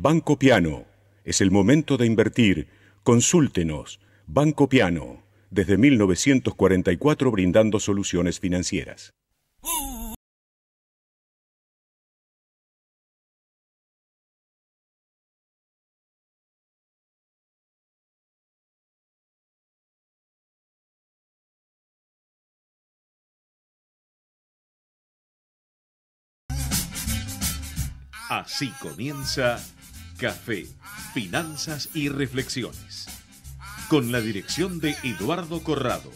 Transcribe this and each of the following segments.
Banco Piano. Es el momento de invertir. Consúltenos. Banco Piano. Desde 1944 brindando soluciones financieras. Así comienza Café, Finanzas y Reflexiones, con la dirección de Eduardo Corrado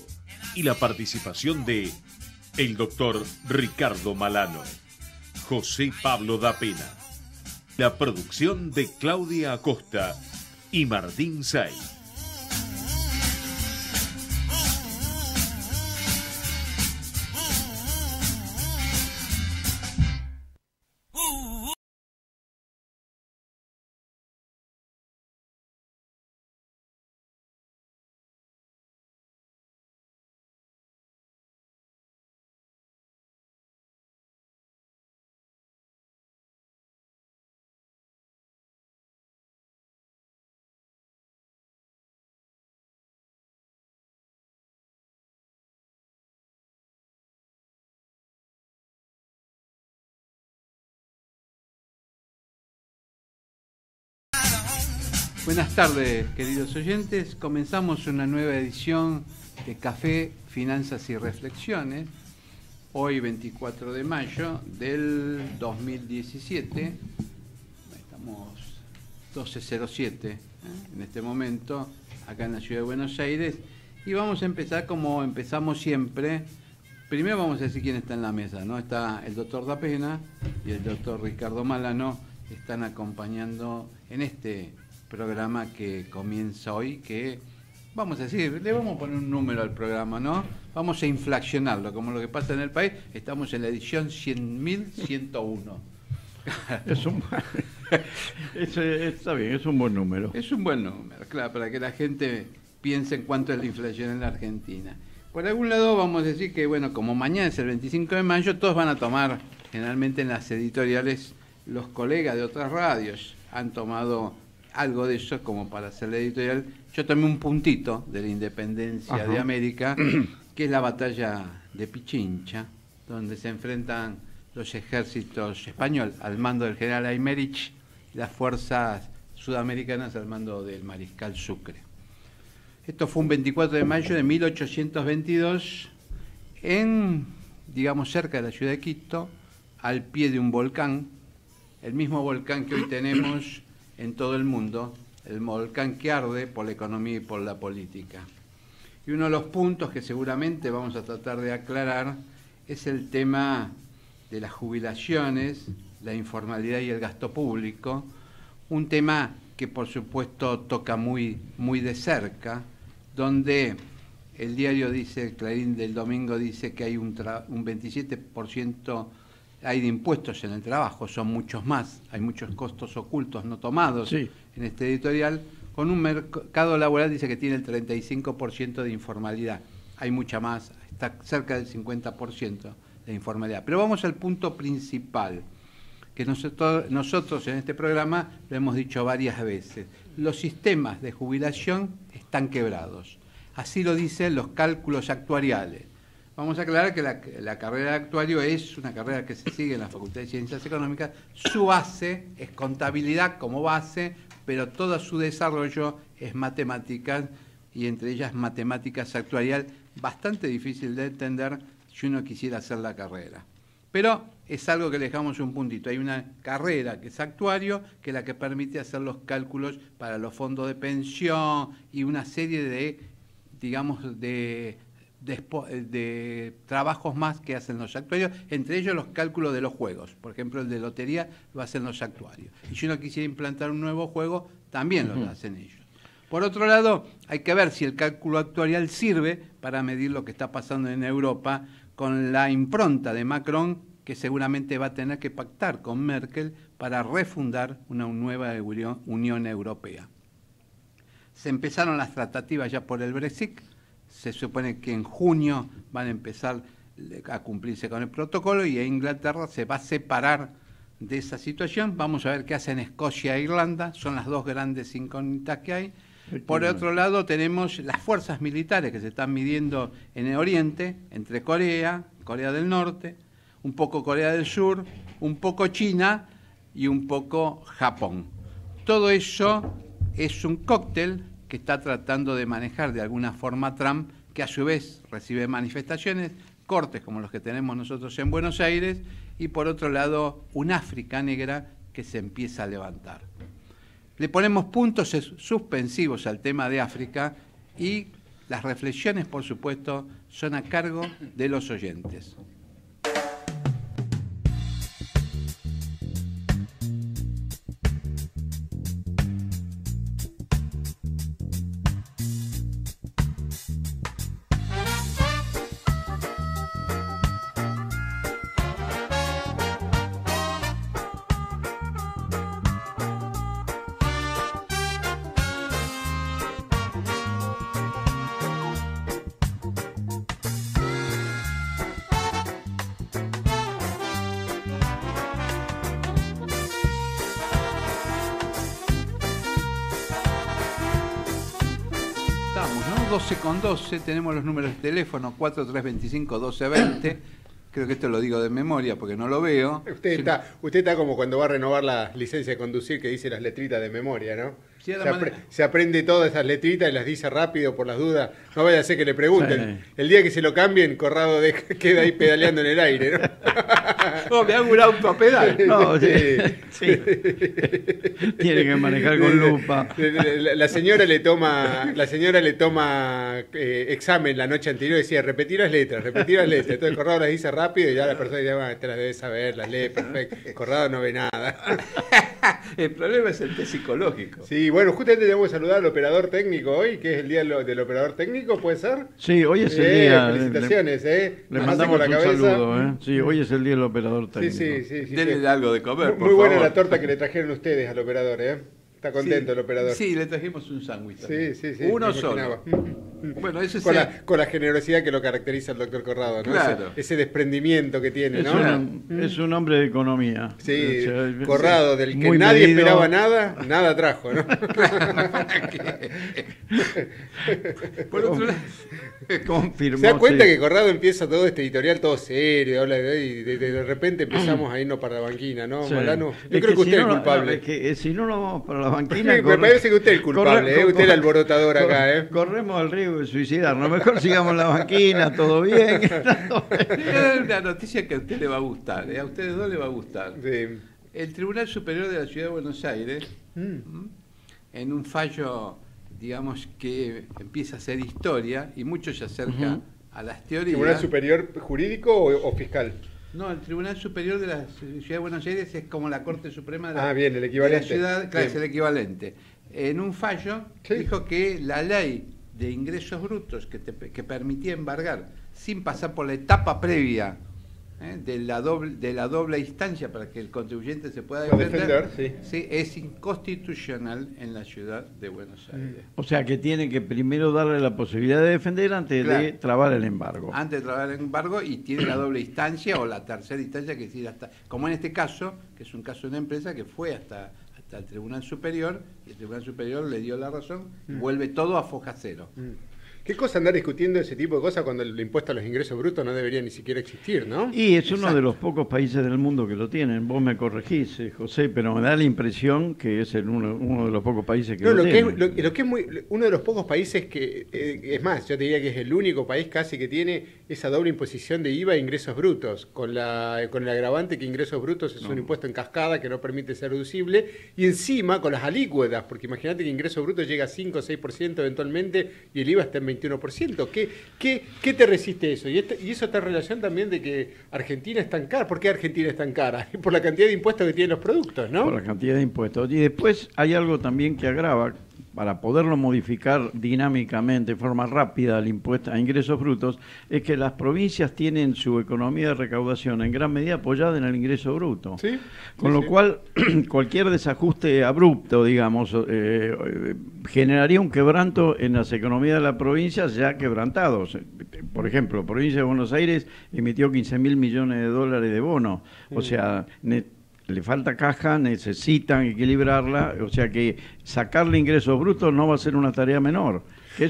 y la participación de el doctor Ricardo Malano, José Pablo da Pena, la producción de Claudia Acosta y Martín Say. Buenas tardes, queridos oyentes. Comenzamos una nueva edición de Café, Finanzas y Reflexiones. Hoy, 24 de mayo del 2017. Estamos 12:07 en este momento, acá en la ciudad de Buenos Aires. Y vamos a empezar como empezamos siempre. Primero vamos a decir quién está en la mesa, ¿no? Está el doctor da Pena y el doctor Ricardo Malano. Están acompañando en este programa que comienza hoy, que vamos a decir, le vamos a poner un número al programa, ¿no? Vamos a inflacionarlo, como lo que pasa en el país. Estamos en la edición 100.101. Está bien, es un buen número. Es un buen número, claro, para que la gente piense en cuánto es la inflación en la Argentina. Por algún lado vamos a decir que, bueno, como mañana es el 25 de mayo, todos van a tomar, generalmente en las editoriales, los colegas de otras radios han tomado algo de eso como para hacer la editorial. Yo tomé un puntito de la independencia de América, que es la batalla de Pichincha, donde se enfrentan los ejércitos españoles al mando del general Aymerich y las fuerzas sudamericanas al mando del mariscal Sucre. Esto fue un 24 de mayo de 1822 en, digamos, cerca de la ciudad de Quito, al pie de un volcán, el mismo volcán que hoy tenemos en todo el mundo, el volcán que arde por la economía y por la política. Y uno de los puntos que seguramente vamos a tratar de aclarar es el tema de las jubilaciones, la informalidad y el gasto público, un tema que por supuesto toca muy de cerca, donde el diario dice, el Clarín del domingo dice que hay un 27% hay de impuestos en el trabajo, son muchos más, hay muchos costos ocultos no tomados en este editorial, con un mercado laboral dice que tiene el 35% de informalidad, hay mucha más, está cerca del 50% de informalidad. Pero vamos al punto principal, que nosotros en este programa lo hemos dicho varias veces, los sistemas de jubilación están quebrados, así lo dicen los cálculos actuariales. Vamos a aclarar que la carrera de actuario es una carrera que se sigue en la Facultad de Ciencias Económicas. Su base es contabilidad como base, pero todo su desarrollo es matemáticas, y entre ellas matemáticas actuarial, bastante difícil de entender si uno quisiera hacer la carrera. Pero es algo que le dejamos un puntito. Hay una carrera que es actuario, que es la que permite hacer los cálculos para los fondos de pensión y una serie de, digamos, de trabajos más que hacen los actuarios, entre ellos los cálculos de los juegos. Por ejemplo, el de lotería lo hacen los actuarios. Y si uno quisiera implantar un nuevo juego, también lo hacen ellos. Por otro lado, hay que ver si el cálculo actuarial sirve para medir lo que está pasando en Europa con la impronta de Macron, que seguramente va a tener que pactar con Merkel para refundar una nueva Unión Europea. Se empezaron las tratativas ya por el Brexit. Se supone que en junio van a empezar a cumplirse con el protocolo y a Inglaterra se va a separar de esa situación. Vamos a ver qué hacen Escocia e Irlanda, son las dos grandes incógnitas que hay. Por otro lado tenemos las fuerzas militares que se están midiendo en el Oriente, entre Corea, Corea del Norte, un poco Corea del Sur, un poco China y un poco Japón. Todo eso es un cóctel que está tratando de manejar de alguna forma Trump, que a su vez recibe manifestaciones, cortes como los que tenemos nosotros en Buenos Aires, y por otro lado un África negra que se empieza a levantar. Le ponemos puntos suspensivos al tema de África y las reflexiones, por supuesto, son a cargo de los oyentes. Estamos, ¿no? 12 con 12, tenemos los números de teléfono 4325-1220. Creo que esto lo digo de memoria porque no lo veo. Usted está como cuando va a renovar la licencia de conducir, que dice las letritas de memoria, ¿no? Sí, Se aprende todas esas letritas y las dice rápido por las dudas. No vaya a ser que le pregunten. Sí. El día que se lo cambien, Corrado queda ahí pedaleando en el aire, ¿no? Oh, ¿me hago un auto a pedal? No, sí. Tiene que manejar con lupa. La señora le toma examen la noche anterior y decía, repetir las letras. Entonces Corrado las dice rápido y ya la persona dice, bueno, te las debe saber, las lee, perfecto. Corrado no ve nada. El problema es el test psicológico. Sí, bueno, justamente tenemos que saludar al operador técnico hoy, que es el día del operador técnico, ¿puede ser? Sí, hoy es el día. Felicitaciones, Le mandamos un saludo, Sí, hoy es el día del operador técnico. Sí. Denle algo de comer, Muy buena la torta que le trajeron ustedes al operador, Está contento el operador. Sí, le trajimos un sándwich. Sí. Uno solo. Bueno, eso con la generosidad que lo caracteriza el doctor Corrado, ¿no? Claro. Ese desprendimiento que tiene, ¿no? Es un hombre de economía. Sí, o sea, Corrado, del que nadie esperaba nada trajo, ¿no? Por otro lado, confirmó. ¿Se da cuenta que Corrado empieza todo este editorial todo serio, habla y de repente empezamos a irnos para la banquina, ¿no, Malano? Yo creo que usted es el culpable. Si no nos vamos para la banquina... Me parece que usted es el culpable, usted es el alborotador acá, Corremos el riesgo de suicidarnos. Mejor sigamos en la banquina, todo bien. Una noticia que a usted le va a gustar, a ustedes dos le va a gustar. Sí. El Tribunal Superior de la Ciudad de Buenos Aires, en un fallo, digamos, que empieza a ser historia, y mucho se acerca a las teorías... ¿Tribunal Superior jurídico o fiscal? No, el Tribunal Superior de la Ciudad de Buenos Aires es como la Corte Suprema de el equivalente. De la ciudad, claro, es el equivalente. En un fallo dijo que la ley de ingresos brutos que permitía embargar sin pasar por la etapa previa de la doble instancia para que el contribuyente se pueda defender, sí, es inconstitucional en la ciudad de Buenos Aires. O sea que tiene que primero darle la posibilidad de defender antes de trabar el embargo. Antes de trabar el embargo, y tiene la doble instancia o la tercera instancia, que decir hasta, como en este caso, que es un caso de una empresa que fue hasta el Tribunal Superior, y el Tribunal Superior le dio la razón, y vuelve todo a foja cero. ¿Qué cosa andar discutiendo ese tipo de cosas cuando el impuesto a los ingresos brutos no debería ni siquiera existir, no? Y es uno de los pocos países del mundo que lo tienen. Vos me corregís, José, pero me da la impresión que es uno de los pocos países que lo tienen. Lo que es uno de los pocos países que, es más, yo te diría que es el único país casi que tiene esa doble imposición de IVA e ingresos brutos, con el agravante que ingresos brutos es un impuesto en cascada que no permite ser deducible, y encima con las alícuotas, porque imagínate que ingresos brutos llega a 5 o 6% eventualmente y el IVA está en 21%. ¿Qué te resiste eso? Y eso está en relación también de que Argentina es tan cara. ¿Por qué Argentina es tan cara? Por la cantidad de impuestos que tienen los productos, ¿no? Por la cantidad de impuestos. Y después hay algo también que agrava, para poderlo modificar dinámicamente, de forma rápida, el impuesto a ingresos brutos, es que las provincias tienen su economía de recaudación en gran medida apoyada en el ingreso bruto. ¿Sí? Con lo cual, cualquier desajuste abrupto, digamos, generaría un quebranto en las economías de las provincias ya quebrantados. Por ejemplo, la provincia de Buenos Aires emitió 15.000 millones de dólares de bonos. O sea, le falta caja, necesitan equilibrarla, o sea que sacarle ingresos brutos no va a ser una tarea menor.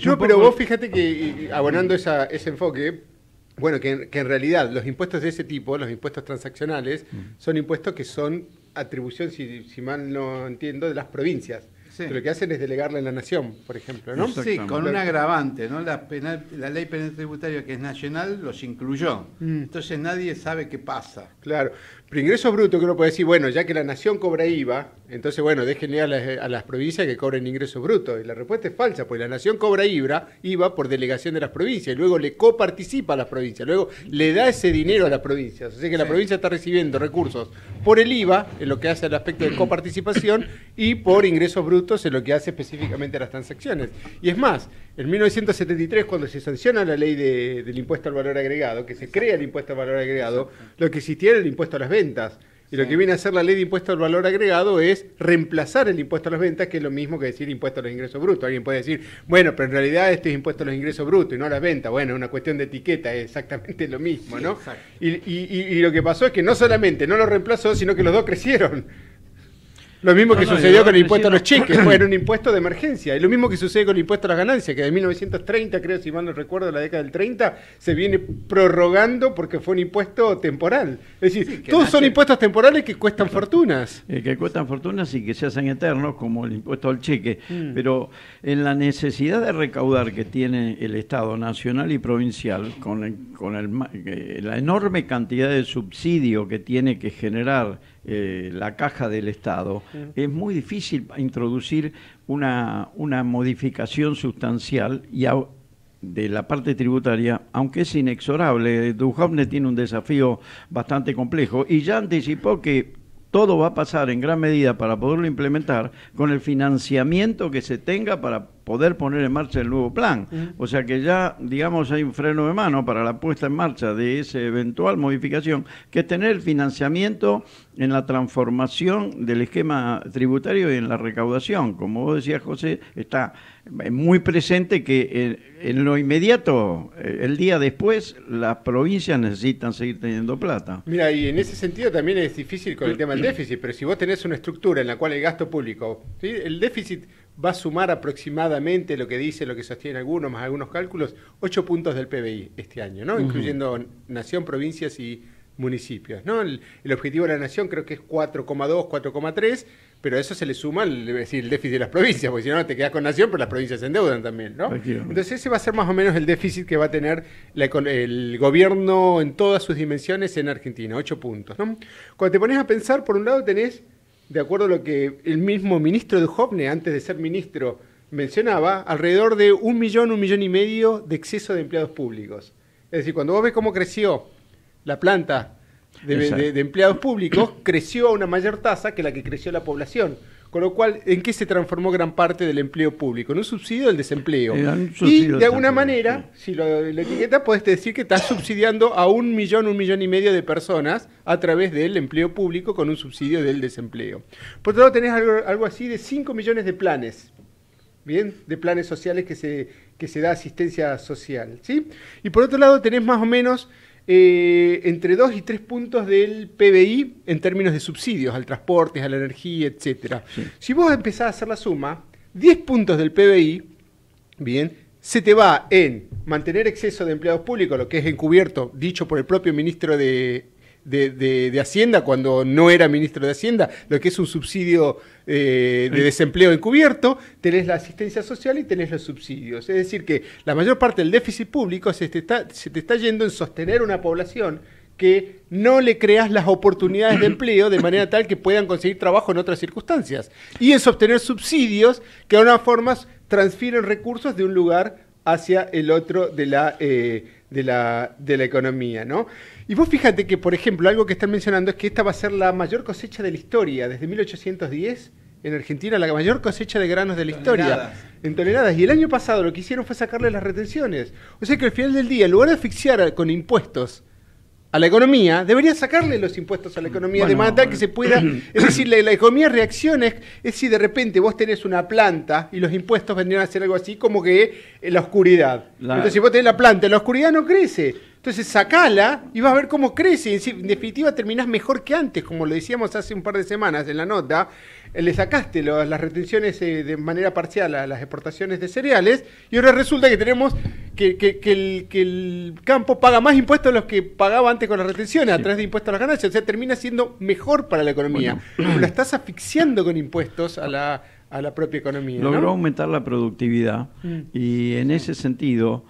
No, pero vos fíjate que, abonando ese enfoque, bueno, que en realidad los impuestos de ese tipo, los impuestos transaccionales, son impuestos que son atribución, si mal no entiendo, de las provincias. Sí. Que lo que hacen es delegarle a la nación, por ejemplo, ¿no? Sí, con un agravante, ¿no? La ley penal tributaria, que es nacional, los incluyó. Entonces nadie sabe qué pasa. Claro. Pero ingresos brutos, que uno puede decir, bueno, ya que la nación cobra IVA, entonces, bueno, déjenle a las provincias que cobren ingresos brutos. Y la respuesta es falsa, porque la nación cobra IVA por delegación de las provincias, y luego le coparticipa a las provincias, luego le da ese dinero a las provincias. O sea que la provincia está recibiendo recursos por el IVA, en lo que hace al aspecto de coparticipación, y por ingresos brutos, en lo que hace específicamente a las transacciones. Y es más, en 1973, cuando se sanciona la ley del impuesto al valor agregado, que se crea el impuesto al valor agregado, lo que existía era el impuesto a las ventas. Y lo que viene a hacer la ley de impuesto al valor agregado es reemplazar el impuesto a las ventas, que es lo mismo que decir impuesto a los ingresos brutos. Alguien puede decir, bueno, pero en realidad este es impuesto a los ingresos brutos y no a las ventas. Bueno, es una cuestión de etiqueta, es exactamente lo mismo, ¿no? Y lo que pasó es que no solamente no lo reemplazó, sino que los dos crecieron. Lo mismo que sucedió con el impuesto a los cheques, fue un impuesto de emergencia. Y lo mismo que sucede con el impuesto a las ganancias, que de 1930, creo, si mal no recuerdo, la década del 30, se viene prorrogando porque fue un impuesto temporal. Es decir, todos son impuestos temporales que cuestan fortunas. Que cuestan fortunas y que se hacen eternos, como el impuesto al cheque. Pero en la necesidad de recaudar que tiene el Estado nacional y provincial, la enorme cantidad de subsidio que tiene que generar la caja del Estado, es muy difícil introducir una modificación sustancial de la parte tributaria, aunque es inexorable. Duhovne tiene un desafío bastante complejo y ya anticipó que todo va a pasar en gran medida para poderlo implementar con el financiamiento que se tenga para poder poner en marcha el nuevo plan. O sea que ya, digamos, hay un freno de mano para la puesta en marcha de esa eventual modificación, que es tener el financiamiento en la transformación del esquema tributario y en la recaudación. Como vos decías, José, está muy presente que en lo inmediato, el día después, las provincias necesitan seguir teniendo plata. Mira, y en ese sentido también es difícil con el tema del déficit, pero si vos tenés una estructura en la cual el gasto público, ¿sí? El déficit va a sumar aproximadamente, lo que sostienen algunos, más algunos cálculos, 8 puntos del PBI este año, ¿no? Incluyendo nación, provincias y municipios, ¿no? El objetivo de la nación creo que es 4,2, 4,3, pero a eso se le suma el déficit de las provincias, porque si no te quedas con nación, pero las provincias se endeudan también, ¿no? Entonces ese va a ser más o menos el déficit que va a tener el gobierno en todas sus dimensiones en Argentina, 8 puntos, ¿no? Cuando te pones a pensar, por un lado tenés, de acuerdo a lo que el mismo ministro Duhovne, antes de ser ministro, mencionaba, alrededor de 1 millón y medio de exceso de empleados públicos. Es decir, cuando vos ves cómo creció la planta de empleados públicos, creció a una mayor tasa que la que creció la población. Con lo cual, ¿en qué se transformó gran parte del empleo público? En un subsidio del desempleo. Y de alguna manera, si la etiqueta, podés decir que estás subsidiando a 1 millón y medio de personas a través del empleo público con un subsidio del desempleo. Por otro lado, tenés algo así de 5 millones de planes, ¿bien? De planes sociales que se da asistencia social, ¿sí? Y por otro lado, tenés más o menos entre 2 y 3 puntos del PBI en términos de subsidios al transporte, a la energía, etcétera. Sí. Si vos empezás a hacer la suma, 10 puntos del PBI, bien, se te va en mantener exceso de empleados públicos, lo que es encubierto, dicho por el propio ministro de Hacienda, cuando no era ministro de Hacienda, lo que es un subsidio de desempleo encubierto, tenés la asistencia social y tenés los subsidios. Es decir, que la mayor parte del déficit público se te está yendo en sostener una población que no le creas las oportunidades de empleo de manera tal que puedan conseguir trabajo en otras circunstancias. Y en sostener subsidios que de alguna forma transfieren recursos de un lugar hacia el otro de la economía, ¿no? Y vos fíjate que, por ejemplo, algo que están mencionando es que esta va a ser la mayor cosecha de la historia. Desde 1810, en Argentina, la mayor cosecha de granos de la historia. En toneladas. Y el año pasado lo que hicieron fue sacarle las retenciones. O sea que al final del día, en lugar de asfixiar con impuestos a la economía, debería sacarle los impuestos a la economía de manera tal que se pueda... Es decir, la economía reacciona, es si de repente vos tenés una planta y los impuestos vendrían a ser algo así como que en la oscuridad. Entonces, si vos tenés la planta en la oscuridad, no crece. Entonces sacala y vas a ver cómo crece. En definitiva terminás mejor que antes, como lo decíamos hace un par de semanas en la nota. Le sacaste las retenciones de manera parcial a las exportaciones de cereales y ahora resulta que tenemos que el campo paga más impuestos de los que pagaba antes con las retenciones a través de impuestos a las ganancias. O sea, termina siendo mejor para la economía. Bueno. La estás asfixiando con impuestos a la propia economía. Logró aumentar la productividad y en ese sentido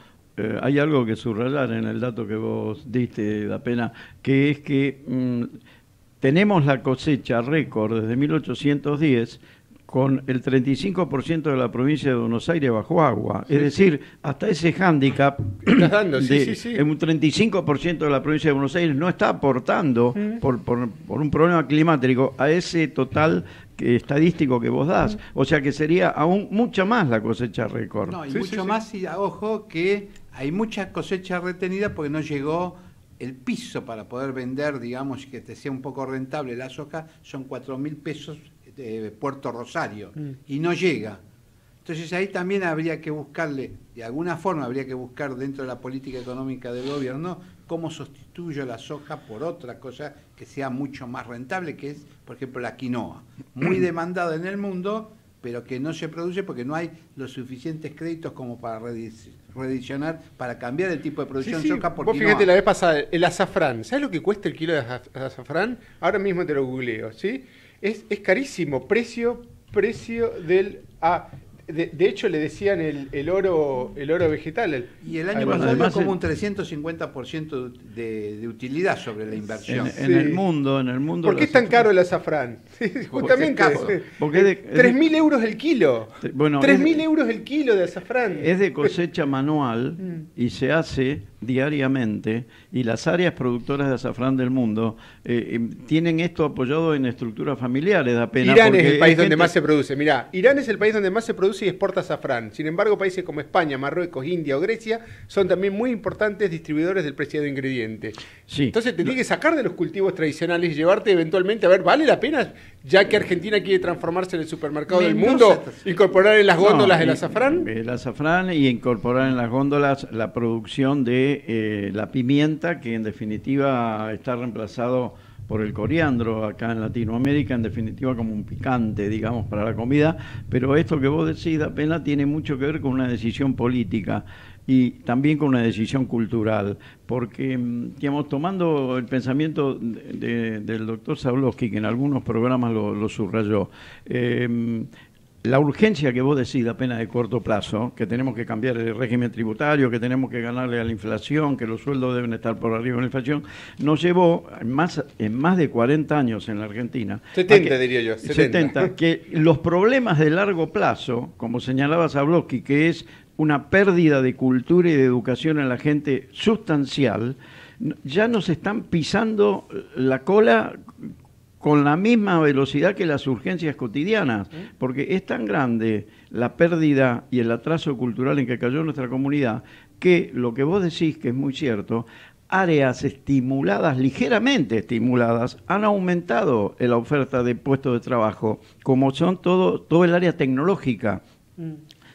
hay algo que subrayar en el dato que vos diste, da pena, que es que tenemos la cosecha récord desde 1810 con el 35% de la provincia de Buenos Aires bajo agua. Es decir, hasta ese hándicap un 35% de la provincia de Buenos Aires no está aportando por un problema climático a ese total estadístico que vos das. O sea que sería aún mucha más la cosecha récord. No, y mucho más, y ojo, que hay mucha cosecha retenida porque no llegó el piso para poder vender, digamos, que te sea un poco rentable la soja, son 4.000 pesos de Puerto Rosario, y no llega. Entonces ahí también habría que buscarle, de alguna forma habría que buscar dentro de la política económica del gobierno, cómo sustituyo la soja por otra cosa que sea mucho más rentable, que es, por ejemplo, la quinoa, muy demandada en el mundo, pero que no se produce porque no hay los suficientes créditos como para redicionar, para cambiar el tipo de producción de soja por Vos quinoa. fíjate la vez pasada, el azafrán, ¿sabes lo que cuesta el kilo de azafrán? Ahora mismo te lo googleo, ¿sí? Es carísimo, precio del... De hecho le decían el oro vegetal. Y el año pasado como un 350% de utilidad sobre la inversión. En el mundo... ¿Por qué es tan caro el azafrán? Justamente, 3.000 euros el kilo. Bueno, 3.000 euros el kilo de azafrán. Es de cosecha manual y se hace diariamente, y las áreas productoras de azafrán del mundo tienen esto apoyado en estructuras familiares. Da pena. Irán es el país donde más se produce. Mirá, Irán es el país donde más se produce y exporta azafrán. Sin embargo, países como España, Marruecos, India o Grecia son también muy importantes distribuidores del preciado ingrediente. Sí. Entonces te tienes que sacar de los cultivos tradicionales y llevarte eventualmente a ver, ¿vale la pena, ya que Argentina quiere transformarse en el supermercado del mundo, incorporar en las góndolas el azafrán? El azafrán y incorporar en las góndolas la producción de la pimienta, que en definitiva está reemplazado por el coriandro acá en Latinoamérica, en definitiva como un picante, digamos, para la comida, pero esto que vos decís, da pena, tiene mucho que ver con una decisión política y también con una decisión cultural, porque, digamos, tomando el pensamiento del doctor Zablowski, que en algunos programas lo subrayó, la urgencia que vos decís, apenas de corto plazo, que tenemos que cambiar el régimen tributario, que tenemos que ganarle a la inflación, que los sueldos deben estar por arriba de la inflación, nos llevó en más de 40 años en la Argentina. 70 diría yo. 70, que los problemas de largo plazo, como señalaba Zablowski, que es una pérdida de cultura y de educación en la gente sustancial, ya nos están pisando la cola con la misma velocidad que las urgencias cotidianas, porque es tan grande la pérdida y el atraso cultural en que cayó nuestra comunidad, que lo que vos decís, que es muy cierto, áreas estimuladas, ligeramente estimuladas, han aumentado la oferta de puestos de trabajo, como son todo el área tecnológica,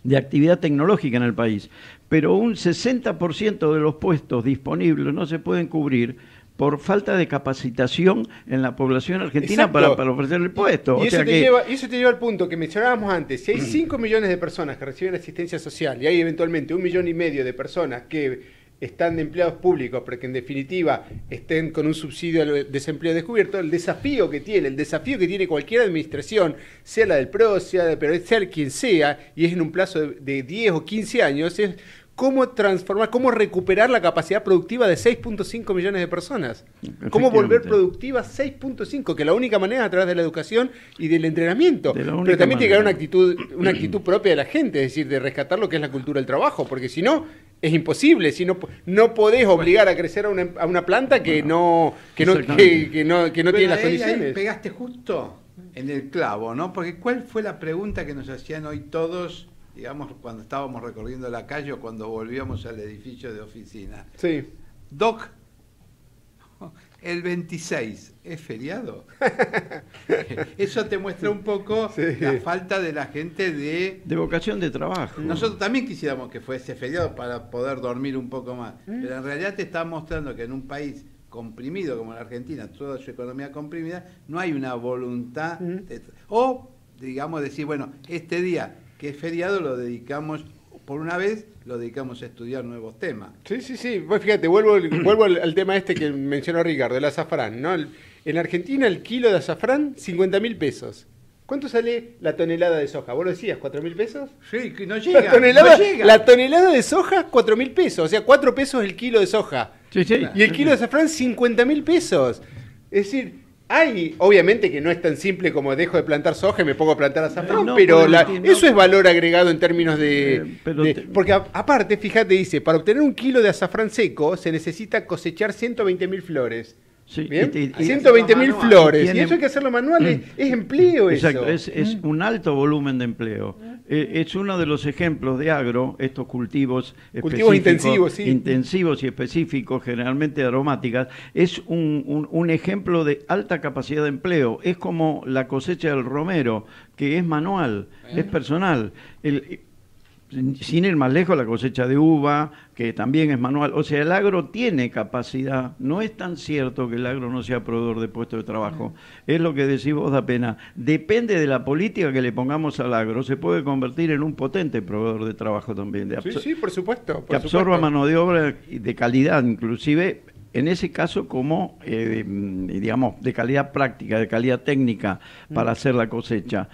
de actividad tecnológica en el país. Pero un 60% de los puestos disponibles no se pueden cubrir por falta de capacitación en la población argentina para ofrecer el puesto. Y eso te lleva al punto que mencionábamos antes. Si hay 5 millones de personas que reciben asistencia social y hay eventualmente 1,5 millones de personas que están de empleados públicos, pero que en definitiva estén con un subsidio al desempleo descubierto, el desafío que tiene cualquier administración, sea la del PRO, sea quien sea, y es en un plazo de 10 o 15 años, es cómo recuperar la capacidad productiva de 6.5 millones de personas. Cómo volver productiva 6.5, que la única manera es a través de la educación y del entrenamiento. Pero también tiene que haber una actitud propia de la gente, es decir, de rescatar lo que es la cultura del trabajo, porque si no, es imposible. Si no podés obligar a crecer a una planta que no tiene las condiciones. Ahí pegaste justo en el clavo, ¿no? Porque ¿cuál fue la pregunta que nos hacían hoy todos, digamos, cuando estábamos recorriendo la calle o cuando volvíamos al edificio de oficina? Sí. Doc, ¿El 26 es feriado? Eso te muestra un poco la falta de la gente de vocación de trabajo. Nosotros también quisiéramos que fuese feriado para poder dormir un poco más, pero en realidad te está mostrando que en un país comprimido como la Argentina, toda su economía comprimida, no hay una voluntad o digamos decir, bueno, este día que es feriado lo dedicamos, por una vez lo dedicamos a estudiar nuevos temas. Sí. Pues fíjate, vuelvo al tema este que mencionó Ricardo, el azafrán, ¿no? En Argentina el kilo de azafrán, 50.000 pesos. ¿Cuánto sale la tonelada de soja? ¿Vos lo decías, 4.000 pesos? Sí, que no llega. La tonelada de soja, 4.000 pesos. O sea, 4 pesos el kilo de soja. Sí. Y el kilo de azafrán, 50.000 pesos. Es decir, hay, obviamente que no es tan simple como dejo de plantar soja y me pongo a plantar azafrán, pero eso es valor agregado en términos porque aparte, fíjate, dice, para obtener un kilo de azafrán seco se necesita cosechar 120.000 flores. Sí, ¿Bien? 120.000 flores. Y eso hay que hacerlo manual, es empleo. Exacto, eso. Es un alto volumen de empleo. Es uno de los ejemplos de agro, estos cultivos intensivos y específicos, generalmente aromáticas, es un ejemplo de alta capacidad de empleo. Es como la cosecha del romero, que es manual, es personal. Sin ir más lejos, la cosecha de uva, que también es manual. O sea, el agro tiene capacidad. No es tan cierto que el agro no sea proveedor de puestos de trabajo. Es lo que decís vos, da pena. Depende de la política que le pongamos al agro, se puede convertir en un potente proveedor de trabajo también. Sí, por supuesto. Que absorba mano de obra de calidad, inclusive, en ese caso como, digamos, de calidad práctica, de calidad técnica para hacer la cosecha.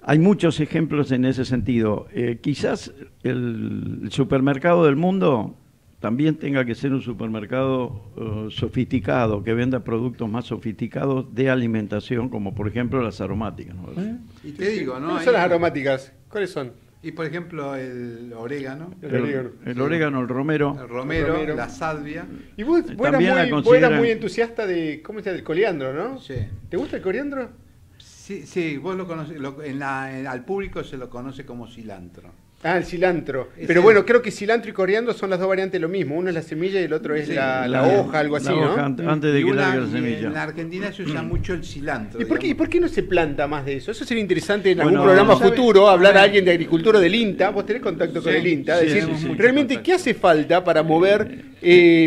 Hay muchos ejemplos en ese sentido. Quizás el supermercado del mundo también tenga que ser un supermercado sofisticado, que venda productos más sofisticados de alimentación, como por ejemplo las aromáticas, ¿no? Y te digo, ¿no? ¿Cuáles son las aromáticas? ¿Cuáles son? Y por ejemplo el orégano. El orégano, el romero. El romero, la salvia. Y vos eras muy entusiasta de, ¿cómo se llama? Del coriandro, ¿no? Sí. ¿Te gusta el coriandro? Sí, vos lo conocés, al público se lo conoce como cilantro. Ah, el cilantro. Pero bueno, creo que cilantro y coriandro son las dos variantes de lo mismo. Uno es la semilla y el otro es la hoja, algo así, ¿no? Antes de que largue la semilla. En la Argentina se usa mucho el cilantro. ¿Y por qué no se planta más de eso? Eso sería interesante en algún programa futuro, hablar a alguien de agricultura del INTA. Vos tenés contacto con el INTA. Decir, realmente, ¿qué hace falta para mover,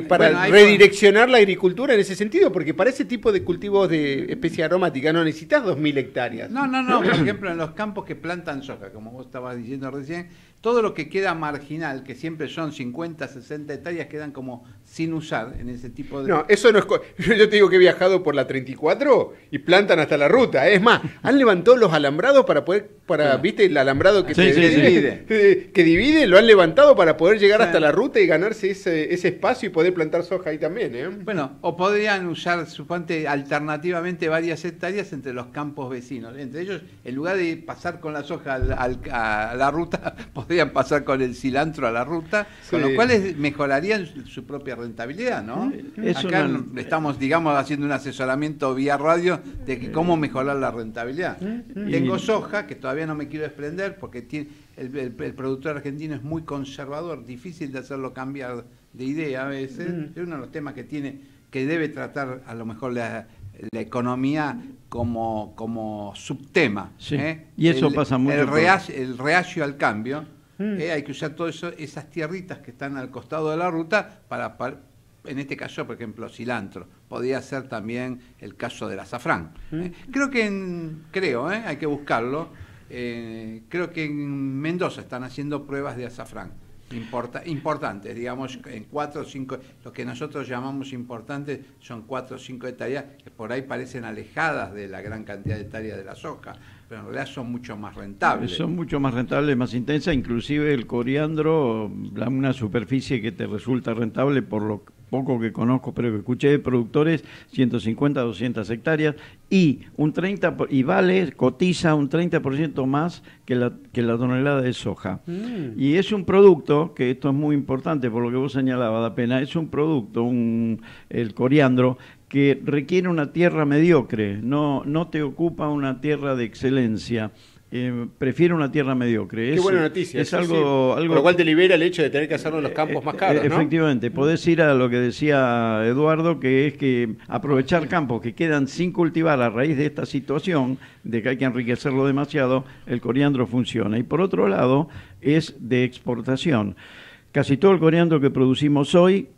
para redireccionar la agricultura en ese sentido? Porque para ese tipo de cultivos de especie aromática no necesitas 2.000 hectáreas. No. Por ejemplo, en los campos que plantan soja, como vos estabas diciendo recién, todo lo que queda marginal, que siempre son 50, 60 hectáreas, quedan como sin usar en ese tipo de... No, eso no es... Yo te digo que he viajado por la 34 y plantan hasta la ruta. Es más, han levantado los alambrados para poder... ¿Viste el alambrado que divide? Que divide, lo han levantado para poder llegar hasta la ruta y ganarse ese espacio y poder plantar soja ahí también, ¿eh? Bueno, o podrían usar, suponte, alternativamente varias hectáreas entre los campos vecinos. Entre ellos, en lugar de pasar con la soja a la ruta, podrían pasar con el cilantro a la ruta, con lo cual mejorarían su propia rentabilidad, ¿no? Acá estamos, digamos, haciendo un asesoramiento vía radio de cómo mejorar la rentabilidad. Tengo soja, que todavía no me quiero desprender, porque el productor argentino es muy conservador, difícil de hacerlo cambiar de idea a veces. Es uno de los temas que debe tratar a lo mejor la economía como subtema. Sí. Y eso pasa mucho. El reacio al cambio. Hay que usar todas esas tierritas que están al costado de la ruta para en este caso, por ejemplo, cilantro. Podría ser también el caso del azafrán. Creo, hay que buscarlo. Creo que en Mendoza están haciendo pruebas de azafrán importantes, digamos, en 4 o 5, lo que nosotros llamamos importantes son 4 o 5 hectáreas, que por ahí parecen alejadas de la gran cantidad de hectáreas de la soja, pero en realidad son mucho más rentables. Son mucho más rentables, más intensas, inclusive el coriandro, una superficie que te resulta rentable por lo poco que conozco, pero que escuché de productores, 150, 200 hectáreas, y cotiza un 30% más que la tonelada de soja. Y es un producto, que esto es muy importante por lo que vos señalabas, da pena, es un producto, el coriandro, que requiere una tierra mediocre, no te ocupa una tierra de excelencia. prefiere una tierra mediocre. Qué buena noticia. Es sí, algo... Por lo cual te libera el hecho de tener que hacerlo en los campos más caros, ¿no? Efectivamente, podés ir a lo que decía Eduardo, que es que aprovechar campos que quedan sin cultivar a raíz de esta situación, de que hay que enriquecerlo demasiado, el coriandro funciona. Y por otro lado, es de exportación. Casi todo el coriandro que producimos hoy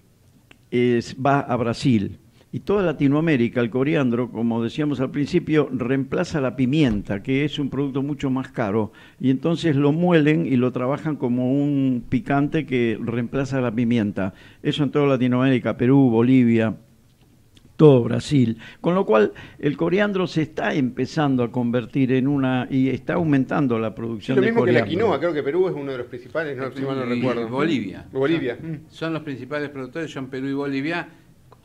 va a Brasil. Y toda Latinoamérica, el coriandro, como decíamos al principio, reemplaza la pimienta, que es un producto mucho más caro. Y entonces lo muelen y lo trabajan como un picante que reemplaza la pimienta. Eso en toda Latinoamérica, Perú, Bolivia, todo Brasil. Con lo cual, el coriandro se está empezando a convertir en y está aumentando la producción de coriandro. Lo mismo que la quinoa, creo que Perú es uno de los principales, no, si mal no recuerdo. Bolivia. Bolivia. Son los principales productores, son Perú y Bolivia.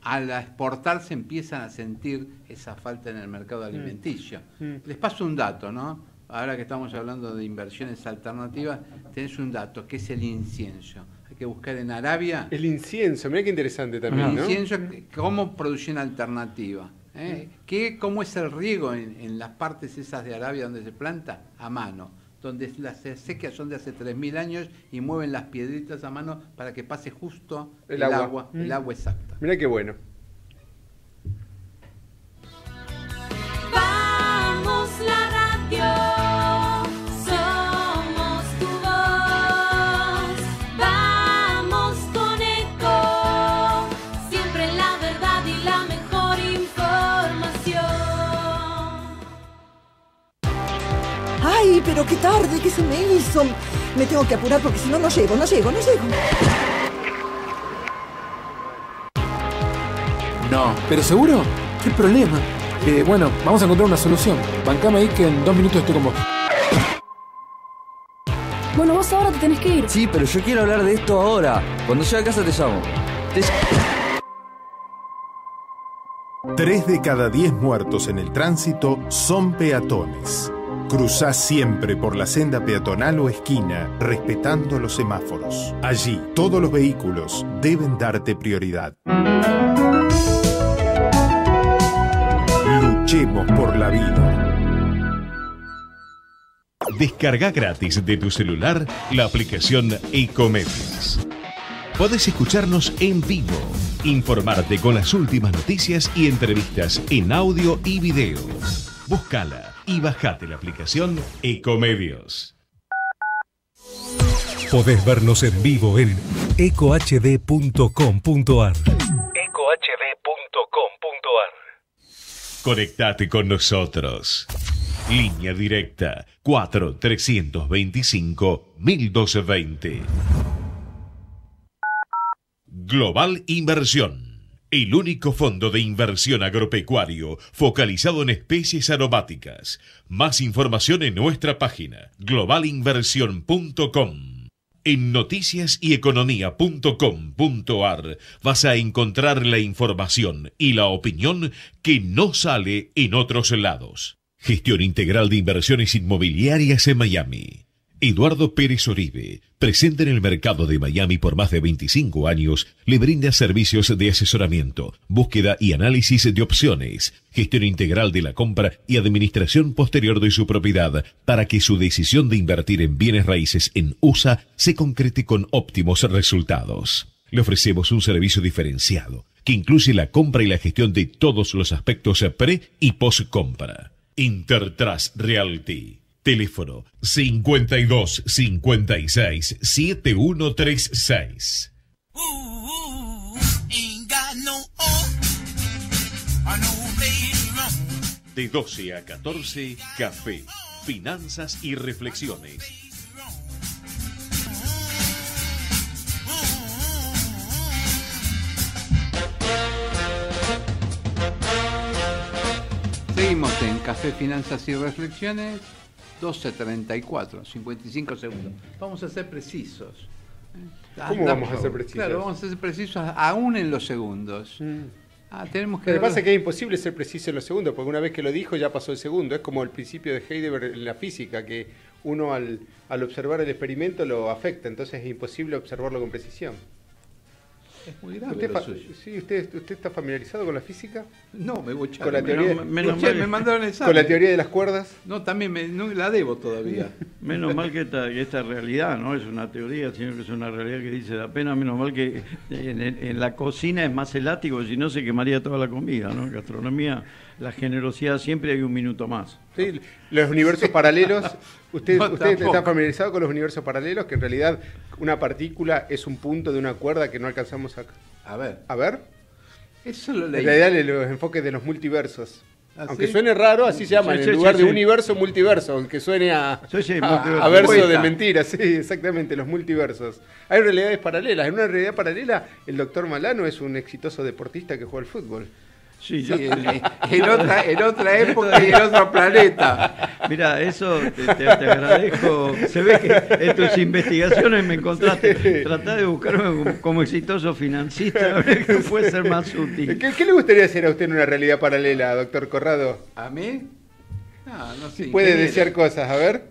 Al exportarse empiezan a sentir esa falta en el mercado alimenticio. Les paso un dato, ¿no? Ahora que estamos hablando de inversiones alternativas, tenés un dato, que es el incienso. Hay que buscar en Arabia... El incienso, mirá qué interesante también, ¿no? El incienso como producción alternativa. ¿Cómo es el riego en las partes esas de Arabia donde se planta? A mano. Donde las sequías son de hace 3.000 años y mueven las piedritas a mano para que pase justo el agua exacta. Mirá qué bueno. Vamos la radio, somos tu voz. Vamos con Eco, siempre la verdad y la mejor información. ¡Ay, pero qué tarde que se me hizo! Me tengo que apurar porque si no, no llego. No, ¿pero seguro? ¿Qué problema? Bueno, vamos a encontrar una solución. Bancame ahí que en 2 minutos estoy con vos. Bueno, vos ahora te tenés que ir. Sí, pero yo quiero hablar de esto ahora. Cuando llegue a casa te llamo. 3 de cada 10 muertos en el tránsito son peatones. Cruzá siempre por la senda peatonal o esquina, respetando los semáforos. Allí, todos los vehículos deben darte prioridad. Luchemos por la vida. Descarga gratis de tu celular la aplicación Ecomedios. Podés escucharnos en vivo, informarte con las últimas noticias y entrevistas en audio y video. Búscala y bajate la aplicación Ecomedios. Podés vernos en vivo en ecohd.com.ar. Conectate con nosotros. Línea directa 4-325-1220. Global Inversión. El único fondo de inversión agropecuario focalizado en especies aromáticas. Más información en nuestra página globalinversión.com. En noticiasyeconomía.com.ar vas a encontrar la información y la opinión que no sale en otros lados. Gestión integral de inversiones inmobiliarias en Miami. Eduardo Pérez Oribe, presente en el mercado de Miami por más de 25 años, le brinda servicios de asesoramiento, búsqueda y análisis de opciones, gestión integral de la compra y administración posterior de su propiedad para que su decisión de invertir en bienes raíces en USA se concrete con óptimos resultados. Le ofrecemos un servicio diferenciado que incluye la compra y la gestión de todos los aspectos pre y post compra. Intertrust Realty. Teléfono 52 56 7136. De 12 a 14, café, finanzas y reflexiones. Seguimos en Café, Finanzas y Reflexiones. 12:34, 55 segundos. Vamos a ser precisos. ¿Cómo vamos a ser precisos? Claro, vamos a ser precisos aún en los segundos. Tenemos que... Lo que pasa es que es imposible ser preciso en los segundos, porque una vez que lo dijo ya pasó el segundo. Es como el principio de Heidegger en la física, que uno al observar el experimento lo afecta, entonces es imposible observarlo con precisión. Es muy grave ¿Usted, lo suyo. sí, usted está familiarizado con la física? No, me bocharon. Con la teoría, Me mandaron el examen. ¿Con la teoría de las cuerdas? No, también no la debo todavía. Menos mal que esta realidad no es una teoría, sino que es una realidad que dice la pena. Menos mal que en la cocina es más elástico, si no se quemaría toda la comida, ¿no? En gastronomía, la generosidad siempre hay un minuto más. Sí, los universos paralelos. ¿Usted Tampoco. está familiarizado con los universos paralelos? Que en realidad una partícula es un punto de una cuerda que no alcanzamos a ver. ¿A ver? Eso lo En leí. realidad los enfoques de los multiversos. ¿Ah, Aunque sí? suene raro, así se llama, Sí, en sí, lugar sí, de sí. universo, multiverso, aunque suene a multiverso. verso de Poeta. mentiras, sí, exactamente, los multiversos. Hay realidades paralelas. En una realidad paralela, el doctor Malano es un exitoso deportista que juega al fútbol. Sí, Sí, en otra época y en otro planeta. Mira, eso te agradezco. Se ve que en tus investigaciones me encontraste. Tratá de buscarme como exitoso financista, a ver qué puede ser más útil. ¿Qué le gustaría hacer a usted en una realidad paralela, doctor Corrado? ¿A mí? No sé. Puede ingeniero. desear cosas, a ver.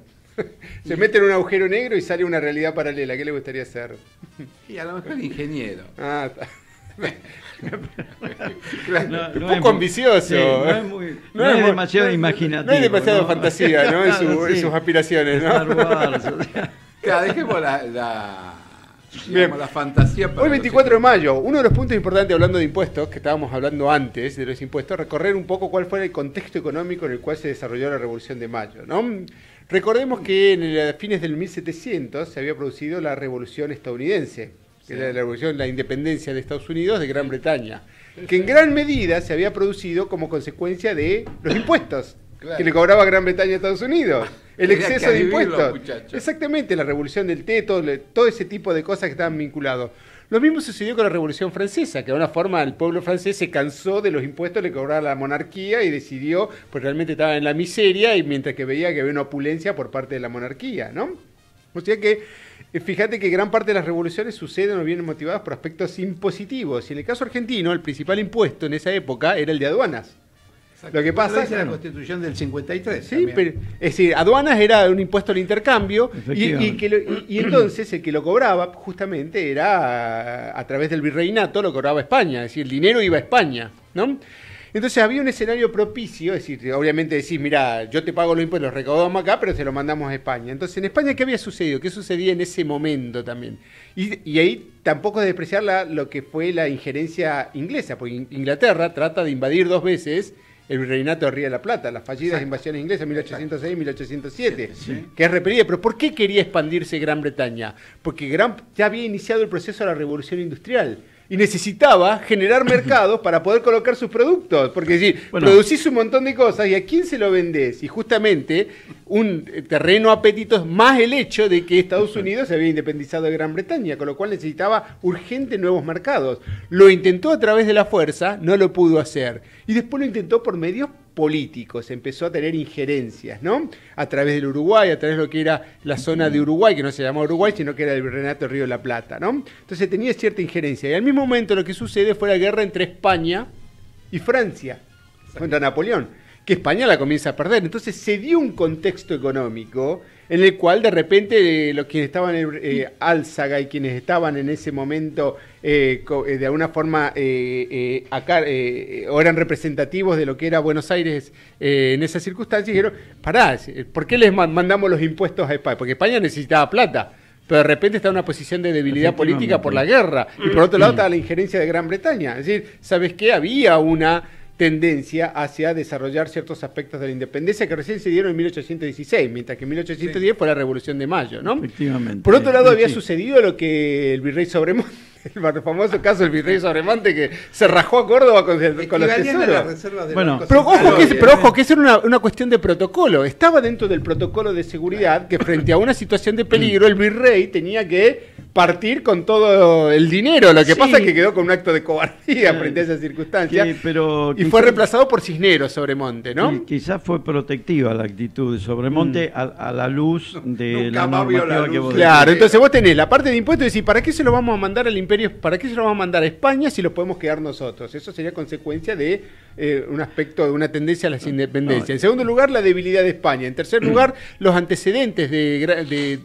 Se mete en un agujero negro y sale una realidad paralela. ¿Qué le gustaría hacer? Y a lo mejor ingeniero. Ah, está. No, Un no poco es muy- ambicioso. sí, no es demasiado imaginativo. No hay demasiada ¿no? fantasía, ¿no? En, Claro, en sí. sus aspiraciones, Star ¿no? Wars, o sea. Claro, dejemos Bien. la fantasía para Hoy los 24 de mayo, uno de los puntos importantes hablando de impuestos, que estábamos hablando antes de los impuestos, recorrer un poco cuál fue el contexto económico en el cual se desarrolló la Revolución de Mayo, ¿no? Recordemos que a fines del 1700 se había producido la Revolución estadounidense, que era la revolución, la independencia de Estados Unidos de Gran Bretaña, que en gran medida se había producido como consecuencia de los impuestos que le cobraba Gran Bretaña a Estados Unidos. El Tenía que exceso de vivirlo, impuestos. muchachos. Exactamente, la revolución del té, todo ese tipo de cosas que estaban vinculados. Lo mismo sucedió con la Revolución Francesa, que de alguna forma el pueblo francés se cansó de los impuestos que le cobraba la monarquía y decidió, pues realmente estaba en la miseria, y mientras que veía que había una opulencia por parte de la monarquía, ¿no? O sea que, fíjate que gran parte de las revoluciones suceden o vienen motivadas por aspectos impositivos. Y en el caso argentino, el principal impuesto en esa época era el de aduanas. Lo que pasa es la Constitución del 53. Sí, pero, es decir, aduanas era un impuesto al intercambio y Efectivamente. entonces el que lo cobraba justamente era a través del virreinato, lo cobraba España, es decir, el dinero iba a España, ¿no? Entonces había un escenario propicio, es decir, obviamente decís, mira, yo te pago los impuestos, los recaudamos acá, pero se los mandamos a España. Entonces, en España, ¿qué había sucedido? ¿Qué sucedía en ese momento también? Y ahí tampoco es despreciar lo que fue la injerencia inglesa, porque Inglaterra trata de invadir 2 veces el virreinato de Río de la Plata, las fallidas invasiones inglesas 1806 y 1807, que es repelida. Pero ¿por qué quería expandirse Gran Bretaña? Porque ya había iniciado el proceso de la revolución industrial y necesitaba generar mercados para poder colocar sus productos. Porque si producís un montón de cosas, ¿y a quién se lo vendés? Y justamente un terreno apetito es más el hecho de que Estados Unidos se había independizado de Gran Bretaña, con lo cual necesitaba urgente nuevos mercados. Lo intentó a través de la fuerza, no lo pudo hacer. Y después lo intentó por medios políticos, empezó a tener injerencias, ¿no? A través del Uruguay, a través de lo que era la zona de Uruguay, que no se llamaba Uruguay, sino que era el virreinato del Río de la Plata, ¿no? Entonces tenía cierta injerencia. Y al mismo momento lo que sucede fue la guerra entre España y Francia, contra Napoleón, que España la comienza a perder. Entonces se dio un contexto económico en el cual de repente los quienes estaban en Álzaga y quienes estaban en ese momento de alguna forma acá o eran representativos de lo que era Buenos Aires en esas circunstancias, dijeron, pará, ¿por qué les mandamos los impuestos a España? Porque España necesitaba plata, pero de repente está en una posición de debilidad política por la guerra, y por otro lado está la injerencia de Gran Bretaña. Es decir, ¿sabes qué? Había una tendencia hacia desarrollar ciertos aspectos de la independencia que recién se dieron en 1816, mientras que en 1810 fue la Revolución de Mayo, ¿no? Efectivamente. Por otro lado, había sucedido lo que el virrey Sobremonte, el famoso caso del virrey Sobremonte, que se rajó a Córdoba con los tesoros. Bueno, Pero ojo que eso era una cuestión de protocolo. Estaba dentro del protocolo de seguridad que frente a una situación de peligro, el virrey tenía que partir con todo el dinero. Lo que pasa es que quedó con un acto de cobardía frente a esa circunstancia. Y fue reemplazado por Cisneros Sobremonte, ¿no? Quizás fue protectiva la actitud de Sobremonte a la luz de la más vio la normativa luz. que vos Claro, decís. entonces vos tenés la parte de impuestos y decís, ¿para qué se lo vamos a mandar al imperio? ¿Para qué se lo vamos a mandar a España si lo podemos quedar nosotros? Eso sería consecuencia de un aspecto, una tendencia a las independencias. En segundo lugar, la debilidad de España. En tercer lugar, los antecedentes de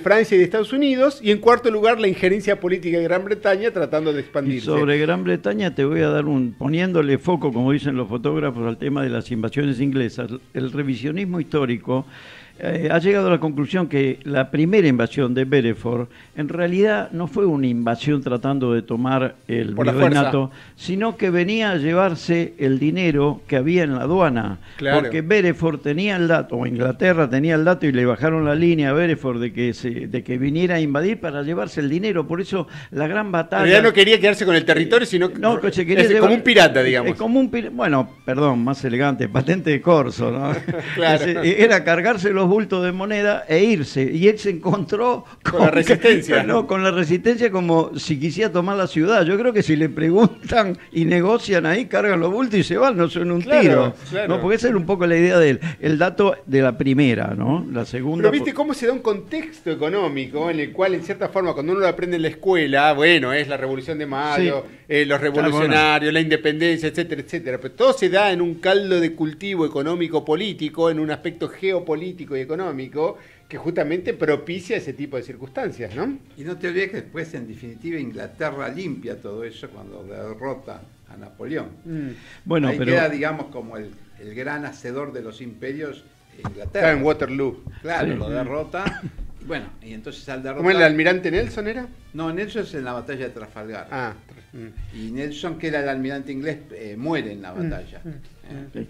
Francia y de Estados Unidos. Y en cuarto lugar, la injerencia política de Gran Bretaña tratando de expandirse. Y sobre Gran Bretaña te voy a dar poniéndole foco, como dicen los fotógrafos, al tema de las invasiones inglesas. El revisionismo histórico ha llegado a la conclusión que la primera invasión de Bedford en realidad no fue una invasión tratando de tomar el virreinato, sino que venía a llevarse el dinero que había en la aduana. Claro. Porque Bedford tenía el dato, o Inglaterra tenía el dato, y le bajaron la línea a Bedford de que viniera a invadir para llevarse el dinero. Por eso la gran batalla... Pero ya no quería quedarse con el territorio, sino que se quería como un pirata, digamos. Bueno, perdón, más elegante, patente de corso, ¿no? Claro. Era cargarse los bultos de moneda e irse, y él se encontró con la resistencia. Con la resistencia, como si quisiera tomar la ciudad. Yo creo que si le preguntan y negocian ahí, cargan los bultos y se van, no son un tiro. Claro. ¿No? Porque esa era un poco la idea de él. El dato de la primera, ¿no? La segunda... Pero viste cómo se da un contexto económico en el cual, en cierta forma, cuando uno lo aprende en la escuela, bueno, es la Revolución de Mayo, los revolucionarios, la independencia, etcétera, etcétera. Pero todo se da en un caldo de cultivo económico-político, en un aspecto geopolítico y económico, que justamente propicia ese tipo de circunstancias, ¿no? Y no te olvides que después, en definitiva, Inglaterra limpia todo eso cuando derrota a Napoleón. Bueno, ahí pero... queda, digamos, como el gran hacedor de los imperios, Inglaterra. Está en Waterloo. Claro, lo derrota. Bueno, y entonces al derrotar... ¿Cómo el almirante Nelson era? No, Nelson es en la batalla de Trafalgar. Ah. Y Nelson, que era el almirante inglés, muere en la batalla.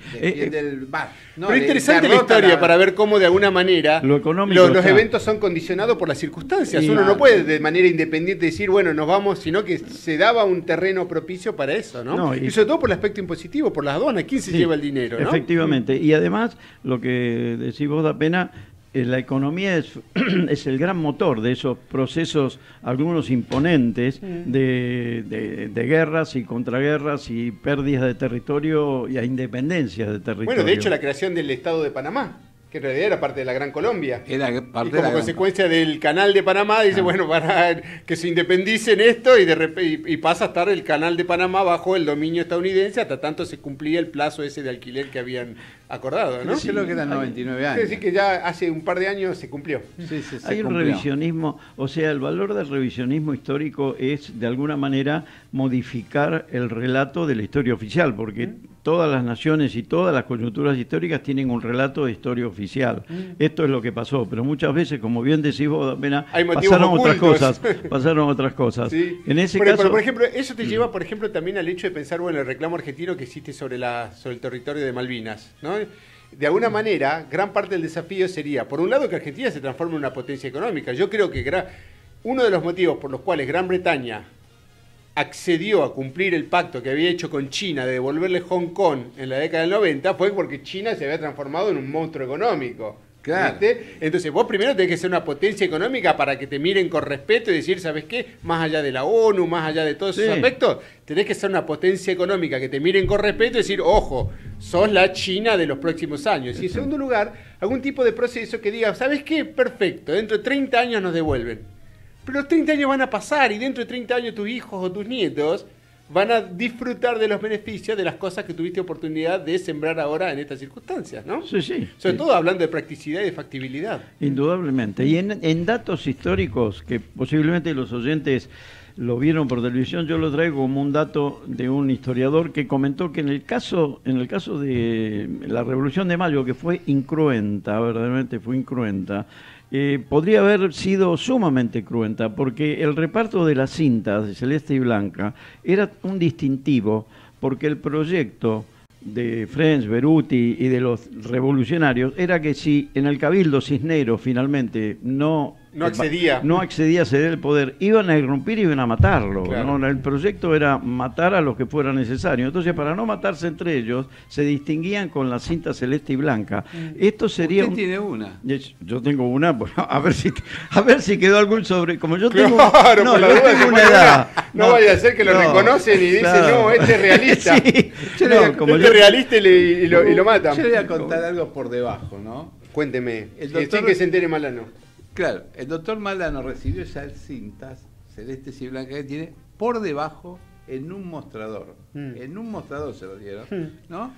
Del bar. No, pero interesante la historia para ver cómo de alguna manera lo económico los eventos son condicionados por las circunstancias. Uno no puede de manera independiente decir, bueno, nos vamos, sino que se daba un terreno propicio para eso, ¿no? Y sobre todo por el aspecto impositivo, por las aduanas. ¿Quién se lleva el dinero? ¿No? Efectivamente. Y además, lo que decís vos da pena, la economía es el gran motor de esos procesos, algunos imponentes, de guerras y contraguerras y pérdidas de territorio y a independencias de territorio. Bueno, de hecho, la creación del Estado de Panamá, que en realidad era parte de la Gran Colombia. Era parte y como consecuencia del Canal de Panamá, dice, bueno, para que se independicen esto, y pasa a estar el Canal de Panamá bajo el dominio estadounidense, hasta tanto se cumplía el plazo ese de alquiler que habían acordado, ¿no? Sí, creo que eran 99 años. Es decir, que ya hace un par de años se cumplió. Hay un revisionismo, o sea, el valor del revisionismo histórico es, de alguna manera, modificar el relato de la historia oficial, porque todas las naciones y todas las coyunturas históricas tienen un relato de historia oficial. Esto es lo que pasó, pero muchas veces, como bien decís vos, apenas pasaron otras cosas. Sí. En ese caso, por ejemplo, eso te lleva, por ejemplo, también al hecho de pensar, bueno, el reclamo argentino que existe sobre el territorio de Malvinas, ¿no? De alguna manera, gran parte del desafío sería, por un lado, que Argentina se transforme en una potencia económica. Yo creo que uno de los motivos por los cuales Gran Bretaña accedió a cumplir el pacto que había hecho con China de devolverle Hong Kong en la década del 90 fue porque China se había transformado en un monstruo económico. Claro. ¿Viste? Entonces vos primero tenés que ser una potencia económica para que te miren con respeto y decir, ¿sabes qué? Más allá de la ONU, más allá de todos esos aspectos, tenés que ser una potencia económica que te miren con respeto y decir, ojo, sos la China de los próximos años. Y en segundo lugar, algún tipo de proceso que diga, ¿sabes qué? Perfecto, dentro de 30 años nos devuelven. Pero los 30 años van a pasar y dentro de 30 años tus hijos o tus nietos van a disfrutar de los beneficios de las cosas que tuviste oportunidad de sembrar ahora en estas circunstancias, ¿no? Sí. Sobre todo hablando de practicidad y de factibilidad. Indudablemente. Y en datos históricos que posiblemente los oyentes lo vieron por televisión, yo lo traigo como un dato de un historiador que comentó que en el caso de la Revolución de Mayo, que fue incruenta, verdaderamente fue incruenta, podría haber sido sumamente cruenta, porque el reparto de las cintas de celeste y blanca era un distintivo, porque el proyecto de French, Beruti y de los revolucionarios era que si en el Cabildo Cisneros finalmente no accedía a ceder el poder, iban a irrumpir y iban a matarlo. Claro. ¿No? El proyecto era matar a los que fuera necesario. Entonces, para no matarse entre ellos, se distinguían con la cinta celeste y blanca. Esto sería... ¿Usted tiene una? Yo tengo una, pues, a ver si quedó algún sobre... Como yo tengo... Claro, no, yo tengo una edad. No vaya a ser que lo reconocen y dicen, no, este es realista. Sí. Este es realista y lo matan. Yo le voy a contar algo por debajo, ¿no? Cuénteme, sin que se entere Malano. Claro, el doctor Malano recibió esas cintas celestes y blancas que tiene por debajo en un mostrador. En un mostrador se lo dieron, ¿no?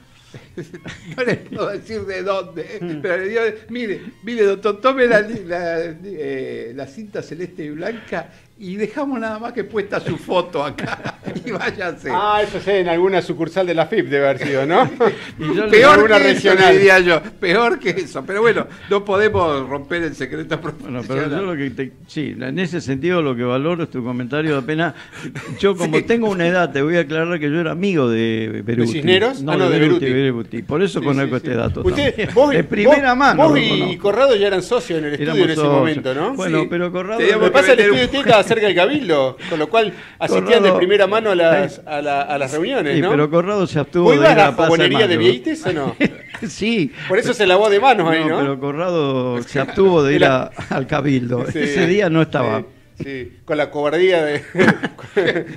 No les puedo decir de dónde, pero le dio, mire, doctor, tome la cinta celeste y blanca y dejamos nada más que puesta su foto acá y váyanse. Ah, eso sé, en alguna sucursal de la FIP debe haber sido, ¿no? Y peor que regional. Eso, diría yo, peor que eso. Pero bueno, no podemos romper el secreto profesional. Bueno, pero yo lo que sí, en ese sentido lo que valoro es tu comentario. Apenas yo como tengo una edad, te voy a aclarar que yo era amigo de Beruti. ¿De Cisneros? No, de Beruti. Por eso conozco este dato. Usted, vos, de primera mano. Vos y Corrado ya eran socios en el estudio en ese momento, ¿no? Bueno, pero Corrado... Lo que pasa es que el estudio estaba cerca del Cabildo, con lo cual asistían de primera mano a las reuniones, ¿no? Sí, pero Corrado se abstuvo de ir a la fogonería de Vieites, ¿o no? Sí. Por eso se lavó de manos ahí, ¿no? Pero Corrado se abstuvo de ir al Cabildo. Sí, ese día no estaba. Sí, con la cobardía de...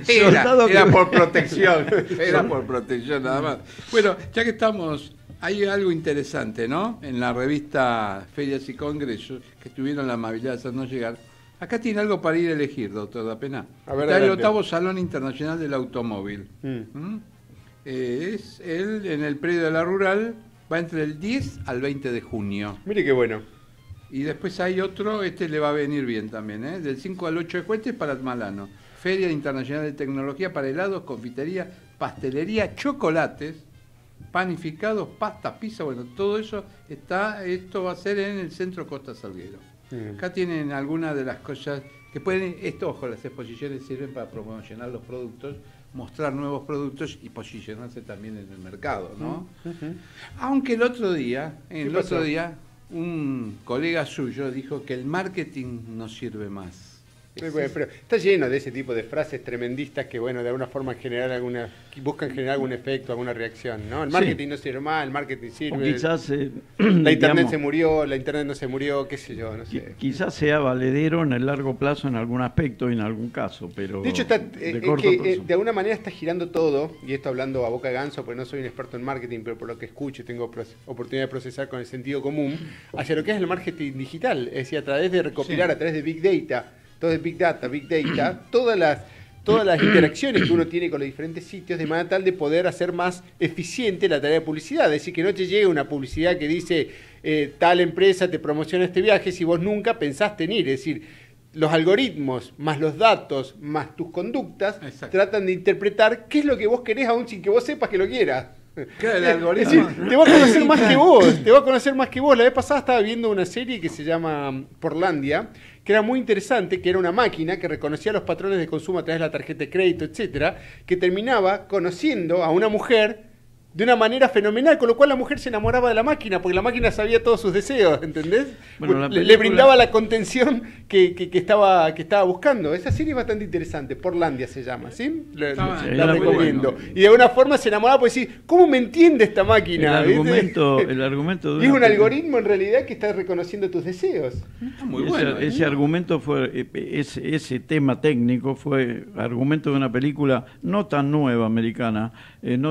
era por protección. Era por protección nada más. Bueno, ya que estamos... Hay algo interesante, ¿no? En la revista Ferias y Congresos, que tuvieron la amabilidad de hacernos llegar. Acá tiene algo para ir a elegir, doctor Dapena. Está el 8º Salón Internacional del Automóvil. Es en el predio de la Rural, va entre el 10 al 20 de junio. Mire qué bueno. Y después hay otro, le va a venir bien también, ¿eh? Del 5 al 8 de Cuentes para Malano. Feria Internacional de Tecnología para helados, confitería, pastelería, chocolates, panificados, pasta, pizza, bueno, todo eso esto va a ser en el Centro Costa Salguero. Acá tienen algunas de las cosas que pueden, ojo, las exposiciones sirven para promocionar los productos, mostrar nuevos productos y posicionarse también en el mercado, ¿no? Aunque el otro día, un colega suyo dijo que el marketing no sirve más. Bueno, pero está lleno de ese tipo de frases tremendistas que, bueno, de alguna forma buscan generar algún efecto, alguna reacción, ¿no? El marketing no sirve más, el marketing sirve. O quizás, la internet se murió, la internet no se murió, qué sé yo, no sé. Quizás sea valedero en el largo plazo en algún aspecto y en algún caso, pero... De hecho, de alguna manera está girando todo, y esto hablando a boca de ganso, porque no soy un experto en marketing, pero por lo que escucho tengo oportunidad de procesar con el sentido común, hacia lo que es el marketing digital, es decir, a través de recopilar, a través de Big Data, todo es Big Data, todas las interacciones que uno tiene con los diferentes sitios de manera tal de poder hacer más eficiente la tarea de publicidad. Es decir, que no te llegue una publicidad que dice tal empresa te promociona este viaje si vos nunca pensaste en ir. Es decir, los algoritmos más los datos más tus conductas tratan de interpretar qué es lo que vos querés aún sin que vos sepas que lo quieras. Claro, el algoritmo. Es decir, te va a conocer más que vos, La vez pasada estaba viendo una serie que se llama Portlandia, que era muy interesante, que era una máquina que reconocía los patrones de consumo a través de la tarjeta de crédito, etcétera, que terminaba conociendo a una mujer de una manera fenomenal, con lo cual la mujer se enamoraba de la máquina, porque la máquina sabía todos sus deseos, ¿entendés? Bueno, le brindaba la contención que estaba buscando. Esa serie es bastante interesante, Portlandia se llama, ¿sí? La recomiendo. Bueno. Y de alguna forma se enamoraba por decir, ¿cómo me entiende esta máquina? El argumento de es un algoritmo en realidad que está reconociendo tus deseos. Muy bueno. Ese argumento fue, ese tema técnico fue argumento de una película no tan nueva americana, en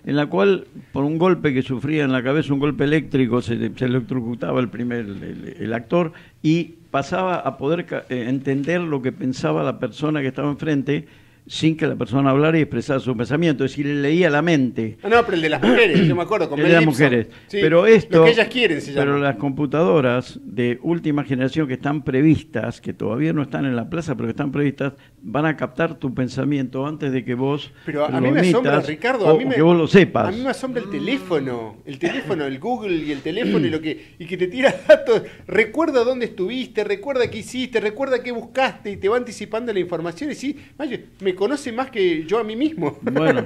la cual por un golpe que sufría en la cabeza, un golpe eléctrico, se electrocutaba el actor y pasaba a poder entender lo que pensaba la persona que estaba enfrente sin que la persona hablara y expresara su pensamiento, es decir, le leía la mente. No, pero el de las mujeres, yo me acuerdo, con el de las mujeres. Sí, pero esto, lo que ellas quieren se llama. Pero las computadoras de última generación que están previstas, que todavía no están en la plaza, pero que están previstas, van a captar tu pensamiento antes de que vos pero a mí me asombra, Ricardo, que vos lo sepas. A mí me asombra el teléfono, el Google y el teléfono y que te tira datos, recuerda dónde estuviste, recuerda qué hiciste, recuerda qué buscaste y te va anticipando la información y sí, me conoce más que yo a mí mismo. Bueno,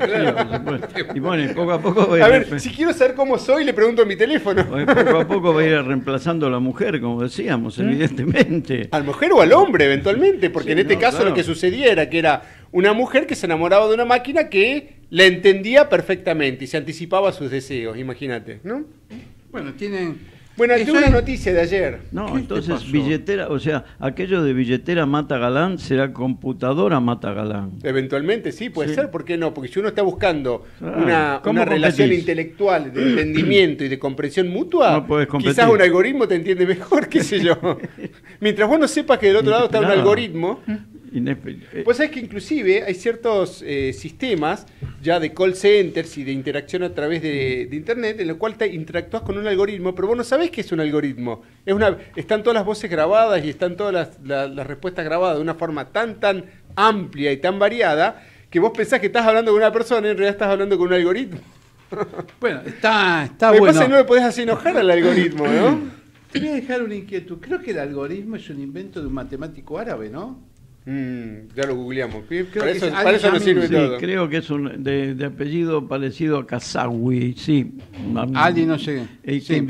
sí, y bueno, poco a poco a ver, si quiero saber cómo soy, le pregunto a mi teléfono. Poco a poco va a ir reemplazando a la mujer, como decíamos, evidentemente. Al mujer o al hombre, eventualmente, porque en este caso lo que sucedía era que era una mujer que se enamoraba de una máquina que la entendía perfectamente y se anticipaba a sus deseos, imagínate, ¿no? Bueno, tienen... Bueno, tengo una noticia de ayer. No, entonces billetera, o sea, aquello de billetera mata galán será computadora mata galán. Eventualmente sí, puede ser, ¿por qué no? Porque si uno está buscando una relación intelectual de entendimiento y de comprensión mutua, quizás un algoritmo te entiende mejor, qué sé yo. Mientras vos no sepas que del otro lado está un algoritmo... Pues es que inclusive hay ciertos sistemas ya de call centers y de interacción a través de internet en lo cual te interactúas con un algoritmo, pero vos no sabés qué es un algoritmo. Están todas las voces grabadas y están todas las respuestas grabadas de una forma tan amplia y tan variada que vos pensás que estás hablando con una persona y en realidad estás hablando con un algoritmo. Bueno, está Me bueno. pasa que no le podés hacer enojar al algoritmo, ¿no? Te voy a dejar una inquietud. Creo que el algoritmo es un invento de un matemático árabe, ¿no? Ya lo googleamos. Creo que Para eso nos sirve sí, todo. creo que es de apellido parecido a Kazawi, sí. Ali, no sé. Sí,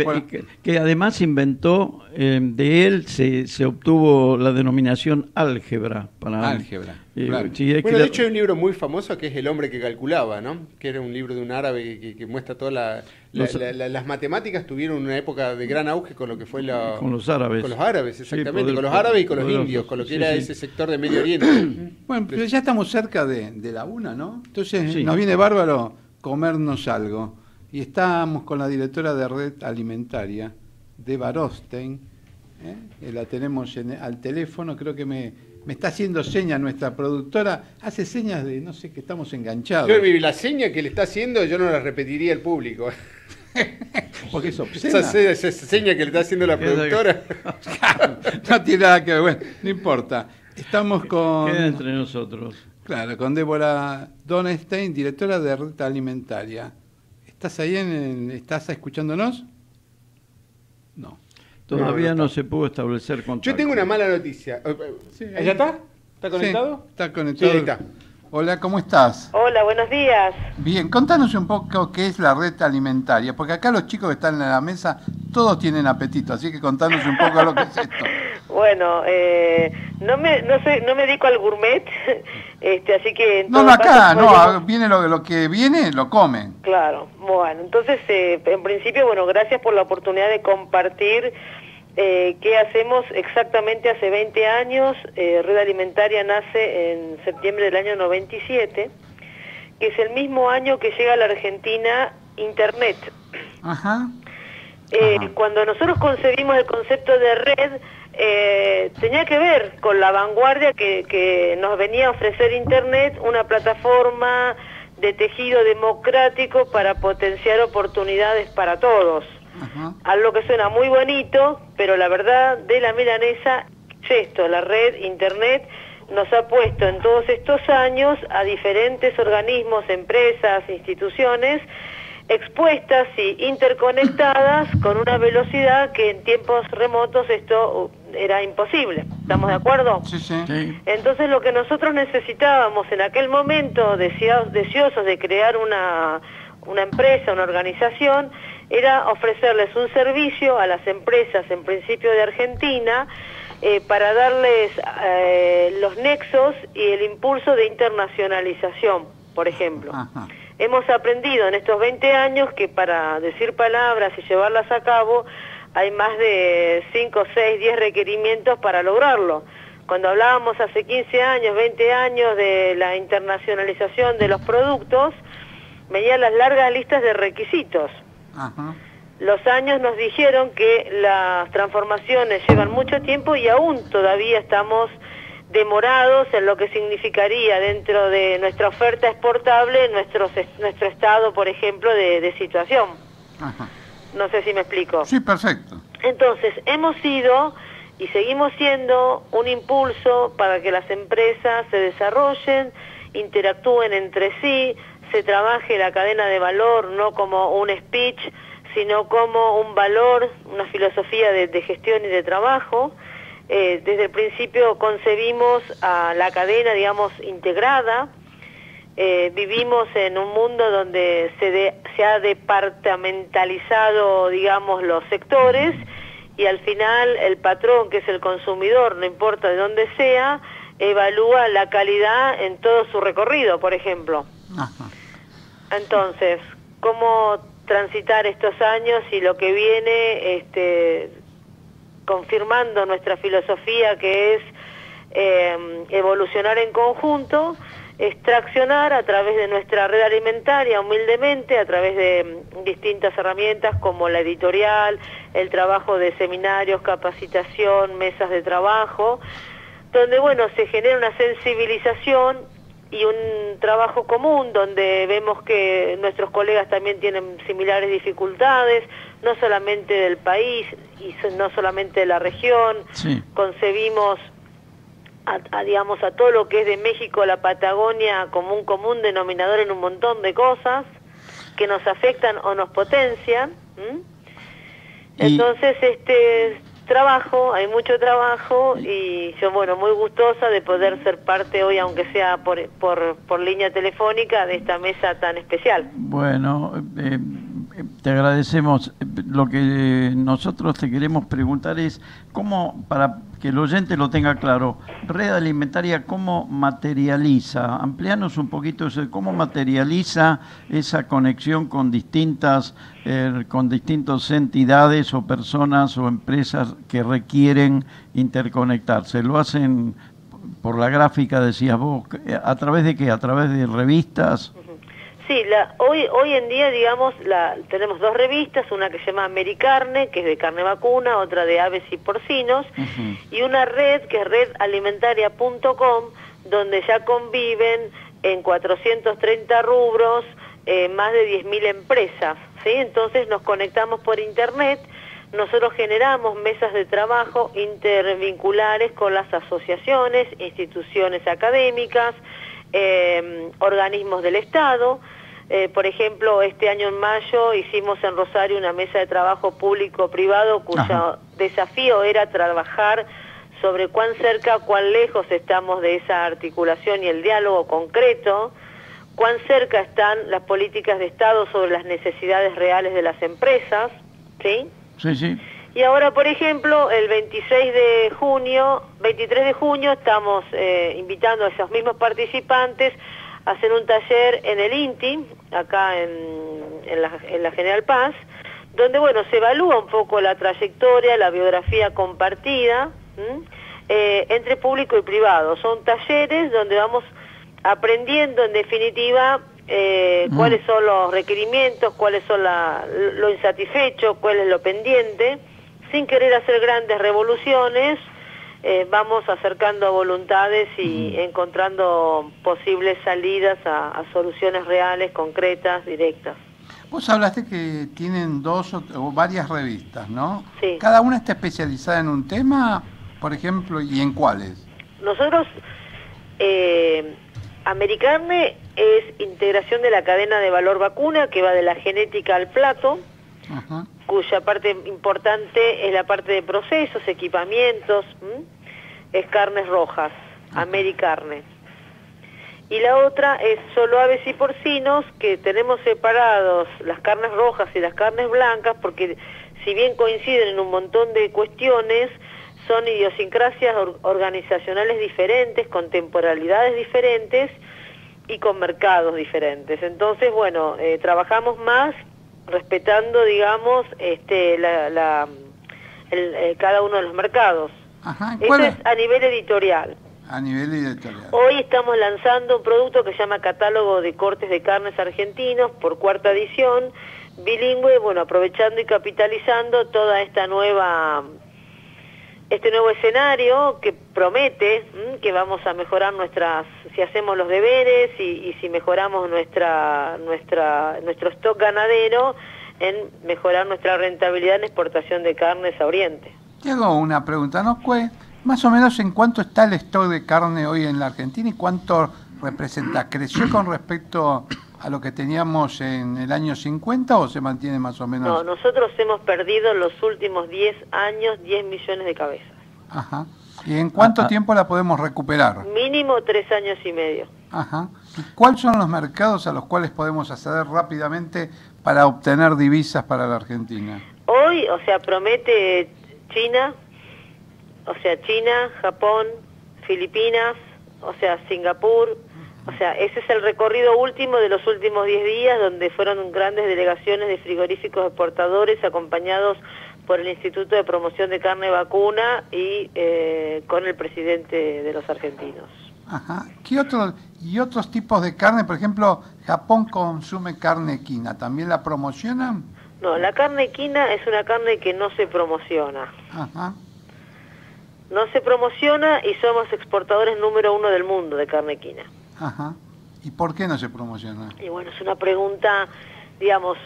que además inventó, de él se obtuvo la denominación álgebra. Álgebra. Claro. Bueno, de hecho hay un libro muy famoso que es El hombre que calculaba, ¿no? Que era un libro de un árabe que muestra todas las matemáticas tuvieron una época de gran auge con lo que fue con los árabes. Con los árabes, exactamente. Sí, con los árabes y con los poderosos. indios, con lo que Sí, era sí. ese sector de Medio Oriente. Bueno, pero ya estamos cerca de la una, ¿no? Entonces Sí. nos viene bárbaro comernos algo. Y estamos con la directora de Red Alimentaria, Deva Rostein, que la tenemos al teléfono. Creo que me está haciendo señas nuestra productora. Hace señas de, no sé, que estamos enganchados. La seña que le está haciendo yo no la repetiría al público. Porque es obscena. Esa seña que le está haciendo la productora. No tiene nada que ver. Bueno, no importa. Estamos con... Queda entre nosotros. Claro, con Débora Donestein, directora de Red Alimentaria. ¿Estás ahí estás escuchándonos? No. Todavía no se pudo establecer contacto. Yo tengo una mala noticia. Sí, ¿Ya está? ¿Está conectado? Sí, está conectado. Sí, ahí está. Hola, ¿cómo estás? Hola, buenos días. Bien, contanos un poco qué es la red alimentaria, porque acá los chicos que están en la mesa todos tienen apetito, así que contanos un poco lo que es esto. Bueno, no me dedico al gourmet, así que... en No, todo acá, caso, no, viene lo que viene, lo comen. Claro, bueno, entonces, en principio, bueno, gracias por la oportunidad de compartir qué hacemos exactamente hace 20 años. Red Alimentaria nace en septiembre del año 97, que es el mismo año que llega a la Argentina Internet. Ajá. Cuando nosotros concebimos el concepto de red, tenía que ver con la vanguardia que nos venía a ofrecer Internet, una plataforma de tejido democrático para potenciar oportunidades para todos. Ajá. Algo que suena muy bonito, pero la verdad de la milanesa es esto: la red Internet nos ha puesto en todos estos años a diferentes organismos, empresas, instituciones expuestas y interconectadas con una velocidad que en tiempos remotos esto era imposible. ¿Estamos de acuerdo? Sí, sí. Entonces lo que nosotros necesitábamos en aquel momento, deseosos de crear una empresa, una organización, era ofrecerles un servicio a las empresas, en principio de Argentina, para darles los nexos y el impulso de internacionalización, por ejemplo. Ajá. Hemos aprendido en estos 20 años que para decir palabras y llevarlas a cabo hay más de 5, 6, 10 requerimientos para lograrlo. Cuando hablábamos hace 15 años, 20 años de la internacionalización de los productos, venían las largas listas de requisitos. Ajá. Los años nos dijeron que las transformaciones llevan mucho tiempo y aún todavía estamos demorados en lo que significaría dentro de nuestra oferta exportable nuestro estado, por ejemplo, de situación. Ajá. No sé si me explico. Sí, perfecto. Entonces, hemos sido y seguimos siendo un impulso para que las empresas se desarrollen, interactúen entre sí, se trabaje la cadena de valor no como un speech, sino como un valor, una filosofía de gestión y de trabajo. Desde el principio concebimos a la cadena, digamos, integrada. Vivimos en un mundo donde se ha departamentalizado, digamos, los sectores, y al final el patrón, que es el consumidor, no importa de dónde sea, evalúa la calidad en todo su recorrido, por ejemplo. Ajá. Entonces, ¿cómo transitar estos años y lo que viene confirmando nuestra filosofía, que es evolucionar en conjunto, extraccionar a través de nuestra red alimentaria, humildemente, a través de distintas herramientas como la editorial, el trabajo de seminarios, capacitación, mesas de trabajo, donde, bueno, se genera una sensibilización y un trabajo común, donde vemos que nuestros colegas también tienen similares dificultades, no solamente del país y no solamente de la región. Sí. Concebimos digamos, a todo lo que es de México, la Patagonia, como un común denominador en un montón de cosas que nos afectan o nos potencian. Entonces, hay mucho trabajo, y yo, bueno, muy gustosa de poder ser parte hoy, aunque sea por línea telefónica, de esta mesa tan especial. Bueno, te agradecemos. Lo que nosotros te queremos preguntar es cómo, para que el oyente lo tenga claro, Red Alimentaria, ¿cómo materializa? Amplíanos un poquito eso, cómo materializa esa conexión con distintas entidades o personas o empresas que requieren interconectarse. ¿Lo hacen por la gráfica, decías vos? ¿A través de qué? ¿A través de revistas? Sí, hoy en día, digamos, tenemos dos revistas, una que se llama Americarne, que es de carne vacuna, otra de aves y porcinos, y una red que es redalimentaria.com, donde ya conviven en 430 rubros más de 10.000 empresas, ¿sí? Entonces nos conectamos por internet, nosotros generamos mesas de trabajo intervinculares con las asociaciones, instituciones académicas, organismos del Estado. Por ejemplo, este año en mayo hicimos en Rosario una mesa de trabajo público-privado cuyo desafío era trabajar sobre cuán cerca, cuán lejos estamos de esa articulación y el diálogo concreto, cuán cerca están las políticas de Estado sobre las necesidades reales de las empresas, ¿sí? Sí, sí. Y ahora, por ejemplo, el 23 de junio, estamos invitando a esos mismos participantes a hacer un taller en el INTI, acá en la General Paz, donde, bueno, se evalúa un poco la trayectoria, la biografía compartida entre público y privado. Son talleres donde vamos aprendiendo, en definitiva, cuáles son los requerimientos, cuáles son lo insatisfecho, cuál es lo pendiente. Sin querer hacer grandes revoluciones, vamos acercando voluntades y encontrando posibles salidas a soluciones reales, concretas, directas. Vos hablaste que tienen dos o varias revistas, ¿no? Sí. ¿Cada una está especializada en un tema, por ejemplo, y en cuáles? Nosotros, Americarne es integración de la cadena de valor vacuna, que va de la genética al plato, cuya parte importante es la parte de procesos, equipamientos, es carnes rojas, Americarne. Y la otra es solo aves y porcinos, que tenemos separados las carnes rojas y las carnes blancas, porque si bien coinciden en un montón de cuestiones, son idiosincrasias organizacionales diferentes, con temporalidades diferentes y con mercados diferentes. Entonces, bueno, trabajamos más respetando, digamos, cada uno de los mercados. Eso es a nivel editorial. A nivel editorial. Hoy estamos lanzando un producto que se llama Catálogo de Cortes de Carnes Argentinos, por 4ª edición, bilingüe, bueno, aprovechando y capitalizando toda este nuevo escenario que promete que vamos a mejorar si hacemos los deberes y si mejoramos nuestro stock ganadero, en mejorar nuestra rentabilidad en exportación de carnes a Oriente. Te hago una pregunta, ¿no? Más o menos, ¿en cuánto está el stock de carne hoy en la Argentina y cuánto representa? ¿Creció con respecto a lo que teníamos en el año 50 o se mantiene más o menos? No, nosotros hemos perdido en los últimos 10 años 10 millones de cabezas. Ajá. ¿Y en cuánto tiempo la podemos recuperar? Mínimo 3 años y medio. Ajá. ¿Y cuáles son los mercados a los cuales podemos acceder rápidamente para obtener divisas para la Argentina? Hoy, promete China, Japón, Filipinas, Singapur, ese es el recorrido último de los últimos 10 días, donde fueron grandes delegaciones de frigoríficos exportadores acompañados por el Instituto de Promoción de Carne Vacuna y con el presidente de los argentinos. Ajá. ¿Y otros tipos de carne? Por ejemplo, Japón consume carne equina, ¿también la promocionan? No, la carne equina es una carne que no se promociona. Ajá. no se promociona y somos exportadores número 1 del mundo de carne equina. Ajá. ¿Y por qué no se promociona? Y bueno, es una pregunta, digamos,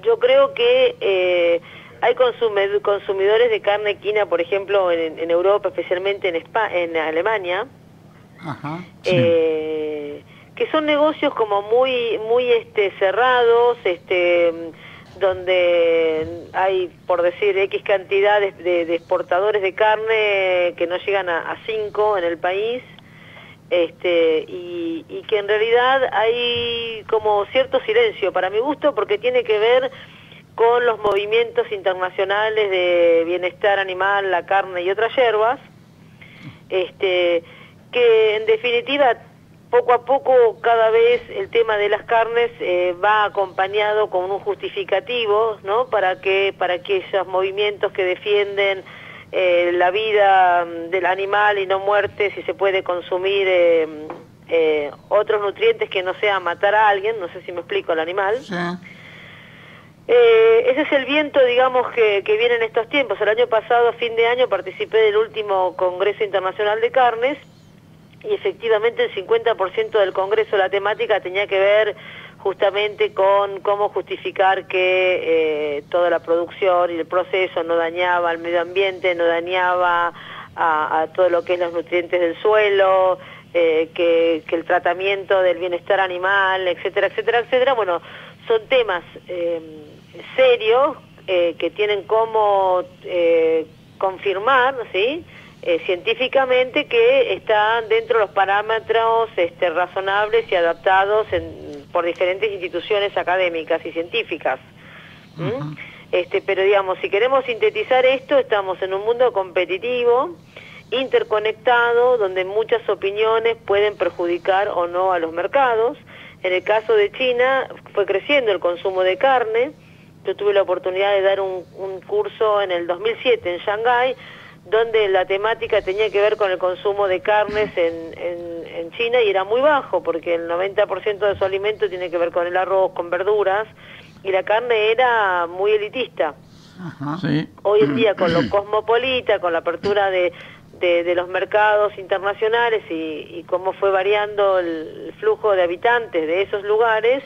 yo creo que hay consumidores de carne equina, por ejemplo, en Europa, especialmente en Alemania, Ajá, que son negocios como muy cerrados, donde hay, por decir, X cantidad de exportadores de carne que no llegan a 5 en el país, y que en realidad hay como cierto silencio, para mi gusto, porque tiene que ver con los movimientos internacionales de bienestar animal, la carne y otras hierbas, que en definitiva poco a poco cada vez el tema de las carnes va acompañado con un justificativo, ¿no? Para que esos movimientos que defienden la vida del animal y no muerte, si se puede consumir otros nutrientes que no sea matar a alguien, no sé si me explico, al animal. Sí. Ese es el viento, digamos, que viene en estos tiempos. El año pasado, a fin de año, participé del último Congreso Internacional de Carnes y efectivamente el 50% del Congreso, la temática tenía que ver justamente con cómo justificar que toda la producción y el proceso no dañaba al medio ambiente, no dañaba a todo lo que es los nutrientes del suelo, que el tratamiento del bienestar animal, etcétera, etcétera, etcétera. Bueno, son temas serios que tienen como confirmar, ¿sí?, científicamente que están dentro de los parámetros razonables y adaptados por diferentes instituciones académicas y científicas. Pero digamos, si queremos sintetizar esto, estamos en un mundo competitivo, interconectado, donde muchas opiniones pueden perjudicar o no a los mercados. En el caso de China fue creciendo el consumo de carne. Yo tuve la oportunidad de dar un curso en el 2007 en Shanghái, donde la temática tenía que ver con el consumo de carnes en China, y era muy bajo, porque el 90% de su alimento tiene que ver con el arroz, con verduras, y la carne era muy elitista. Ajá. Sí. Hoy en día, con lo cosmopolita, con la apertura de los mercados internacionales y cómo fue variando el flujo de habitantes de esos lugares,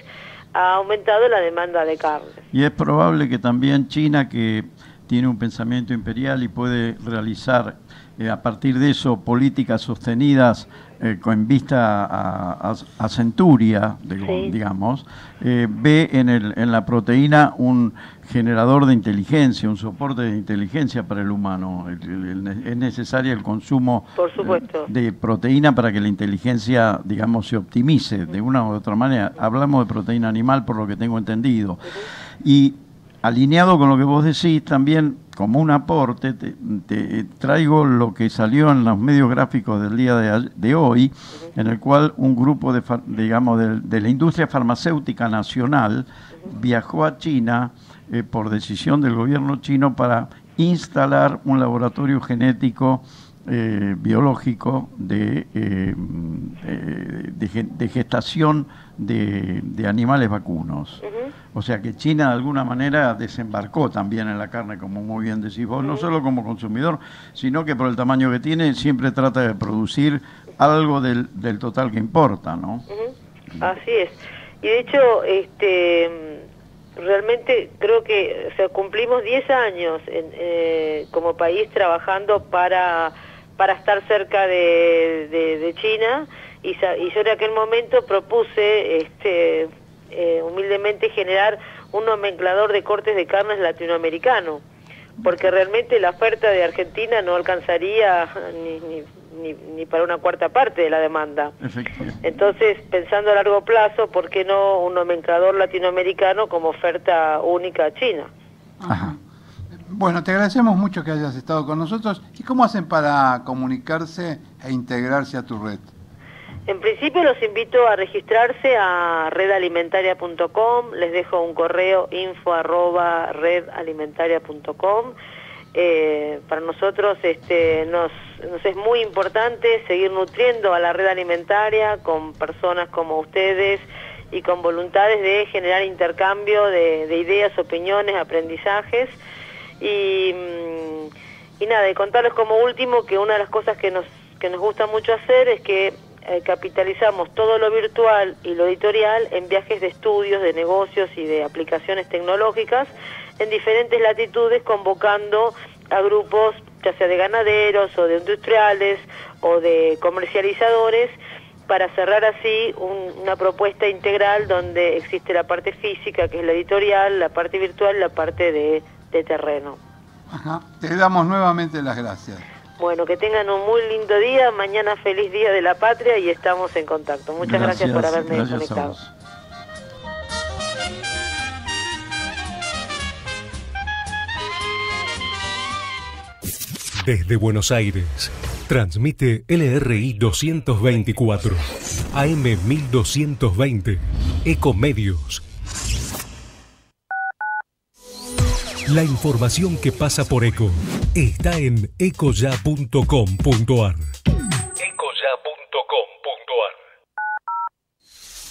ha aumentado la demanda de carne. Y es probable que también China, que tiene un pensamiento imperial y puede realizar a partir de eso políticas sostenidas con vista a centuria, digamos, ve en la proteína un generador de inteligencia, un soporte de inteligencia para el humano. Es necesario el consumo por supuesto de proteína para que la inteligencia, digamos, se optimice de una u otra manera. Hablamos de proteína animal, por lo que tengo entendido. Y alineado con lo que vos decís, también como un aporte, te traigo lo que salió en los medios gráficos del día de hoy, en el cual un grupo de la industria farmacéutica nacional viajó a China por decisión del gobierno chino para instalar un laboratorio genético biológico de gestación de animales vacunos. O sea que China de alguna manera desembarcó también en la carne, como muy bien decís vos, no solo como consumidor, sino que por el tamaño que tiene siempre trata de producir algo del total que importa, ¿no? Así es. Y de hecho, realmente creo que cumplimos 10 años como país trabajando para estar cerca de China, y yo en aquel momento propuse humildemente generar un nomenclador de cortes de carnes latinoamericano, porque realmente la oferta de Argentina no alcanzaría ni para una cuarta parte de la demanda. Entonces, pensando a largo plazo, ¿por qué no un nomenclador latinoamericano como oferta única a China? Ajá. Bueno, te agradecemos mucho que hayas estado con nosotros. ¿Y cómo hacen para comunicarse e integrarse a tu red? En principio los invito a registrarse a redalimentaria.com, les dejo un correo info@redalimentaria.com. Para nosotros nos es muy importante seguir nutriendo a la red alimentaria con personas como ustedes y con voluntades de generar intercambio de ideas, opiniones, aprendizajes. Y nada, y contarles como último que una de las cosas que nos gusta mucho hacer es que capitalizamos todo lo virtual y lo editorial en viajes de estudios, de negocios y de aplicaciones tecnológicas en diferentes latitudes, convocando a grupos, ya sea de ganaderos o de industriales o de comercializadores, para cerrar así una propuesta integral donde existe la parte física, que es la editorial, la parte virtual y la parte de terreno. Ajá. Te damos nuevamente las gracias. Bueno, que tengan un muy lindo día, mañana feliz Día de la Patria y estamos en contacto. Muchas gracias por haberme conectado. Desde Buenos Aires, transmite LRI 224, AM 1220, Ecomedios. La información que pasa por Eco está en ecoya.com.ar.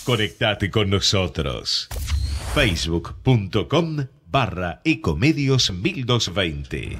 Conectate con nosotros. Facebook.com/Ecomedios 1220.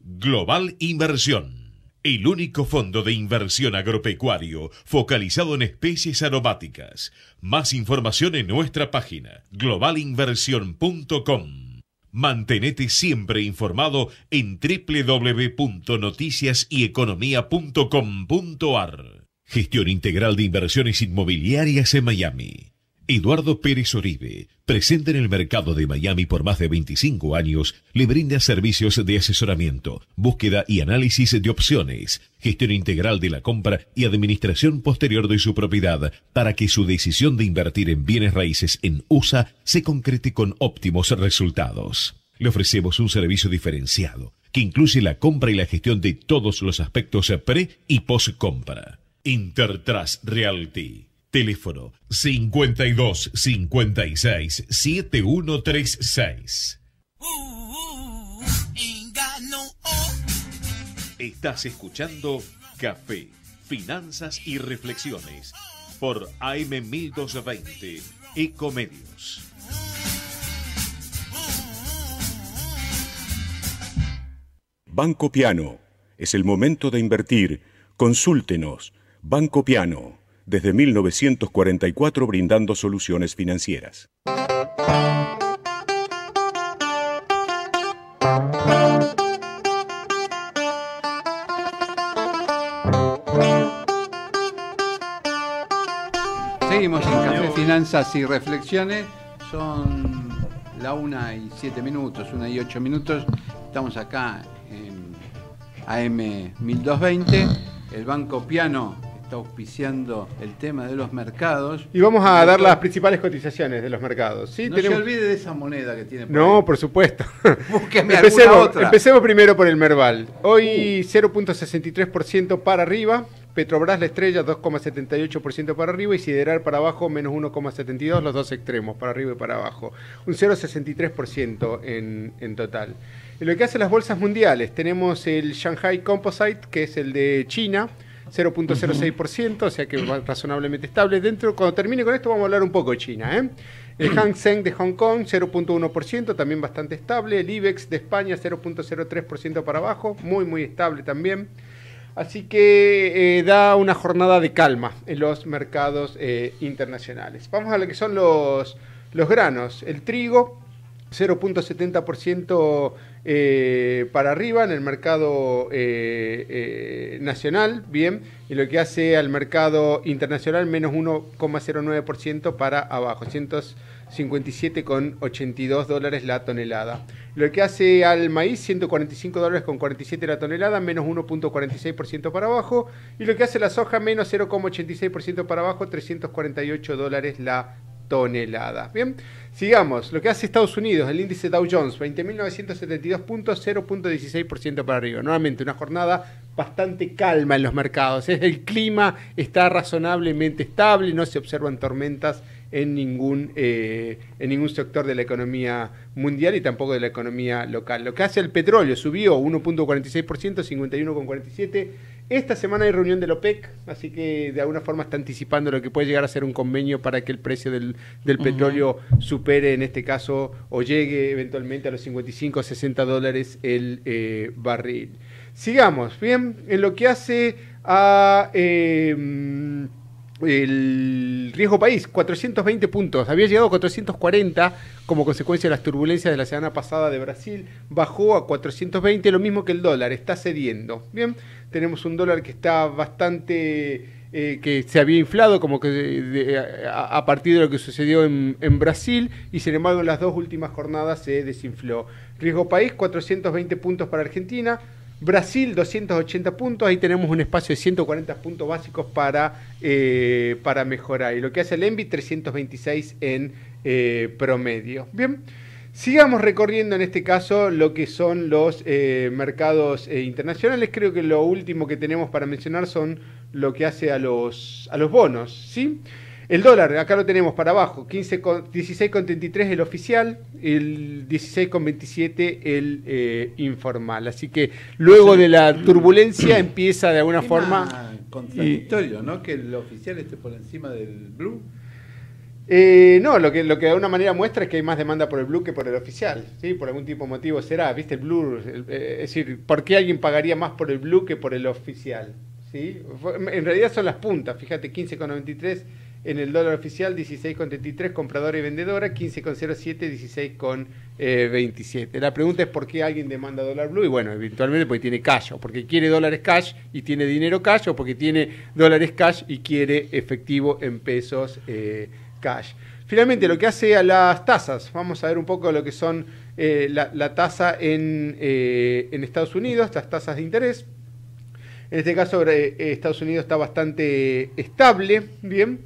Global Inversión, el único fondo de inversión agropecuario focalizado en especies aromáticas. Más información en nuestra página globalinversión.com. Mantenete siempre informado en www.noticiasyeconomia.com.ar. Gestión integral de inversiones inmobiliarias en Miami. Eduardo Pérez Oribe, presente en el mercado de Miami por más de 25 años, le brinda servicios de asesoramiento, búsqueda y análisis de opciones, gestión integral de la compra y administración posterior de su propiedad para que su decisión de invertir en bienes raíces en USA se concrete con óptimos resultados. Le ofrecemos un servicio diferenciado que incluye la compra y la gestión de todos los aspectos pre- y post-compra. Intertrust Realty. Teléfono 5256-7136. Estás escuchando Café, Finanzas y Reflexiones por AM 1220 Ecomedios. Banco Piano. Es el momento de invertir. Consúltenos. Banco Piano. Desde 1944 brindando soluciones financieras. Seguimos en Café, Finanzas y Reflexiones. Son la 1:07, 1:08. Estamos acá en AM 1220. El Banco Piano está auspiciando el tema de los mercados. Y vamos a dar las principales cotizaciones de los mercados. ¿Sí? No se olvide de esa moneda que tiene por No, ahí. por supuesto. Búsqueme alguna otra. Empecemos primero por el Merval. Hoy 0.63% para arriba. Petrobras, la estrella, 2,78% para arriba. Y Sideral para abajo, menos 1,72%. Los dos extremos, para arriba y para abajo. Un 0,63% en total. En lo que hace las bolsas mundiales, tenemos el Shanghai Composite, que es el de China, 0.06%, o sea que va razonablemente estable. Cuando termine con esto vamos a hablar un poco de China, ¿eh? El Hang Seng de Hong Kong, 0.1%, también bastante estable. El IBEX de España, 0.03% para abajo, muy estable también. Así que da una jornada de calma en los mercados internacionales. Vamos a lo que son los granos. El trigo, 0.70% para arriba en el mercado nacional, bien, y lo que hace al mercado internacional, menos 1,09% para abajo, $157,82 la tonelada. Lo que hace al maíz, $145,47 la tonelada, menos 1,46% para abajo, y lo que hace la soja, menos 0,86% para abajo, $348 la tonelada. Bien, sigamos. Lo que hace Estados Unidos, el índice Dow Jones, 20.972 puntos, 0.16% para arriba. Nuevamente, una jornada bastante calma en los mercados. El clima está razonablemente estable, no se observan tormentas en ningún sector de la economía mundial y tampoco de la economía local. Lo que hace el petróleo, subió 1.46%, 51,47 Esta semana hay reunión del OPEC, así que de alguna forma está anticipando lo que puede llegar a ser un convenio para que el precio del petróleo supere, en este caso, o llegue eventualmente a los 55 o 60 dólares el barril. Sigamos, bien, en lo que hace a el riesgo país, 420 puntos, había llegado a 440 como consecuencia de las turbulencias de la semana pasada de Brasil, bajó a 420, lo mismo que el dólar, está cediendo. Bien, tenemos un dólar que está bastante, que se había inflado como que a partir de lo que sucedió en Brasil, y sin embargo en las dos últimas jornadas se desinfló. Riesgo país, 420 puntos para Argentina, Brasil 280 puntos, ahí tenemos un espacio de 140 puntos básicos para mejorar. Y lo que hace el ENVI, 326 en promedio. Bien, sigamos recorriendo en este caso lo que son los mercados internacionales. Creo que lo último que tenemos para mencionar son lo que hace a los bonos, ¿sí? El dólar, acá lo tenemos para abajo, 16,33 el oficial, el 16,27 el informal. Así que luego de la turbulencia empieza de alguna forma... Contradictorio, ¿no? Que el oficial esté por encima del blue. No, lo que de alguna manera muestra es que hay más demanda por el blue que por el oficial, ¿sí? Por algún tipo de motivo será, ¿viste? El blue, es decir, ¿por qué alguien pagaría más por el blue que por el oficial? ¿Sí? En realidad son las puntas, fíjate, 15,93 en el dólar oficial, 16,33 compradora y vendedora, 15,07, 16,27. La pregunta es por qué alguien demanda dólar blue, y bueno, eventualmente porque tiene cash, o porque quiere dólares cash y tiene dinero cash, o porque tiene dólares cash y quiere efectivo en pesos cash. Finalmente, lo que hace a las tasas, vamos a ver un poco lo que son la tasa en Estados Unidos, las tasas de interés. En este caso, Estados Unidos está bastante estable, bien.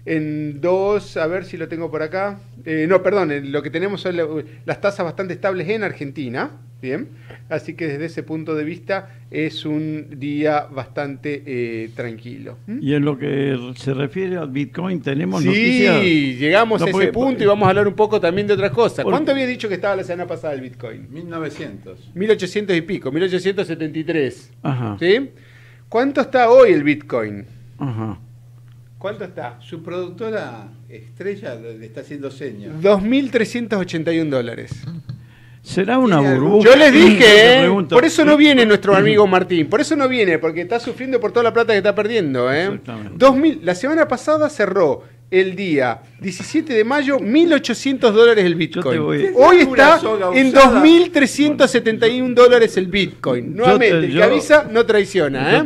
En dos, a ver si lo tengo por acá. No, perdón, lo que tenemos son las tasas bastante estables en Argentina, bien. Así que desde ese punto de vista es un día bastante tranquilo. Y en lo que se refiere al Bitcoin, tenemos noticias. Sí, llegamos a ese punto y vamos a hablar un poco también de otras cosas. ¿Cuánto había dicho que estaba la semana pasada el Bitcoin? 1900. 1800 y pico, 1873. Ajá. ¿Sí? ¿Cuánto está hoy el Bitcoin? Ajá. ¿Cuánto está? Su productora estrella le está haciendo señas. $2.381. ¿Será una burbuja? Yo les dije, por eso no viene nuestro amigo Martín, por eso no viene, porque está sufriendo por toda la plata que está perdiendo. Exactamente. La semana pasada cerró el día 17 de mayo, $1.800 el Bitcoin. Hoy está en $2.371 el Bitcoin. Nuevamente, el que avisa no traiciona.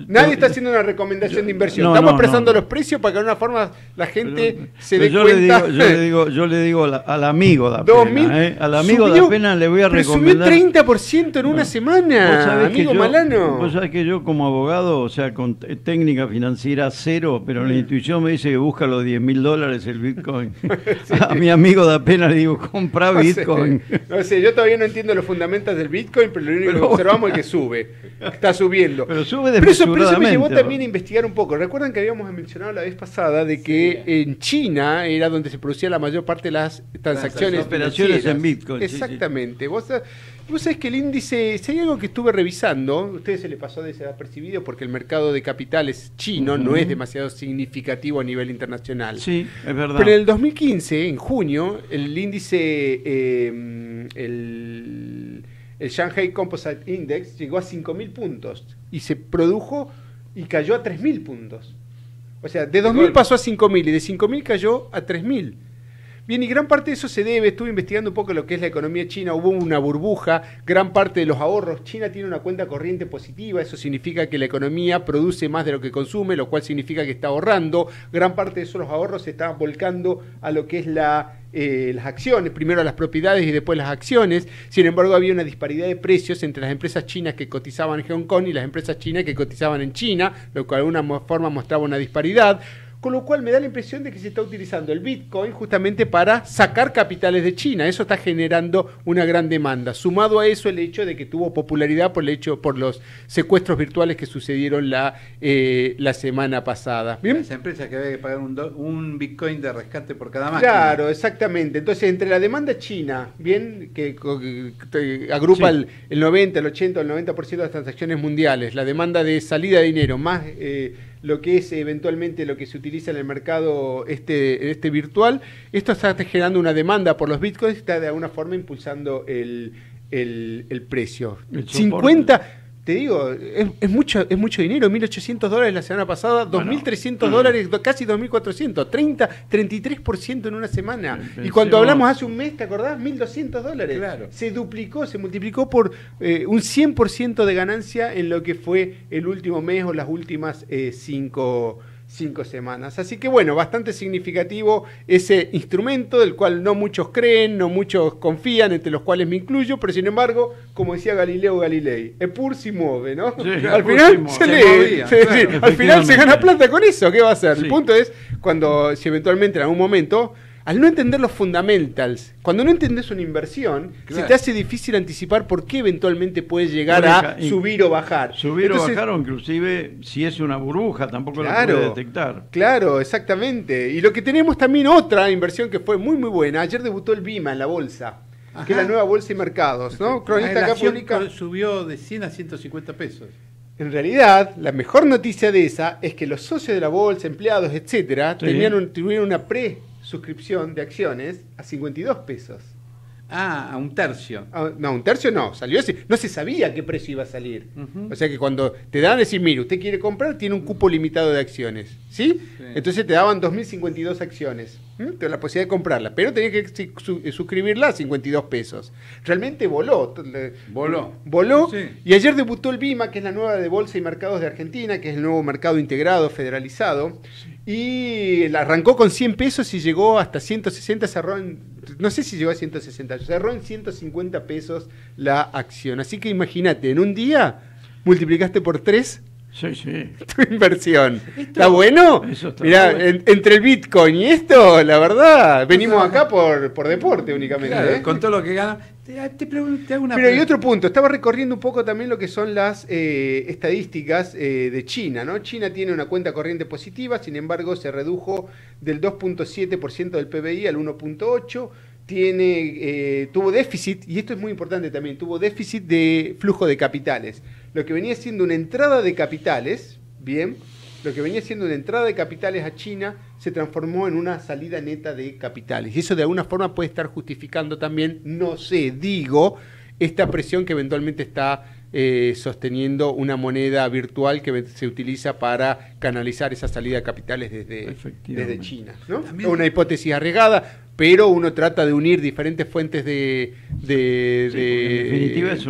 Nadie está haciendo una recomendación de inversión. Estamos expresando los precios para que de alguna forma la gente se dé cuenta. Yo le digo al amigo de Apena, al amigo de Apena le voy a recomendar. Subió 30% en una semana, amigo Malano. Vos sabés que yo como abogado, o sea, con técnica financiera cero, pero la intuición me dice que busca los $10.000 el Bitcoin. Sí. A mi amigo de Apena le digo, compra Bitcoin. No sé, yo todavía no entiendo los fundamentos del Bitcoin, pero lo único que observamos es que sube. Está subiendo. Pero sube desmesuradamente. Pero eso me llevó también a investigar un poco. Recuerdan que habíamos mencionado la vez pasada de que en China era donde se producía la mayor parte de las transacciones operaciones en Bitcoin. Exactamente. Sí. Vos sabés que el índice, si hay algo que estuve revisando, a ustedes se les pasó desapercibido porque el mercado de capitales chino no es demasiado significativo a nivel internacional. Sí, es verdad. Pero en el 2015, en junio, el índice, el Shanghai Composite Index llegó a 5.000 puntos y se produjo y cayó a 3.000 puntos. O sea, de 2.000 pasó a 5.000 y de 5.000 cayó a 3.000. Bien, y gran parte de eso se debe, estuve investigando un poco lo que es la economía china, hubo una burbuja, gran parte de los ahorros, China tiene una cuenta corriente positiva, eso significa que la economía produce más de lo que consume, lo cual significa que está ahorrando, gran parte de esos los ahorros se estaban volcando a lo que es las acciones, primero las propiedades y después las acciones, sin embargo había una disparidad de precios entre las empresas chinas que cotizaban en Hong Kong y las empresas chinas que cotizaban en China, lo cual de alguna forma mostraba una disparidad. con lo cual me da la impresión de que se está utilizando el Bitcoin justamente para sacar capitales de China. Eso está generando una gran demanda. Sumado a eso el hecho de que tuvo popularidad por los secuestros virtuales que sucedieron la semana pasada. ¿Bien? Las empresas que había que pagar un Bitcoin de rescate por cada máquina. Claro, exactamente. Entonces, entre la demanda china, bien, que agrupa el 90, el 80, el 90% de las transacciones mundiales, la demanda de salida de dinero, más lo que es eventualmente lo que se utiliza en el mercado este virtual, esto está generando una demanda por los bitcoins que está de alguna forma impulsando el precio. 50, te digo, es mucho dinero, $1.800 la semana pasada, $2.300, casi $2.400, 33% en una semana. Y cuando hablamos hace un mes, ¿te acordás? $1.200. Claro. Se duplicó, se multiplicó por un 100% de ganancia en lo que fue el último mes o las últimas 5 semanas. Así que bueno, bastante significativo ese instrumento del cual no muchos creen, no muchos confían, entre los cuales me incluyo, pero sin embargo, como decía Galileo Galilei, Epur si mueve, ¿no? Sí, al final al final se gana plata con eso, ¿qué va a hacer? Sí. El punto es si eventualmente en algún momento, al no entender los fundamentals, cuando no entendés una inversión, se te hace difícil anticipar por qué eventualmente puede llegar a subir o bajar. Subir o bajar, o inclusive si es una burbuja, tampoco lo puede detectar. Claro, exactamente. Y lo que tenemos también otra inversión que fue muy muy buena. Ayer debutó el BIMA en la bolsa, que es la nueva bolsa de mercados, ¿no? Cronista acá publica. Subió de 100 a 150 pesos. En realidad, la mejor noticia de esa es que los socios de la bolsa, empleados, etcétera, tuvieron una suscripción de acciones a 52 pesos. Ah, a un tercio. No, un tercio no, salió así. No se sabía qué precio iba a salir. O sea que cuando te dan a decir, mire, usted quiere comprar, tiene un cupo limitado de acciones. ¿Sí? Entonces te daban 2.052 acciones. Te la posibilidad de comprarla, pero tenías que suscribirla a 52 pesos. Realmente voló. Voló. Sí. Y ayer debutó el BIMA, que es la nueva de Bolsa y Mercados de Argentina, que es el nuevo mercado integrado, federalizado. Sí. Y arrancó con 100 pesos y llegó hasta 160, no sé si llegó a 160, cerró en 150 pesos la acción. Así que imagínate, en un día multiplicaste por 3 tu inversión. ¿Está bueno? Mirá, bueno. Entre el Bitcoin y esto, la verdad, venimos acá por deporte únicamente. Claro, con todo lo que gana. Te hago una pregunta. Pero hay otro punto, estaba recorriendo un poco también lo que son las estadísticas de China, ¿no? China tiene una cuenta corriente positiva, sin embargo se redujo del 2.7% del PBI al 1.8%. Tuvo déficit, y esto es muy importante también, tuvo déficit de flujo de capitales. Lo que venía siendo una entrada de capitales, a China se transformó en una salida neta de capitales. Y eso de alguna forma puede estar justificando también, esta presión que eventualmente está sosteniendo una moneda virtual que se utiliza para canalizar esa salida de capitales desde China, ¿no? Es una hipótesis arriesgada, pero uno trata de unir diferentes fuentes de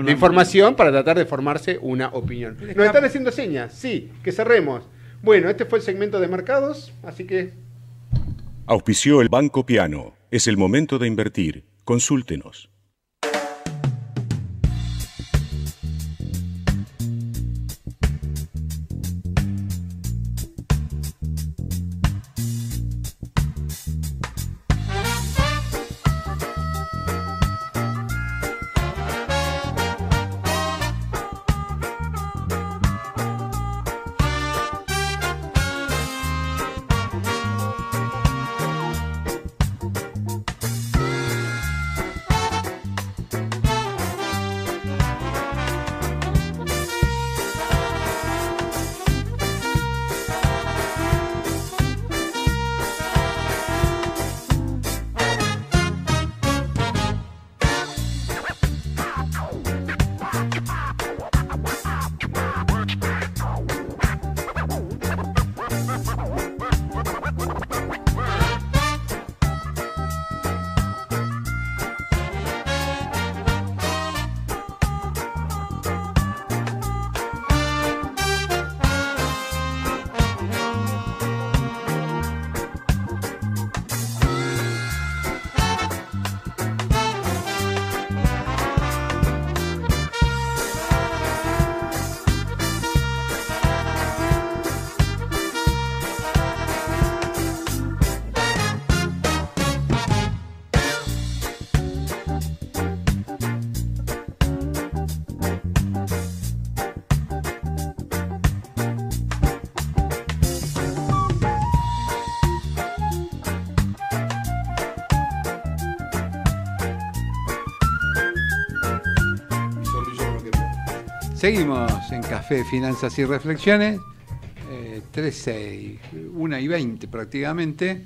información para tratar de formarse una opinión. Nos están haciendo señas, sí, que cerremos. Bueno, este fue el segmento de mercados, así que... Auspició el Banco Piano. Es el momento de invertir. Consúltenos. Seguimos en Café, Finanzas y Reflexiones, 13, 1:20 prácticamente.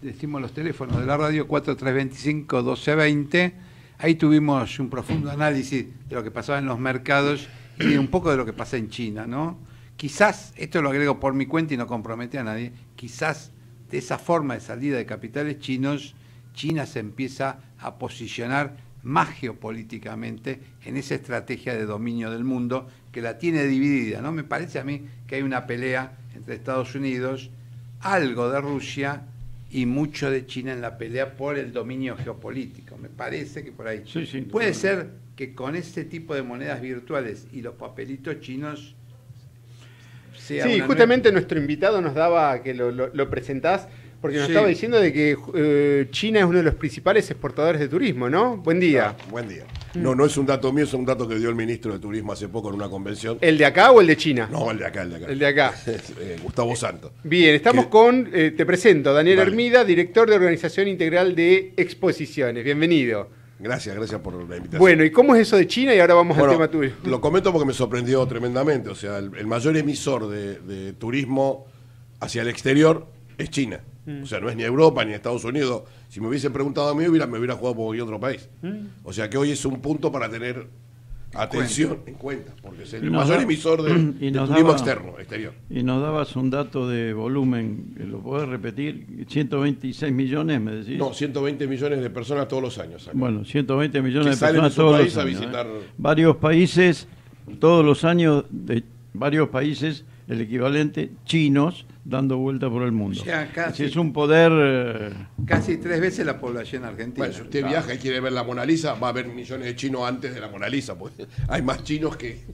Decimos los teléfonos de la radio, 4325-1220. Ahí tuvimos un profundo análisis de lo que pasaba en los mercados y un poco de lo que pasa en China, ¿no? Quizás, esto lo agrego por mi cuenta y no compromete a nadie, quizás de esa forma de salida de capitales chinos, China se empieza a posicionar más geopolíticamente en esa estrategia de dominio del mundo que la tiene dividida, ¿no? Me parece a mí que hay una pelea entre Estados Unidos, algo de Rusia y mucho de China en la pelea por el dominio geopolítico. Me parece que por ahí. Sí, sí, puede ser que con este tipo de monedas virtuales y los papelitos chinos sea sí, una justamente nuestro invitado nos daba, que lo presentás, porque nos estaba diciendo de que China es uno de los principales exportadores de turismo, ¿no? Buen día. Buen día. No es un dato mío, es un dato que dio el ministro de Turismo hace poco en una convención. ¿El de acá o el de China? No, el de acá. El de acá. Gustavo Santos. Bien, estamos con, te presento, Daniel Hermida, director de Organización Integral de Exposiciones. Bienvenido. Gracias por la invitación. Bueno, ¿y cómo es eso de China? Y ahora vamos al tema tuyo. Lo comento porque me sorprendió tremendamente. O sea, el mayor emisor de turismo hacia el exterior es China. O sea, no es ni Europa ni Estados Unidos. Si me hubiesen preguntado a mí, me hubiera jugado por cualquier otro país. O sea que hoy es un punto para tener atención en cuenta, porque es el mayor emisor de turismo exterior. Y nos dabas un dato de volumen, ¿lo podés repetir? 126 millones, me decís. No, 120 millones de personas todos los años. Acá. Bueno, 120 millones que de personas todos los años. A visitar... Varios países, todos los años, de varios países, el equivalente, chinos, dando vuelta por el mundo. O sea, casi, es un poder... casi 3 veces la población argentina. Bueno, si usted viaja y quiere ver la Mona Lisa, va a haber millones de chinos antes de la Mona Lisa, porque hay más chinos que...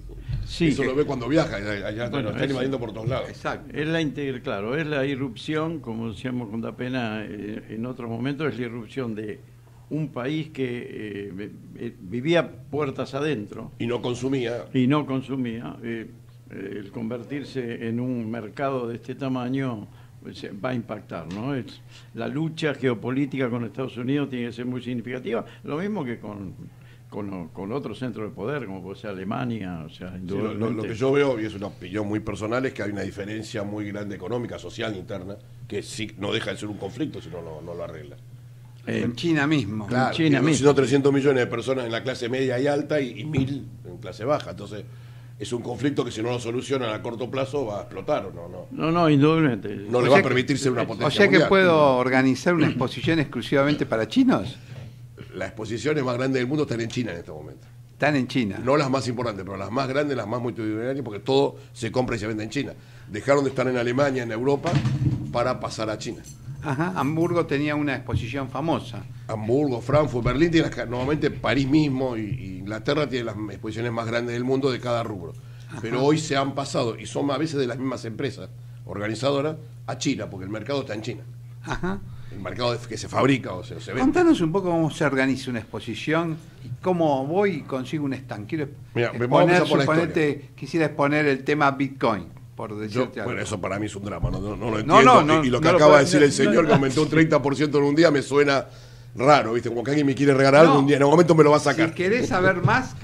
Sí, eso lo ve cuando viaja, allá bueno, lo están invadiendo por todos lados. Exacto. Es la irrupción, como decíamos con Da Pena en otros momentos, es la irrupción de un país que vivía puertas adentro. Y no consumía. El convertirse en un mercado de este tamaño va a impactar, ¿no? La lucha geopolítica con Estados Unidos tiene que ser muy significativa, lo mismo que con otros centros de poder, como puede ser Alemania, o sea, lo que yo veo, y es una opinión muy personal, es que hay una diferencia muy grande económica, social, interna, que sí no deja de ser un conflicto si no lo arregla. En China mismo. Claro, en China mismo. Sino 300 millones de personas en la clase media y alta y 1.000 en clase baja, entonces... Es un conflicto que si no lo solucionan a corto plazo va a explotar, ¿o no? No, indudablemente. No le va a permitir ser una potencia mundial. O sea que mundial. ¿Puedo organizar una exposición exclusivamente para chinos? Las exposiciones más grandes del mundo están en China en este momento. Están en China. No las más importantes, pero las más grandes, las más multitudinarias, porque todo se compra y se vende en China. Dejaron de estar en Alemania, en Europa, para pasar a China. Ajá, Hamburgo tenía una exposición famosa. Hamburgo, Frankfurt, Berlín, normalmente París mismo y Inglaterra tienen las exposiciones más grandes del mundo de cada rubro. Ajá. Pero hoy se han pasado, y son a veces de las mismas empresas organizadoras, a China, porque el mercado está en China. Ajá. El mercado que se fabrica o se vende. Contanos un poco cómo se organiza una exposición y cómo voy y consigo un stand. Quiero quisiera exponer el tema Bitcoin. Por decirte algo. Bueno, eso para mí es un drama, no lo entiendo. Y lo que acaba de decir el señor, que aumentó un 30% en un día, me suena raro, ¿viste? Como que alguien me quiere regalar algo un día, en algún momento me lo va a sacar. Si querés saber más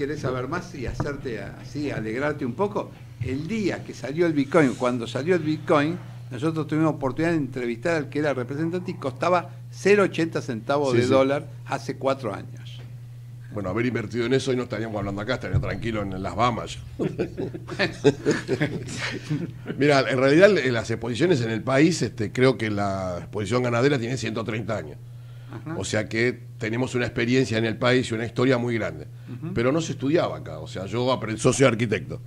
y hacerte así, alegrarte un poco, el día que salió el Bitcoin, cuando salió el Bitcoin, nosotros tuvimos oportunidad de entrevistar al que era representante y costaba 0,80 centavos de dólar hace 4 años. Bueno, haber invertido en eso y no estaríamos hablando acá, estaría tranquilo en las Bahamas. Mira, en realidad las exposiciones en el país, creo que la exposición ganadera tiene 130 años. Ajá. O sea que tenemos una experiencia en el país y una historia muy grande. Pero no se estudiaba acá, o sea, yo soy arquitecto.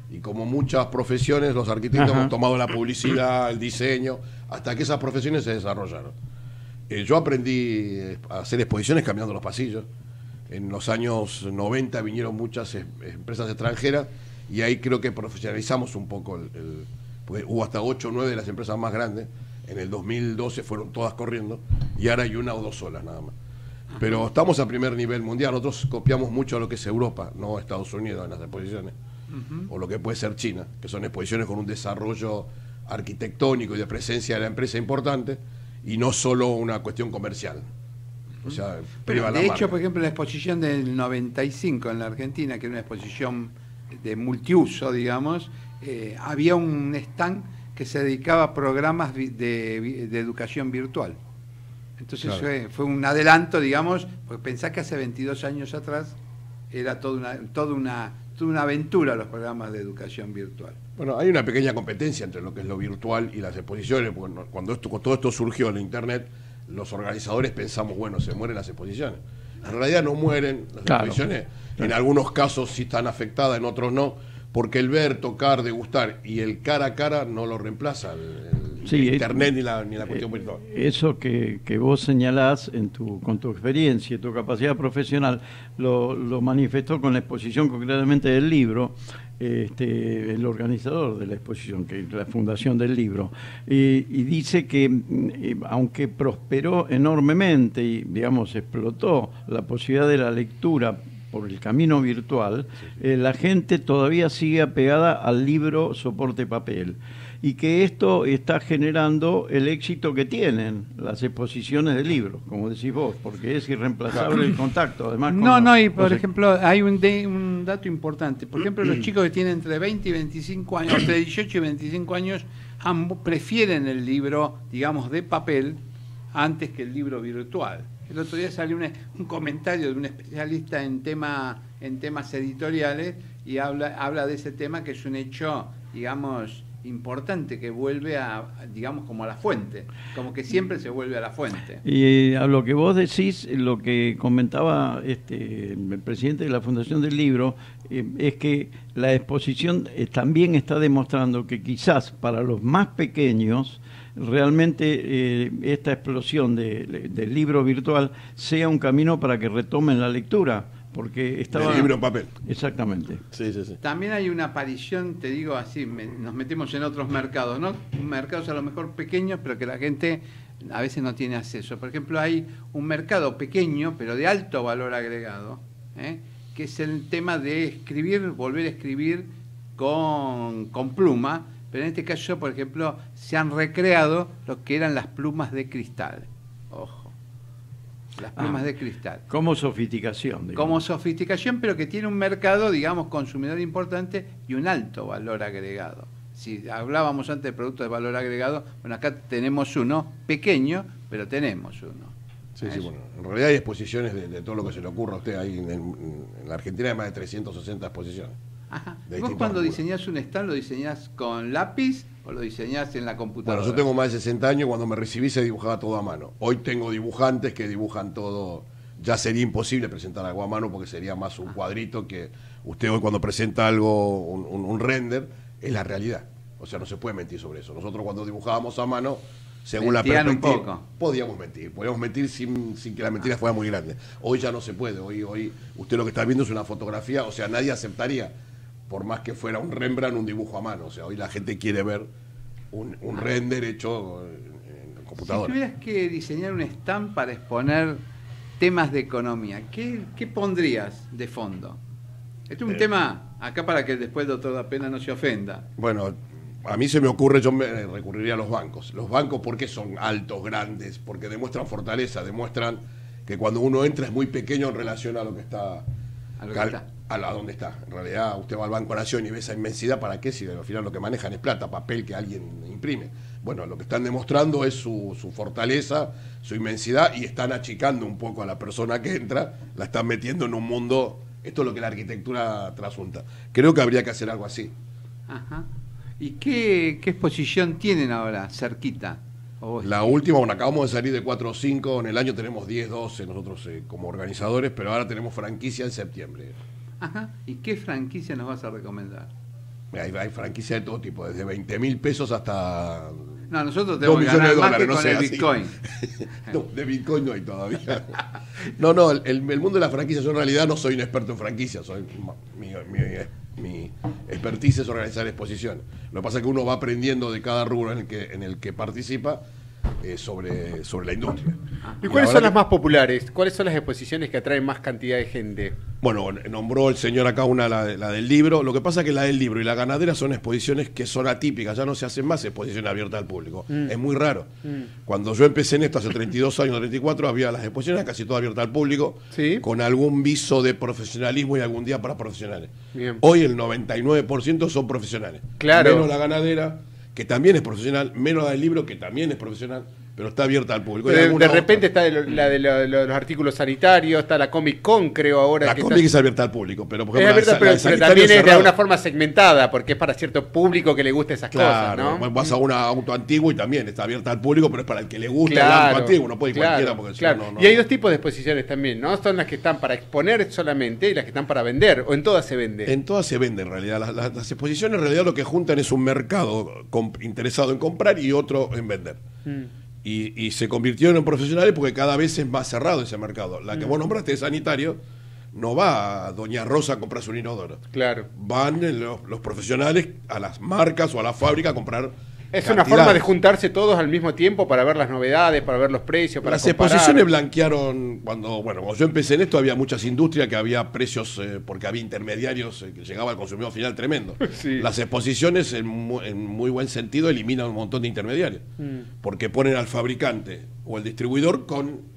Y como muchas profesiones, los arquitectos hemos tomado la publicidad, el diseño, hasta que esas profesiones se desarrollaron. Yo aprendí a hacer exposiciones caminando los pasillos. En los años 90 vinieron muchas empresas extranjeras y ahí creo que profesionalizamos un poco porque hubo hasta 8 o 9 de las empresas más grandes. En el 2012 fueron todas corriendo y ahora hay 1 o 2 solas nada más. Pero estamos a primer nivel mundial. Nosotros copiamos mucho a lo que es Europa, no Estados Unidos en las exposiciones. O lo que puede ser China, que son exposiciones con un desarrollo arquitectónico y de presencia de la empresa importante y no solo una cuestión comercial. O sea, pero de hecho, por ejemplo, la exposición del 95 en la Argentina, que era una exposición de multiuso, digamos, había un stand que se dedicaba a programas de educación virtual. Entonces Claro. fue un adelanto, digamos, porque pensá que hace 22 años atrás era toda una aventura los programas de educación virtual. Bueno, hay una pequeña competencia entre lo que es lo virtual y las exposiciones. Bueno, cuando todo esto surgió en Internet, los organizadores pensamos, bueno, se mueren las exposiciones. En realidad no mueren las exposiciones. En algunos casos sí están afectadas, en otros no, porque el ver, tocar, degustar y el cara a cara no lo reemplaza el Internet ni la cuestión virtual. Eso que vos señalás con tu experiencia y tu capacidad profesional lo manifestó con la exposición concretamente del libro, el organizador de la exposición, que es la Fundación del Libro, y dice que aunque prosperó enormemente y, digamos, explotó la posibilidad de la lectura por el camino virtual, la gente todavía sigue apegada al libro soporte papel, y que esto está generando el éxito que tienen las exposiciones de libros, como decís vos, porque es irreemplazable el contacto. Además, y por ejemplo, hay un dato importante. Por ejemplo, los chicos que tienen entre 20 y 25 años, entre 18 y 25 años, prefieren el libro, digamos, de papel antes que el libro virtual. El otro día salió un comentario de un especialista en temas editoriales y habla de ese tema, que es un hecho, digamos, importante, que vuelve digamos, como a la fuente, como que siempre se vuelve a la fuente. Y a lo que vos decís, lo que comentaba el presidente de la Fundación del Libro, es que la exposición también está demostrando que quizás para los más pequeños realmente esta explosión del libro virtual sea un camino para que retomen la lectura, porque estaba... El libro en papel. Exactamente. Sí. También hay una aparición, te digo así, nos metemos en otros mercados, ¿no? Mercados a lo mejor pequeños, pero que la gente a veces no tiene acceso. Por ejemplo, hay un mercado pequeño, pero de alto valor agregado, que es el tema de escribir, volver a escribir con pluma, pero en este caso, por ejemplo, se han recreado lo que eran las plumas de cristal. Ojo. Las plumas de cristal. Como sofisticación. Digamos. Como sofisticación, pero que tiene un mercado, digamos, consumidor importante y un alto valor agregado. Si hablábamos antes de productos de valor agregado, bueno, acá tenemos uno pequeño, pero tenemos uno. Sí, bueno, en realidad hay exposiciones de todo lo que se le ocurra a usted. Ahí en la Argentina hay más de 360 exposiciones. Ajá. ¿Y vos cuando diseñás un stand, lo diseñás con lápiz o lo diseñás en la computadora? Bueno, yo tengo más de 60 años, cuando me recibí se dibujaba todo a mano. Hoy tengo dibujantes que dibujan todo. Ya sería imposible presentar algo a mano porque sería más un cuadrito, que usted hoy cuando presenta algo, un render, es la realidad. O sea, no se puede mentir sobre eso. Nosotros cuando dibujábamos a mano, según Mentían la perspectiva, un poco. podíamos mentir sin que la mentira fuera muy grande. Hoy ya no se puede. Hoy usted lo que está viendo es una fotografía, o sea, nadie aceptaría, por más que fuera un Rembrandt, un dibujo a mano. O sea, hoy la gente quiere ver un render hecho en computadora. Si tuvieras que diseñar un stand para exponer temas de economía, ¿qué pondrías de fondo? Este es un tema, acá para que después el doctor Da Pena no se ofenda. Bueno, a mí se me ocurre, yo me recurriría a los bancos. Los bancos, ¿por qué son altos, grandes? Porque demuestran fortaleza, demuestran que cuando uno entra es muy pequeño en relación a lo que está... A donde está. En realidad, usted va al Banco Nación y ve esa inmensidad, ¿para qué? Si al final lo que manejan es plata, papel que alguien imprime. Bueno, lo que están demostrando es su fortaleza, su inmensidad, y están achicando un poco a la persona que entra, la están metiendo en un mundo. Esto es lo que la arquitectura trasunta. Creo que habría que hacer algo así. Ajá. ¿Y qué exposición tienen ahora, cerquita? La última, bueno, acabamos de salir de 4 o 5, en el año tenemos 10, 12 nosotros como organizadores, pero ahora tenemos franquicia en septiembre. Ajá. ¿Y qué franquicia nos vas a recomendar? Hay franquicia de todo tipo, desde 20.000 pesos hasta... No, nosotros tenemos que ganar más que con el Bitcoin. No, de Bitcoin no hay todavía. No, el mundo de la franquicia, yo en realidad no soy un experto en franquicias, mi expertise es organizar exposiciones. Lo que pasa es que uno va aprendiendo de cada rubro en el que participa, sobre la industria. ¿Y cuáles son las más populares? ¿Cuáles son las exposiciones que atraen más cantidad de gente? Bueno, nombró el señor acá la del libro. Lo que pasa es que la del libro y la ganadera son exposiciones que son atípicas, ya no se hacen más exposiciones abiertas al público. Es muy raro. Cuando yo empecé en esto hace 32 años, 34, había las exposiciones casi todas abiertas al público, con algún viso de profesionalismo y algún día para profesionales. Bien. Hoy el 99% son profesionales. Claro. Menos la ganadera, que también es profesional, menos la del libro, que también es profesional, pero está abierta al público. De repente está la de los artículos sanitarios, está la Comic Con, creo ahora. La Comic es abierta al público, pero por es ejemplo, abierta, pero también es de alguna forma segmentada, porque es para cierto público que le gusta esas cosas, ¿no? Vas a un auto antiguo y también está abierta al público, pero es para el que le gusta el auto antiguo, no puede ir cualquiera. Porque si no. Y hay dos tipos de exposiciones también, ¿no? Son las que están para exponer solamente y las que están para vender, o en todas se vende. En todas se vende, en realidad. Las exposiciones en realidad lo que juntan es un mercado interesado en comprar y otro en vender. Y se convirtieron en profesionales porque cada vez es más cerrado ese mercado. La que vos nombraste de sanitario, no va a Doña Rosa a comprarse un inodoro. Claro. Van los profesionales a las marcas o a la fábrica a comprar. Es una forma de juntarse todos al mismo tiempo para ver las novedades, para ver los precios, para las comparar. exposiciones blanquearon cuando yo empecé en esto había muchas industrias que había precios porque había intermediarios que llegaba al consumidor final tremendo. Sí. Las exposiciones en muy buen sentido eliminan un montón de intermediarios porque ponen al fabricante o el distribuidor con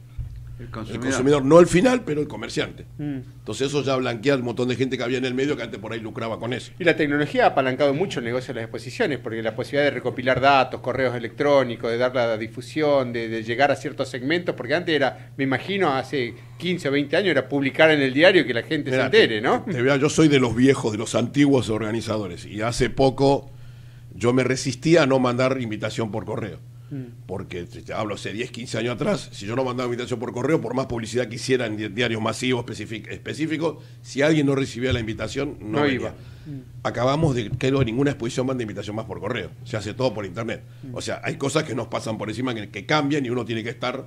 el consumidor, no el final, pero el comerciante. Entonces eso ya blanquea un montón de gente que había en el medio que antes por ahí lucraba con eso. Y la tecnología ha apalancado mucho el negocio de las exposiciones, porque la posibilidad de recopilar datos, correos electrónicos, de dar la difusión, de llegar a ciertos segmentos, porque antes era, me imagino, hace 15 o 20 años era publicar en el diario y que la gente se entere, ¿no? Yo soy de los viejos, de los antiguos organizadores, y hace poco yo me resistía a no mandar invitación por correo. Porque te hablo hace 10, 15 años atrás, si yo no mandaba invitación por correo, por más publicidad que hiciera en diarios masivos específicos, si alguien no recibía la invitación, no iba. Acabamos de que ninguna exposición manda invitación más por correo, se hace todo por internet. O sea, hay cosas que nos pasan por encima que cambian y uno tiene que estar.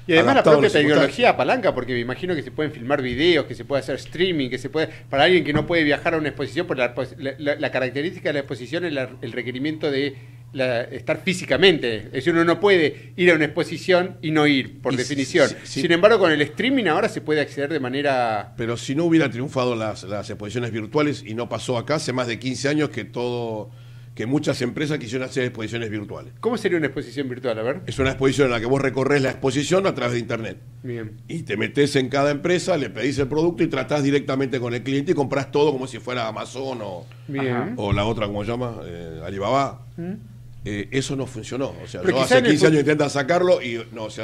Y además la propia tecnología apalanca, porque me imagino que se pueden filmar videos, que se puede hacer streaming, que se puede, para alguien que no puede viajar a una exposición, por la característica de la exposición es el requerimiento de estar físicamente. Es decir, uno no puede ir a una exposición y no ir, por definición. Sin embargo, con el streaming ahora se puede acceder de manera... Pero si no hubiera triunfado las exposiciones virtuales, y no pasó acá, hace más de 15 años que muchas empresas quisieron hacer exposiciones virtuales. ¿Cómo sería una exposición virtual? A ver. Es una exposición en la que vos recorres la exposición a través de internet. Bien. Y te metés en cada empresa, le pedís el producto y tratás directamente con el cliente y comprás todo como si fuera Amazon o la otra, ¿cómo se llama? Alibaba. Eso no funcionó. O sea, yo hace 15 años intento sacarlo y no se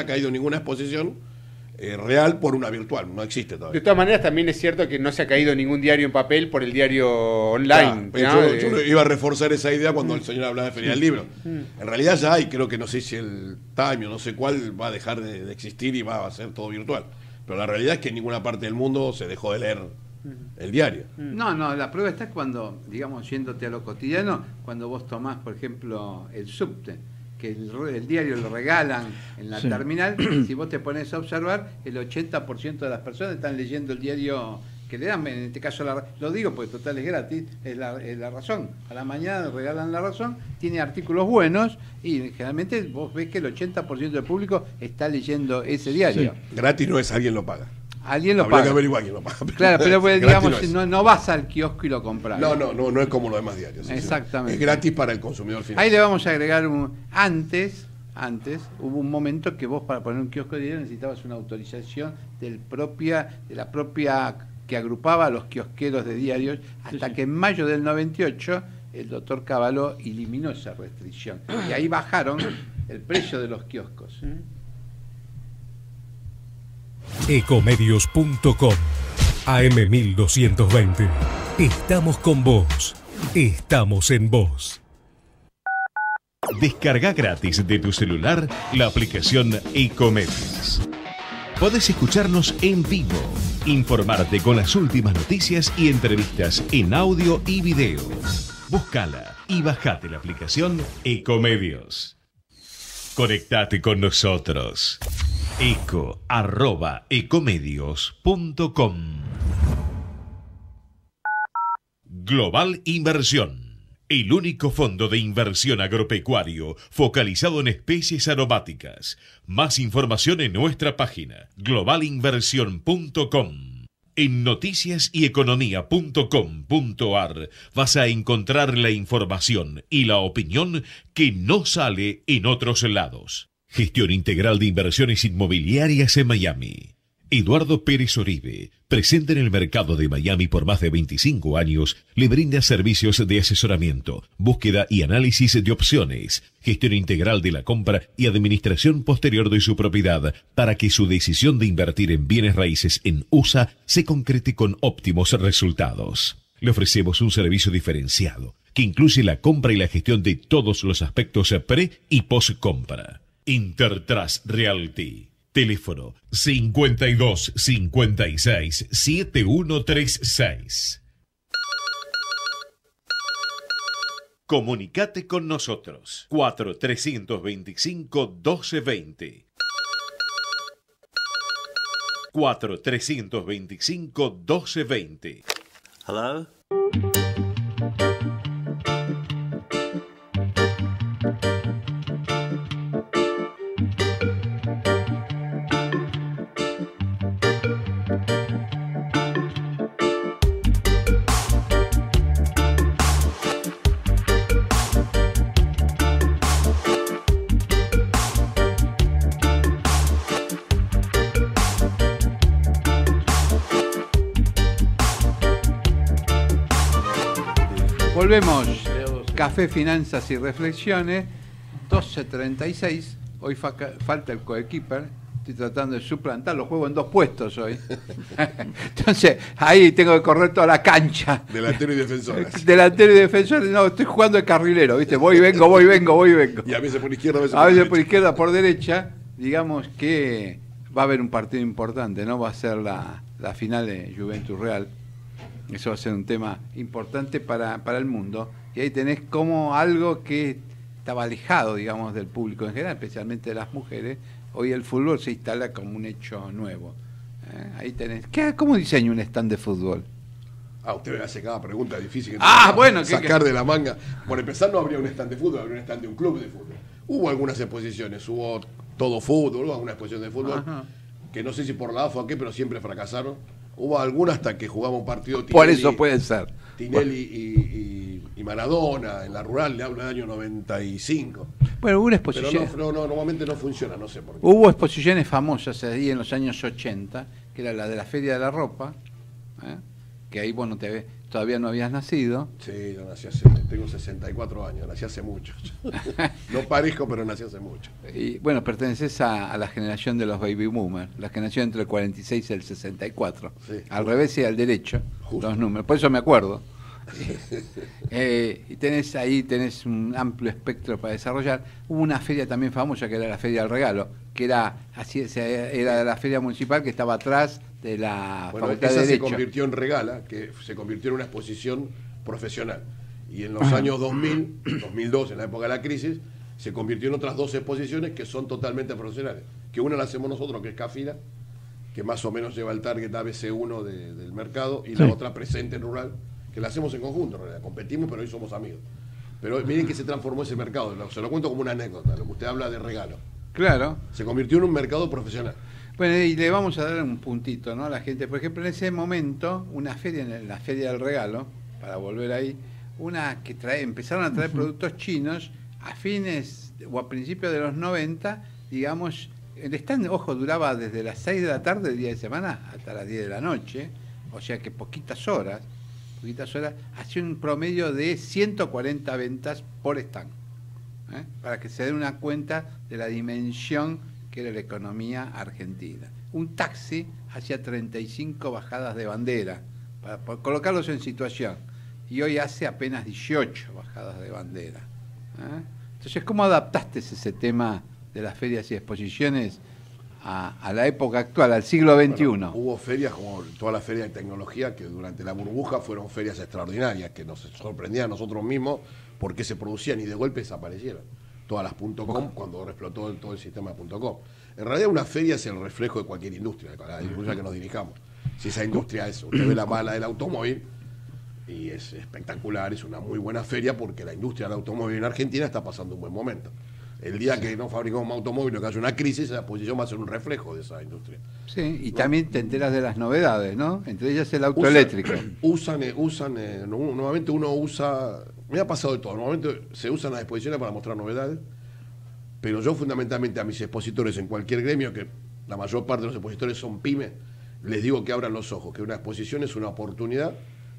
ha caído ninguna exposición real por una virtual, no existe todavía. De todas maneras, también es cierto que no se ha caído ningún diario en papel por el diario online. Claro, yo iba a reforzar esa idea cuando el señor hablaba de Feria del Libro. En realidad ya hay, creo que no sé si el Time o no sé cuál va a dejar de existir y va a ser todo virtual. Pero la realidad es que en ninguna parte del mundo se dejó de leer el diario. No, la prueba está cuando, digamos, yéndote a lo cotidiano, cuando vos tomás, por ejemplo, el subte, que el diario lo regalan en la terminal, si vos te pones a observar, el 80% de las personas están leyendo el diario que le dan, en este caso lo digo porque total es gratis, es la Razón. A la mañana regalan La Razón, tiene artículos buenos y generalmente vos ves que el 80% del público está leyendo ese diario. Sí. Gratis no es, alguien lo paga. Alguien lo Habría paga. que averiguar quién lo paga. Claro, pero pues, digamos, no vas al kiosco y lo compras. No es como los demás diarios. Exactamente. Es gratis para el consumidor final. Ahí le vamos a agregar antes hubo un momento que vos para poner un kiosco de diario necesitabas una autorización de la propia que agrupaba a los kiosqueros de diarios, hasta que en mayo del 98 el doctor Cavallo eliminó esa restricción. Y ahí bajaron el precio de los kioscos. Ecomedios.com AM1220. Estamos con vos. Estamos en vos. Descarga gratis de tu celular la aplicación Ecomedios. Podés escucharnos en vivo, informarte con las últimas noticias y entrevistas en audio y video. Búscala y bajate la aplicación Ecomedios. Conectate con nosotros. eco@ecomedios.com. Global Inversión. El único fondo de inversión agropecuario focalizado en especies aromáticas. Más información en nuestra página globalinversión.com. En noticiasyeconomía.com.ar vas a encontrar la información y la opinión que no sale en otros lados. Gestión integral de inversiones inmobiliarias en Miami. Eduardo Pérez Oribe, presente en el mercado de Miami por más de 25 años, le brinda servicios de asesoramiento, búsqueda y análisis de opciones, gestión integral de la compra y administración posterior de su propiedad para que su decisión de invertir en bienes raíces en USA se concrete con óptimos resultados. Le ofrecemos un servicio diferenciado que incluye la compra y la gestión de todos los aspectos pre y post compra. Intertrust Realty. Teléfono 52 56 7136. Comunicate con nosotros 4325-1220. 4325-1220. Hello? Volvemos. Café, Finanzas y Reflexiones, 12:36. Hoy falta el coequiper. Estoy tratando de suplantarlo. Juego en 2 puestos hoy. Entonces, ahí tengo que correr toda la cancha. Delantero y defensor. Delantero y defensor. No, estoy jugando de carrilero, ¿viste? Voy, vengo, voy, vengo, voy, vengo. Y a veces por izquierda, a veces por izquierda, por derecha. Digamos que va a haber un partido importante, ¿no? Va a ser la final de Juventus Real. Eso va a ser un tema importante para el mundo. Y ahí tenés como algo que estaba alejado, digamos, del público en general, especialmente de las mujeres. Hoy el fútbol se instala como un hecho nuevo. Ahí tenés. ¿Cómo diseña un stand de fútbol? Usted me hace cada pregunta difícil que bueno, sacar de la manga. Por empezar, no habría un stand de fútbol, habría un stand de un club de fútbol. Hubo algunas exposiciones, hubo todo fútbol, hubo alguna exposición de fútbol, que no sé si por la AFA o qué, pero siempre fracasaron. Hubo algunas hasta que jugamos un partido Tinelli, por eso puede ser. Tinelli y Maradona en la rural, le hablo del año 95. Bueno, hubo una exposición. Pero no, normalmente no funciona, no sé por qué. Hubo exposiciones famosas ahí en los años 80, que era la de la Feria de la Ropa, que ahí vos todavía no habías nacido. Sí, yo nací tengo 64 años, nací hace mucho. No parezco, pero nací hace mucho. Y bueno, perteneces a la generación de los baby boomers, la generación entre el 46 y el 64. Sí, al revés y al derecho, justo. Los números, por eso me acuerdo. Y tenés un amplio espectro para desarrollar. Hubo una feria también famosa que era la Feria del Regalo, que era de la feria municipal que estaba atrás de la Facultad de Derecho. Se convirtió en Regala, que se convirtió en una exposición profesional. Y en los años 2000, 2002, en la época de la crisis, se convirtió en otras 2 exposiciones que son totalmente profesionales. Que una la hacemos nosotros, que es Cafira, que más o menos lleva el target ABC1 del mercado, y la otra Presente Rural, que la hacemos en conjunto, en realidad. Competimos, pero hoy somos amigos. Pero miren que se transformó ese mercado, se lo cuento como una anécdota, lo que usted habla de regalo. Claro. Se convirtió en un mercado profesional. Bueno, y le vamos a dar un puntito, ¿no? A la gente. Por ejemplo, en ese momento, una feria, en la Feria del Regalo, para volver ahí, una que empezaron a traer productos chinos a fines o a principios de los 90, digamos, el stand, ojo, duraba desde las 6 de la tarde del día de semana hasta las 10 de la noche, o sea que poquitas horas, hacía un promedio de 140 ventas por stand, para que se den una cuenta de la dimensión que era la economía argentina. Un taxi hacía 35 bajadas de bandera, para colocarlos en situación, y hoy hace apenas 18 bajadas de bandera. Entonces, ¿cómo adaptaste ese tema de las ferias y exposiciones a la época actual, al siglo XXI? Bueno, hubo ferias, como todas las ferias de tecnología, que durante la burbuja fueron ferias extraordinarias, que nos sorprendían a nosotros mismos porque se producían y de golpe desaparecieron. Todas las .com, cuando explotó todo el sistema de .com. En realidad una feria es el reflejo de cualquier industria, de la industria que nos dirijamos. Si esa industria es, usted ve la mala del automóvil, Y es espectacular, es una muy buena feria porque la industria del automóvil en Argentina está pasando un buen momento. El día que no fabricamos automóviles o que haya una crisis, la exposición va a ser un reflejo de esa industria. Sí, y también te enteras de las novedades, ¿no? Entre ellas el auto eléctrico. Nuevamente uno usa, me ha pasado de todo, normalmente se usan las exposiciones para mostrar novedades, pero yo fundamentalmente a mis expositores en cualquier gremio, que la mayor parte de los expositores son pymes, les digo que abran los ojos, que una exposición es una oportunidad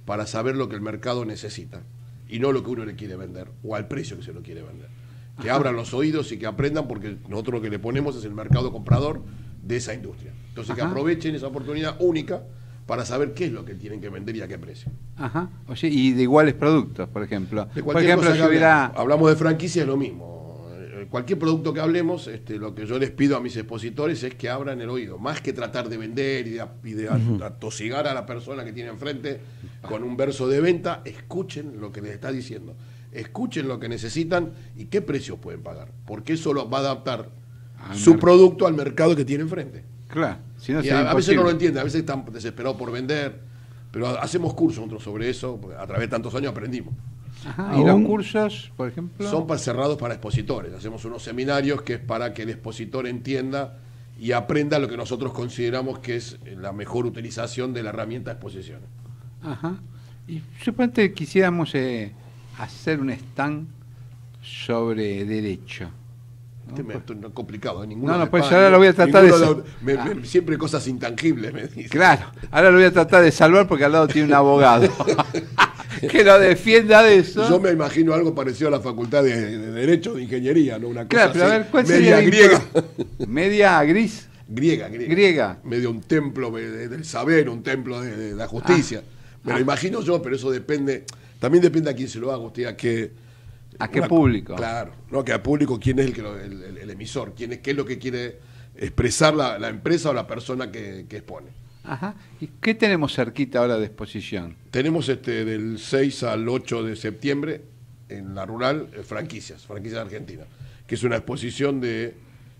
para saber lo que el mercado necesita y no lo que uno le quiere vender o al precio que se lo quiere vender. Que abran los oídos y que aprendan, porque nosotros lo que le ponemos es el mercado comprador de esa industria. Entonces que aprovechen esa oportunidad única para saber qué es lo que tienen que vender y a qué precio. Ajá. Oye, y de iguales productos, por ejemplo. De cualquier cosa que hablamos de franquicia, es lo mismo. Cualquier producto que hablemos, lo que yo les pido a mis expositores es que abran el oído, más que tratar de vender y de atosigar a la persona que tiene enfrente con un verso de venta. Escuchen lo que les está diciendo, escuchen lo que necesitan y qué precios pueden pagar, porque eso lo va a adaptar su producto al mercado que tiene enfrente. Claro, si no, y a veces no lo entienden, a veces están desesperados por vender, pero hacemos cursos nosotros sobre eso, a través de tantos años aprendimos. Ajá, ¿y los cursos, por ejemplo? Son cerrados para expositores. Hacemos unos seminarios que es para que el expositor entienda y aprenda lo que nosotros consideramos que es la mejor utilización de la herramienta de exposición. Ajá. Y suponete que quisiéramos hacer un stand sobre derecho. Esto no es complicado, No, pues ahora lo voy a tratar siempre cosas intangibles, me dicen. Claro, ahora lo voy a tratar de salvar porque al lado tiene un abogado que lo defienda de eso. Yo me imagino algo parecido a la facultad de Derecho de Ingeniería, ¿no? Una cosa pero a ver, ¿cuál media sería griega. Media gris. Griega. Medio un templo del saber, un templo de la justicia. Me lo imagino yo, pero eso depende, también depende a quién se lo haga usted, ¿A qué público? Claro, no, que a público quién es el emisor, qué es lo que quiere expresar la empresa o la persona que expone. Ajá. ¿Y qué tenemos cerquita ahora de exposición? Tenemos del 6 al 8 de septiembre en la rural franquicias de Argentina, que es una exposición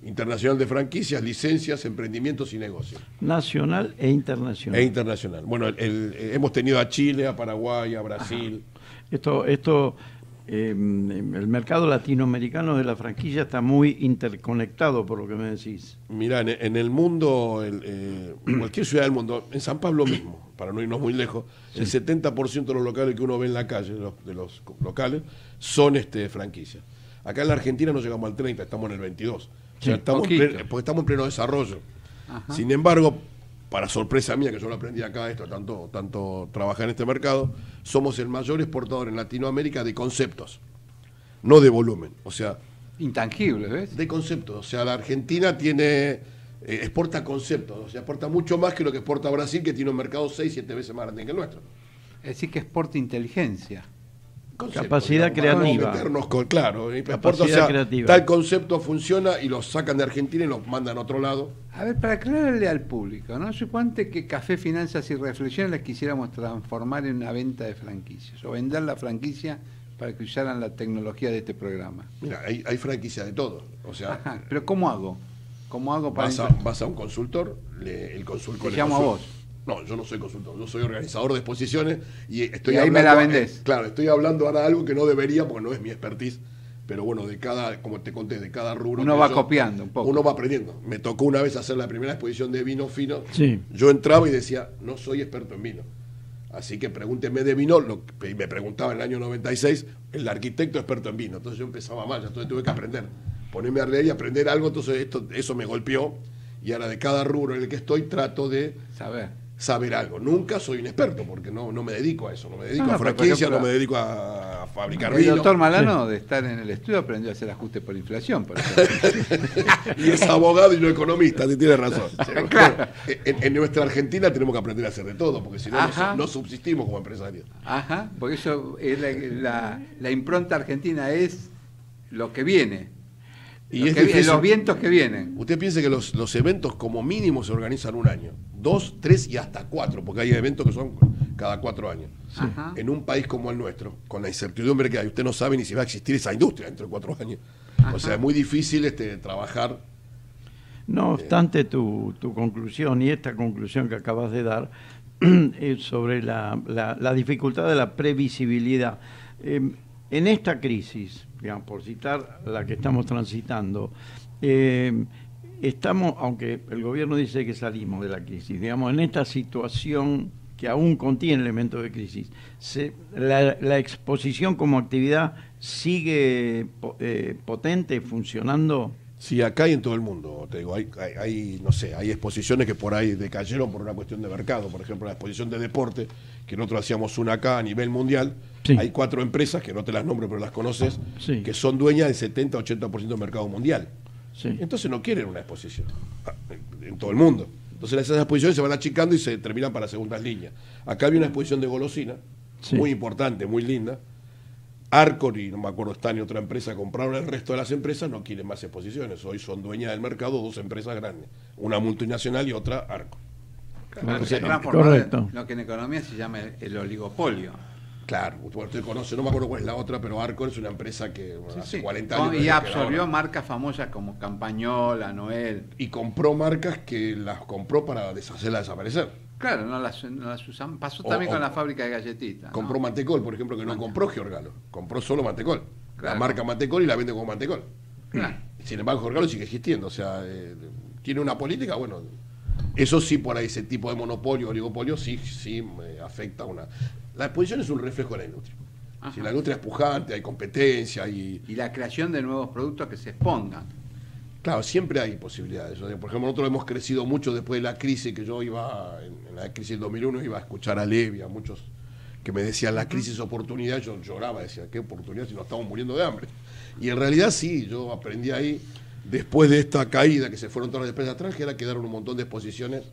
internacional de franquicias, licencias, emprendimientos y negocios. Nacional e internacional. Bueno, hemos tenido a Chile, a Paraguay, a Brasil. El mercado latinoamericano de la franquicia está muy interconectado, por lo que me decís. Mirá, en el mundo, cualquier ciudad del mundo, en San Pablo mismo, para no irnos muy lejos, el 70% de los locales que uno ve en la calle, de los locales, son franquicias. Acá en la Argentina no llegamos al 30, estamos en el 22. O sea, porque estamos en pleno desarrollo. Ajá. Sin embargo, para sorpresa mía, que yo lo aprendí acá, tanto trabajar en este mercado, somos el mayor exportador en Latinoamérica de conceptos, no de volumen. O sea, intangibles, ¿ves? De conceptos. O sea, la Argentina exporta conceptos, o sea, exporta mucho más que lo que exporta Brasil, que tiene un mercado 6-7 veces más grande que el nuestro. Es decir, que exporta inteligencia. Capacidad creativa. Capacidad creativa. Tal concepto funciona y lo sacan de Argentina y lo mandan a otro lado. A ver, para aclararle al público, ¿no? Suponte que Café, Finanzas y Reflexiones las quisiéramos transformar en una venta de franquicias o vender la franquicia para que usaran la tecnología de este programa. Mira, hay franquicias de todo. O sea, ajá, pero ¿cómo hago? ¿Cómo hago para vas a un consultor, el consultor. ¿Te llamo a vos? No, yo no soy consultor, yo soy organizador de exposiciones y estoy y ahí hablando, me la vendés. Claro, estoy hablando ahora de algo que no debería porque no es mi expertise, pero bueno, como te conté, de cada rubro. Uno va copiando un poco. Uno va aprendiendo. Me tocó una vez hacer la primera exposición de vino fino. Sí. Yo entraba y decía, no soy experto en vino. Así que pregúntenme de vino, y me preguntaba en el año 96, el arquitecto experto en vino. Entonces yo empezaba mal, entonces tuve que aprender. Ponerme a leer y aprender algo, entonces eso me golpeó. Y ahora de cada rubro en el que estoy trato de saber algo. Nunca soy un experto, porque no me dedico a eso, no me dedico a franquicia, no me dedico a fabricar vino. El doctor Malano, de estar en el estudio, aprendió a hacer ajustes por inflación, por ejemplo. Y es abogado y no economista, tiene razón. Claro. En nuestra Argentina tenemos que aprender a hacer de todo, porque si no, no subsistimos como empresarios. Ajá, porque eso es la impronta argentina es lo que viene. Y los vientos que vienen. Usted piensa que los eventos como mínimo se organizan un año, 2, 3 y hasta 4, porque hay eventos que son cada 4 años. Sí. En un país como el nuestro, con la incertidumbre que hay, usted no sabe ni si va a existir esa industria dentro de 4 años. Ajá. O sea, es muy difícil trabajar. No obstante tu conclusión y esta conclusión que acabas de dar, sobre la dificultad de la previsibilidad. En esta crisis, digamos, por citar la que estamos transitando, estamos, aunque el gobierno dice que salimos de la crisis, digamos, en esta situación que aún contiene elementos de crisis, la exposición como actividad sigue potente, funcionando. Sí, acá y en todo el mundo, te digo, hay no sé, hay exposiciones que por ahí decayeron por una cuestión de mercado. Por ejemplo, la exposición de deporte, que nosotros hacíamos una acá a nivel mundial, sí. Hay 4 empresas, que no te las nombro pero las conoces, sí. Que son dueñas del 70-80% del mercado mundial. Sí. Entonces no quieren una exposición en todo el mundo. Entonces esas exposiciones se van achicando y se terminan para segundas líneas. Acá había una exposición de golosina, sí. Muy importante, muy linda. Arcor y no me acuerdo, Stan y otra empresa compraron el resto de las empresas, no quieren más exposiciones. Hoy son dueñas del mercado 2 empresas grandes, una multinacional y otra Arcor. Claro, se transformó en lo que en economía se llama el oligopolio. Claro, usted conoce, no me acuerdo cuál es la otra, pero Arcor es una empresa que bueno, hace 40 años. Y absorbió marcas famosas como Campañola, Noel. Y compró marcas que las compró para hacerlas desaparecer. Claro, no las usan. Pasó también con la fábrica de galletitas. Compró, ¿no? Mantecol, por ejemplo, que no compró Georgalo. Compró solo Mantecol. Claro. La marca Mantecol y la vende como Mantecol. Claro. Sin embargo, Georgalo sigue existiendo. O sea, tiene una política, bueno, eso sí, por ahí, ese tipo de monopolio, oligopolio, sí afecta una. La exposición es un reflejo de la industria. Si la industria es pujante, hay competencia. Y la creación de nuevos productos que se expongan. Claro, siempre hay posibilidades. Por ejemplo, nosotros hemos crecido mucho después de la crisis, que yo iba, en la crisis del 2001, iba a escuchar a Levi, a muchos que me decían la crisis oportunidad, yo lloraba, decía, ¿qué oportunidad si nos estamos muriendo de hambre? Y en realidad sí, yo aprendí ahí, después de esta caída que se fueron todas las empresas extranjeras, quedaron un montón de exposiciones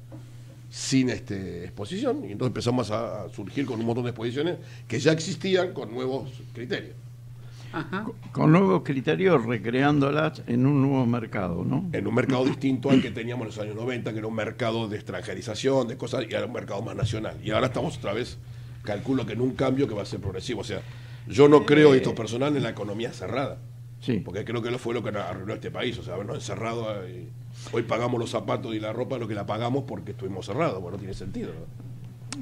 sin exposición, y entonces empezamos a surgir con un montón de exposiciones que ya existían con nuevos criterios. Ajá. Con nuevos criterios, recreándolas en un nuevo mercado, ¿no? En un mercado distinto al que teníamos en los años 90, que era un mercado de extranjerización, de cosas, y era un mercado más nacional. Y ahora estamos otra vez, calculo que en un cambio que va a ser progresivo. O sea, yo no creo, esto personal, en la economía cerrada. Sí. Porque creo que fue lo que arruinó este país. O sea, habernos encerrado. Hoy pagamos los zapatos y la ropa lo que la pagamos porque estuvimos cerrados. Bueno, no tiene sentido, ¿no?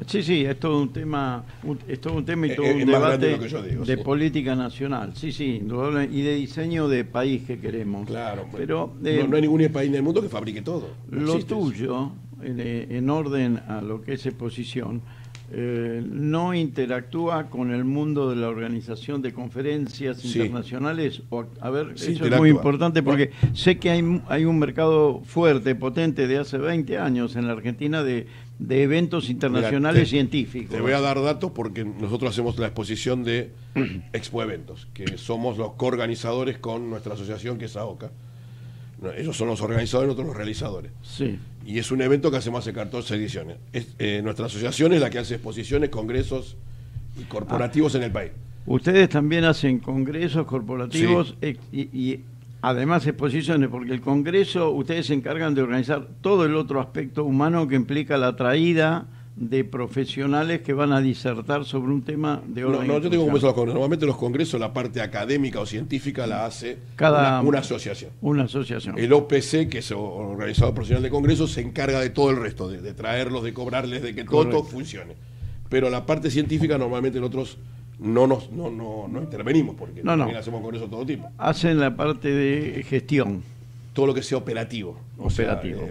Sí, es todo un tema, y todo un debate de política nacional, sí, y de diseño de país que queremos. Claro, pero no hay ningún país en el mundo que fabrique todo. Lo tuyo, en orden a lo que es exposición, no interactúa con el mundo de la organización de conferencias internacionales. A ver, eso es muy importante porque sé que hay un mercado fuerte, potente de hace 20 años en la Argentina de eventos internacionales científicos. Te voy a dar datos porque nosotros hacemos la exposición de Expo Eventos, que somos los coorganizadores con nuestra asociación que es AOCA. Ellos son los organizadores, nosotros los realizadores. Sí. Y es un evento que hacemos hace 14 ediciones. Nuestra asociación es la que hace exposiciones, congresos y corporativos en el país. Ustedes también hacen congresos corporativos y además exposiciones, porque el congreso, ustedes se encargan de organizar todo el otro aspecto humano que implica la traída de profesionales que van a disertar sobre un tema de orden. No, yo tengo como eso los congresos. Normalmente los congresos, la parte académica o científica la hace una asociación. Una asociación. El OPC, que es el Organizador Profesional de Congresos, se encarga de todo el resto, de traerlos, de cobrarles, de que todo funcione. Pero la parte científica normalmente nosotros no intervenimos, porque también hacemos congresos de todo tipo. Hacen la parte de gestión. Todo lo que sea operativo.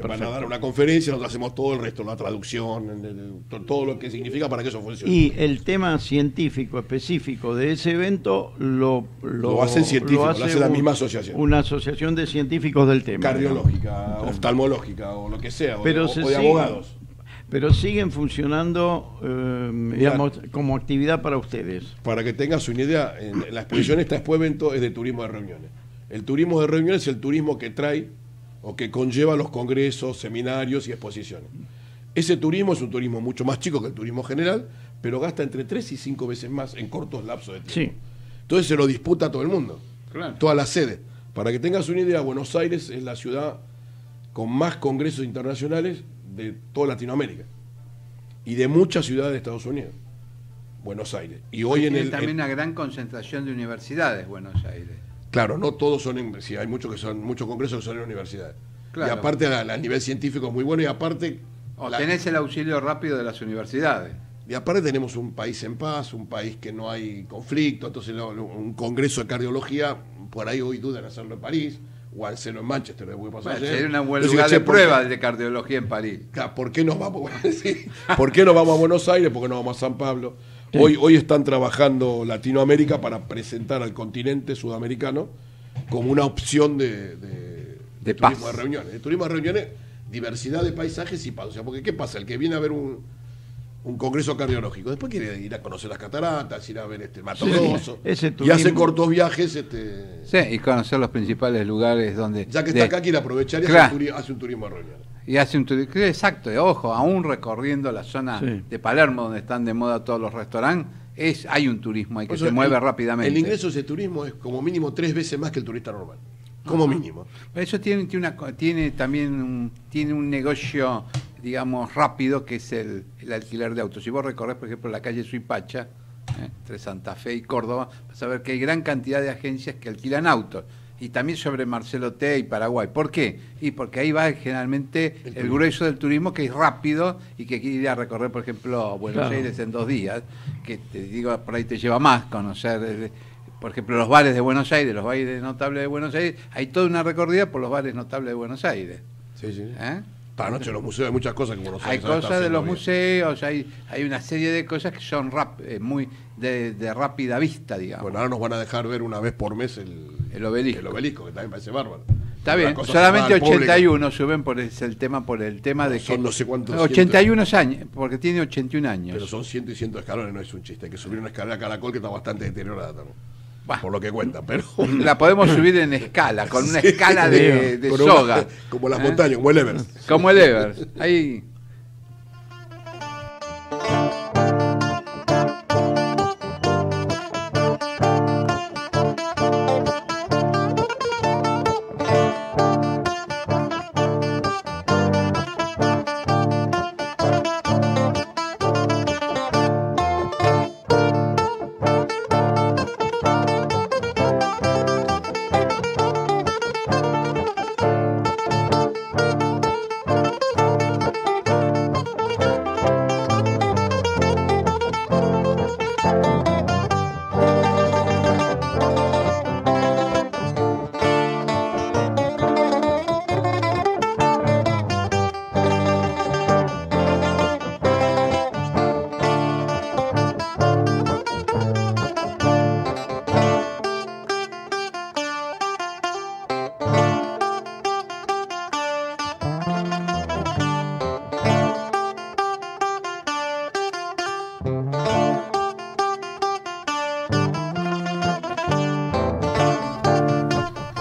Van a dar una conferencia, nosotros hacemos todo el resto, la traducción, todo lo que significa para que eso funcione. Y el tema científico específico de ese evento lo hacen científicos, lo hace la misma asociación. Una asociación de científicos del tema. Cardiológica, oftalmológica o lo que sea, o de abogados. Pero siguen funcionando, digamos, como actividad para ustedes. Para que tengas una idea, en la exposición esta Expo Evento es de turismo de reuniones. El turismo de reuniones es el turismo que trae o que conlleva los congresos, seminarios y exposiciones. Ese turismo es un turismo mucho más chico que el turismo general, pero gasta entre 3 y 5 veces más en cortos lapsos de tiempo. Entonces se lo disputa todo el mundo, todas las sedes. Para que tengas una idea, Buenos Aires es la ciudad con más congresos internacionales de toda Latinoamérica y de muchas ciudades de Estados Unidos. Buenos Aires. Y hoy también una gran concentración de universidades, Buenos Aires. Claro, no todos son, hay muchos congresos que son en universidades. Claro. Y aparte a nivel científico es muy bueno, y aparte, O tenés el auxilio rápido de las universidades. Y aparte tenemos un país en paz, un país que no hay conflicto, entonces un congreso de cardiología, por ahí hoy dudan hacerlo en París, o hacerlo en Manchester, que pasó ayer. Sería un buen lugar de prueba de cardiología en París. Claro, ¿por qué nos vamos? Sí. ¿Por qué no vamos a Buenos Aires? ¿Por qué no vamos a San Pablo? Sí. Hoy están trabajando Latinoamérica para presentar al continente sudamericano como una opción de turismo de reuniones. El turismo de reuniones, diversidad de paisajes y paz. O sea, porque ¿qué pasa? El que viene a ver un congreso cardiológico, después quiere ir a conocer las cataratas, ir a ver Mato Grosso, y hace cortos viajes. Sí, y conocer los principales lugares donde... Ya que está acá, quiere aprovechar y hace un turismo de reuniones. Y hace un turismo, exacto, ojo, aún recorriendo la zona de Palermo, donde están de moda todos los restaurantes, hay un turismo ahí que se mueve rápidamente. El ingreso de ese turismo es como mínimo 3 veces más que el turista normal. Como mínimo. Eso tiene también tiene un negocio, digamos, rápido, que es el alquiler de autos. Si vos recorres, por ejemplo, la calle Suipacha, entre Santa Fe y Córdoba, vas a ver que hay gran cantidad de agencias que alquilan autos. Y también sobre Marcelo T y Paraguay. ¿Por qué? Y porque ahí va generalmente el grueso del turismo, que es rápido y que quiere ir a recorrer, por ejemplo, Buenos Aires en 2 días, que te digo, por ahí te lleva más conocer... Por ejemplo, los bares de Buenos Aires, los bares notables de Buenos Aires, hay toda una recorrida por los bares notables de Buenos Aires. Sí, sí. Para la noche en los museos hay muchas cosas que Buenos Aires. Hay cosas de los museos, hay una serie de cosas que son muy de rápida vista, digamos. Bueno, ahora nos van a dejar ver una vez por mes el obelisco, que también parece bárbaro. Está bien, solamente 81 suben por el tema de que... Son no sé cuántos... 81 años, porque tiene 81 años. Pero son 100 y 100 escalones, no es un chiste. Hay que subir una escalera Caracol que está bastante deteriorada también. Por lo que cuentan, pero... La podemos subir en escala, con una escala de soga. Como las montañas, como el Everest. Como el Everest. Ahí...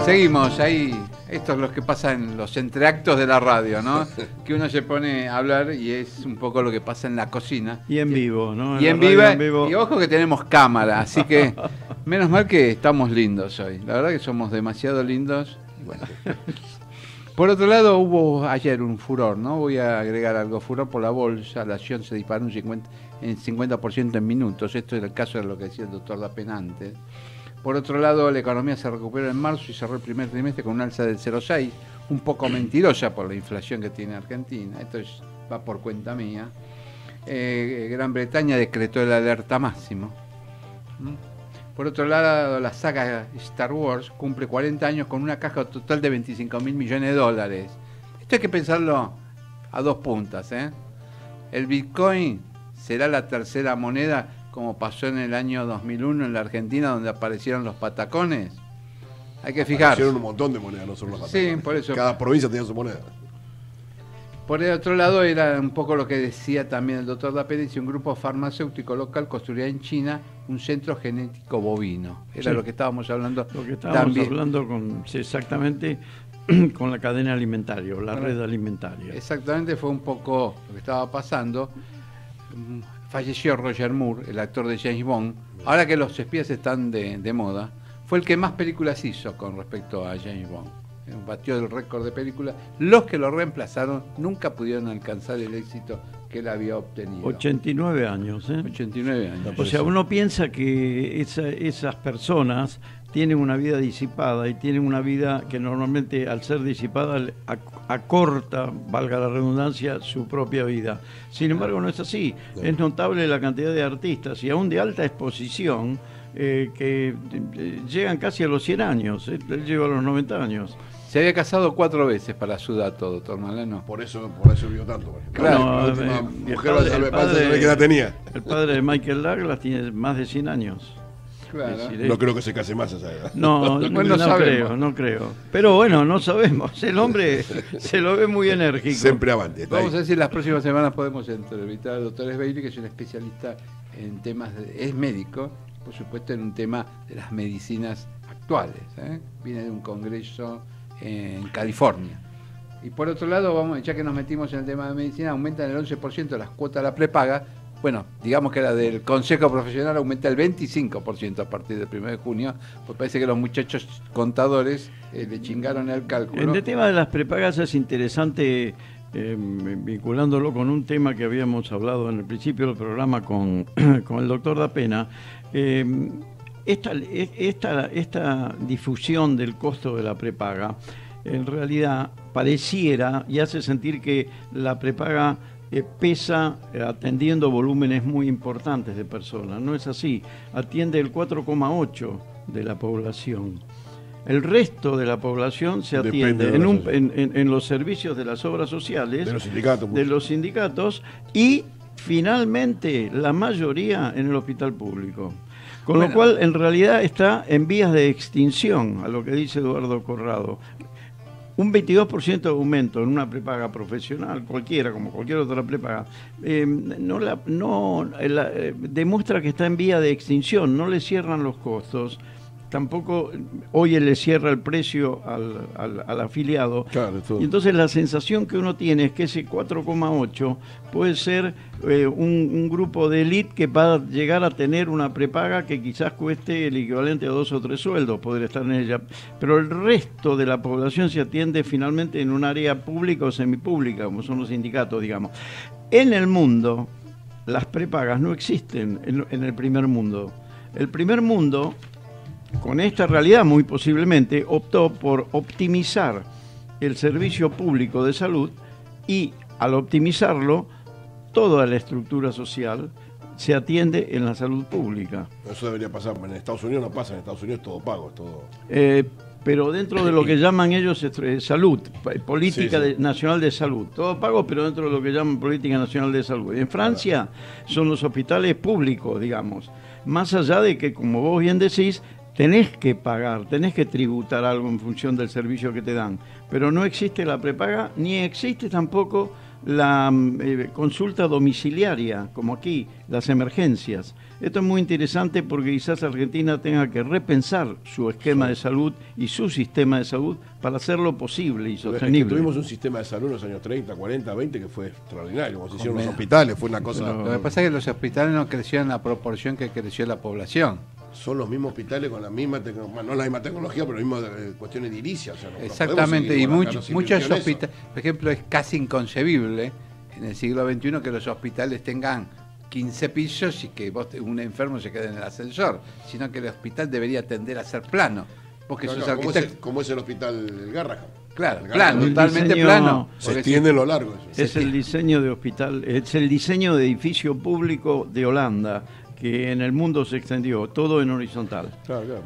Seguimos ahí, esto es lo que pasa en los entreactos de la radio, ¿no? Que uno se pone a hablar y es un poco lo que pasa en la cocina. Y en vivo, ¿no? Y en vivo. Y ojo que tenemos cámara, así que menos mal que estamos lindos hoy. La verdad que somos demasiado lindos. Y bueno. Por otro lado, hubo ayer un furor, ¿no? Voy a agregar algo, furor por la bolsa, la acción se disparó un 50% en minutos. Esto es el caso de lo que decía el doctor Dapenante. Por otro lado, la economía se recuperó en marzo y cerró el primer trimestre con un alza del 0,6, un poco mentirosa por la inflación que tiene Argentina. Esto va por cuenta mía. Gran Bretaña decretó el alerta máximo. Por otro lado, la saga Star Wars cumple 40 años con una caja total de 25.000 millones de dólares. Esto hay que pensarlo a 2 puntas. El Bitcoin será la tercera moneda, como pasó en el año 2001 en la Argentina, donde aparecieron los patacones. Hay que fijar. Aparecieron un montón de monedas, no solo los patacones. Sí, por eso. Cada provincia tenía su moneda. Por el otro lado, era un poco lo que decía también el doctor Dapenante, un grupo farmacéutico local construirá en China un centro genético bovino. Era lo que estábamos hablando. Lo que estábamos hablando exactamente con la cadena alimentaria, la red alimentaria. Exactamente, fue un poco lo que estaba pasando. Falleció Roger Moore, el actor de James Bond. Ahora que los espías están de moda, fue el que más películas hizo con respecto a James Bond. batió el récord de películas. Los que lo reemplazaron nunca pudieron alcanzar el éxito que él había obtenido. 89 años, ¿eh? 89 años. O sea, uno piensa que esas personas tienen una vida disipada y tienen una vida que normalmente, al ser disipada, acorta, valga la redundancia, su propia vida. Sin embargo, no es así. Es notable la cantidad de artistas, y aún de alta exposición, que llegan casi a los 100 años. Él llegó a los 90 años. Se había casado 4 veces, para su dato, doctor Malano. Por eso vivió tanto. Claro, la última mujer va a saber qué edad tenía. El padre de Michael Douglas tiene más de 100 años. Claro. Es decir, no creo que se case más a esa edad. No, no creo. Pero bueno, no sabemos. El hombre se lo ve muy enérgico. Siempre avante. Vamos a decir, las próximas semanas podemos entrevistar al doctor Sveili, que es un especialista en temas, es médico, por supuesto, en un tema de las medicinas actuales. Viene de un congreso en California. Y por otro lado, ya que nos metimos en el tema de medicina, aumentan el 11% las cuotas de la prepaga. Bueno, digamos que la del Consejo Profesional aumenta el 25% a partir del 1 de junio, pues parece que los muchachos contadores le chingaron el cálculo. En el tema de las prepagas es interesante, vinculándolo con un tema que habíamos hablado en el principio del programa con el doctor Dapena. Esta difusión del costo de la prepaga, en realidad pareciera y hace sentir que la prepaga pesa atendiendo volúmenes muy importantes de personas. No es así. Atiende el 4,8% de la población. El resto de la población se atiende en los servicios de las obras sociales, de los sindicatos, y finalmente la mayoría en el hospital público. Con lo cual, en realidad, está en vías de extinción, a lo que dice Eduardo Corrado. Un 22% de aumento en una prepaga profesional, cualquiera, como cualquier otra prepaga, demuestra que está en vía de extinción. No le cierran los costos, tampoco hoy le cierra el precio al afiliado. Claro, y entonces la sensación que uno tiene es que ese 4,8 puede ser un grupo de élite que va a llegar a tener una prepaga que quizás cueste el equivalente a 2 o 3 sueldos, poder estar en ella. Pero el resto de la población se atiende finalmente en un área pública o semipública, como son los sindicatos, digamos. En el mundo, las prepagas no existen en el primer mundo. El primer mundo, con esta realidad muy posiblemente, optó por optimizar el servicio público de salud, y al optimizarlo, toda la estructura social se atiende en la salud pública. Eso debería pasar, en Estados Unidos no pasa, en Estados Unidos es todo pago, es todo... Pero dentro de lo que llaman ellos salud, política nacional de salud, todo pago, pero dentro de lo que llaman política nacional de salud. En Francia son los hospitales públicos, digamos, más allá de que, como vos bien decís, tenés que pagar, tenés que tributar algo en función del servicio que te dan, pero no existe la prepaga, ni existe tampoco la consulta domiciliaria, como aquí, las emergencias. Esto es muy interesante porque quizás Argentina tenga que repensar su esquema de salud y su sistema de salud para hacerlo posible y sostenible. Tuvimos un sistema de salud en los años 30, 40, 20 que fue extraordinario, como se hicieron los hospitales, fue una cosa... Lo que pasa es que los hospitales no crecieron en la proporción que creció la población. Son los mismos hospitales con la misma tecnología, no la misma tecnología, pero las mismas cuestiones de edilicia. O sea, exactamente, y muchos hospitales, por ejemplo, es casi inconcebible en el siglo XXI que los hospitales tengan 15 pisos y que un enfermo se quede en el ascensor, sino que el hospital debería tender a ser plano. Porque como es el hospital del Garrahan. Claro, plano, totalmente plano. Se extiende lo largo. Es el diseño de hospital, es el diseño de edificio público de Holanda, que en el mundo se extendió, todo en horizontal. Claro.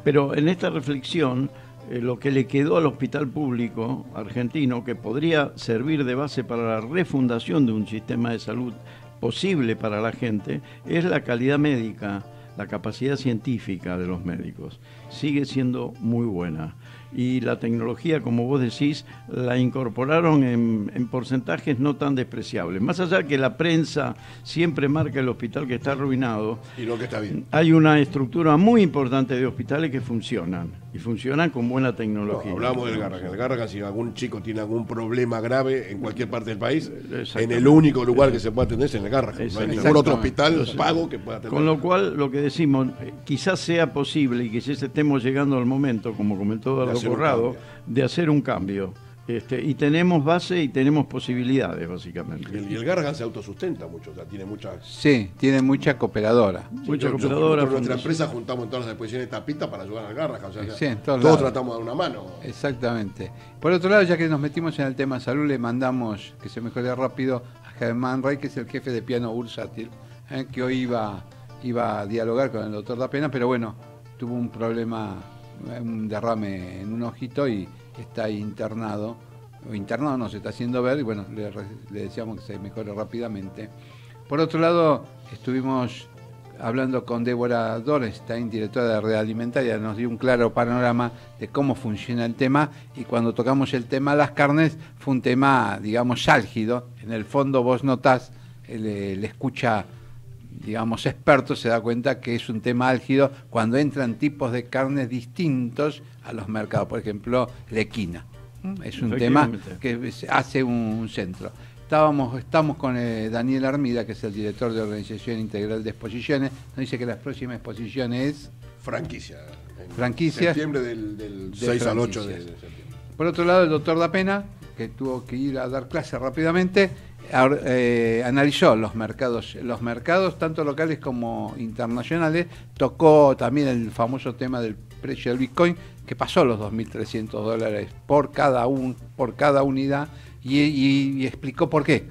Pero en esta reflexión, lo que le quedó al hospital público argentino, que podría servir de base para la refundación de un sistema de salud posible para la gente, es la calidad médica, la capacidad científica de los médicos. Sigue siendo muy buena. Y la tecnología, como vos decís, la incorporaron en porcentajes no tan despreciables. Más allá que la prensa siempre marca el hospital que está arruinado, y no que está bien. Hay una estructura muy importante de hospitales que funcionan, y funcionan con buena tecnología. Hablamos del Garrahan. El Garrahan, si algún chico tiene algún problema grave en cualquier parte del país, en el único lugar que se puede atender es en el Garrahan. No hay ningún otro hospital pago que pueda atender. Con lo cual, lo que decimos, quizás sea posible y quizás estemos llegando al momento, como comentó hacer un Corrado, cambio. de hacer un cambio. Y tenemos base y tenemos posibilidades, básicamente. Y el Garrahan se autosustenta mucho, o sea, tiene muchas... Sí, tiene mucha cooperadora. Mucha cooperadora. Con nuestra empresa juntamos en todas las exposiciones Tapita para ayudar al Garrahan. O sea, Sí, en todos todos lados. tratamos de dar una mano. Exactamente. Por otro lado, ya que nos metimos en el tema salud, le mandamos que se mejore rápido a Germán Rey, que es el jefe de piano bursátil, que hoy iba a dialogar con el doctor Dapena, pero bueno, tuvo un problema, un derrame en un ojito y está internado. O internado no, se está haciendo ver y bueno, le deseamos que se mejore rápidamente. Por otro lado, estuvimos hablando con Débora Dorenstein, directora de Realimentaria, nos dio un claro panorama de cómo funciona el tema, y cuando tocamos el tema de las carnes fue un tema, digamos, álgido. En el fondo vos notás, le escucha, digamos, experto, se da cuenta que es un tema álgido cuando entran tipos de carnes distintos a los mercados. Por ejemplo, la equina. Es un tema que hace un centro. Estamos con Daniel Armida, que es el director de Organización Integral de Exposiciones. Nos dice que la próxima exposición es... Franquicia. Franquicias. Septiembre del 6 al 8 de septiembre. Por otro lado, el doctor Dapena, que tuvo que ir a dar clase rápidamente, analizó los mercados tanto locales como internacionales, tocó también el famoso tema del precio del Bitcoin, que pasó los $2.300 por cada unidad, y explicó por qué.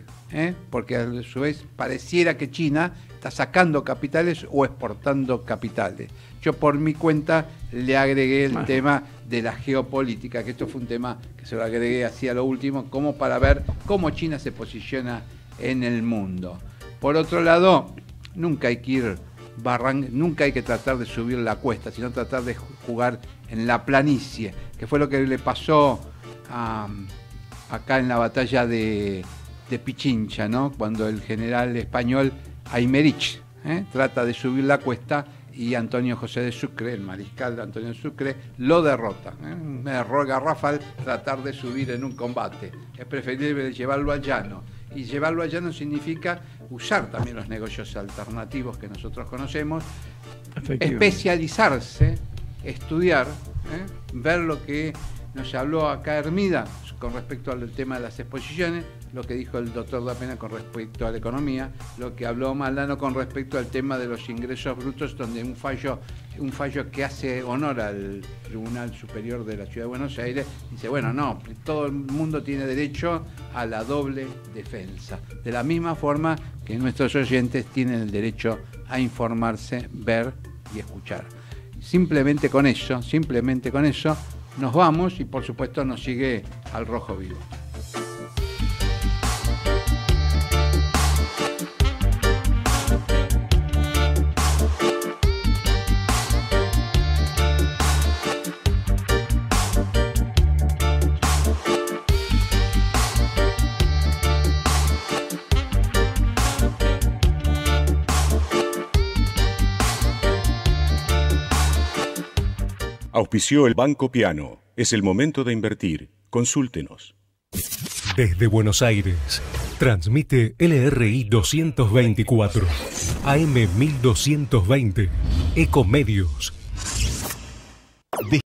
Porque a su vez pareciera que China está sacando capitales o exportando capitales. Yo por mi cuenta le agregué el tema de la geopolítica, que esto fue un tema que se lo agregué así a lo último, como para ver cómo China se posiciona en el mundo. Por otro lado, nunca hay que tratar de subir la cuesta, sino tratar de jugar en la planicie, que fue lo que le pasó acá en la batalla de Pichincha, ¿no? Cuando el general español Aymerich trata de subir la cuesta y Antonio José de Sucre, el mariscal de Antonio de Sucre, lo derrota. Un error garrafal tratar de subir en un combate. Es preferible llevarlo al llano. Y llevarlo al llano significa usar también los negocios alternativos que nosotros conocemos, especializarse, estudiar, ver lo que nos habló acá Hermida con respecto al tema de las exposiciones, lo que dijo el doctor Dapena con respecto a la economía, lo que habló Maldano con respecto al tema de los ingresos brutos, donde un fallo que hace honor al Tribunal Superior de la Ciudad de Buenos Aires, dice, bueno, no, todo el mundo tiene derecho a la doble defensa, de la misma forma que nuestros oyentes tienen el derecho a informarse, ver y escuchar. Simplemente con eso nos vamos, y por supuesto nos sigue Al Rojo Vivo. Auspició el Banco Piano. Es el momento de invertir. Consúltenos. Desde Buenos Aires, transmite LRI 224, AM 1220, Ecomedios.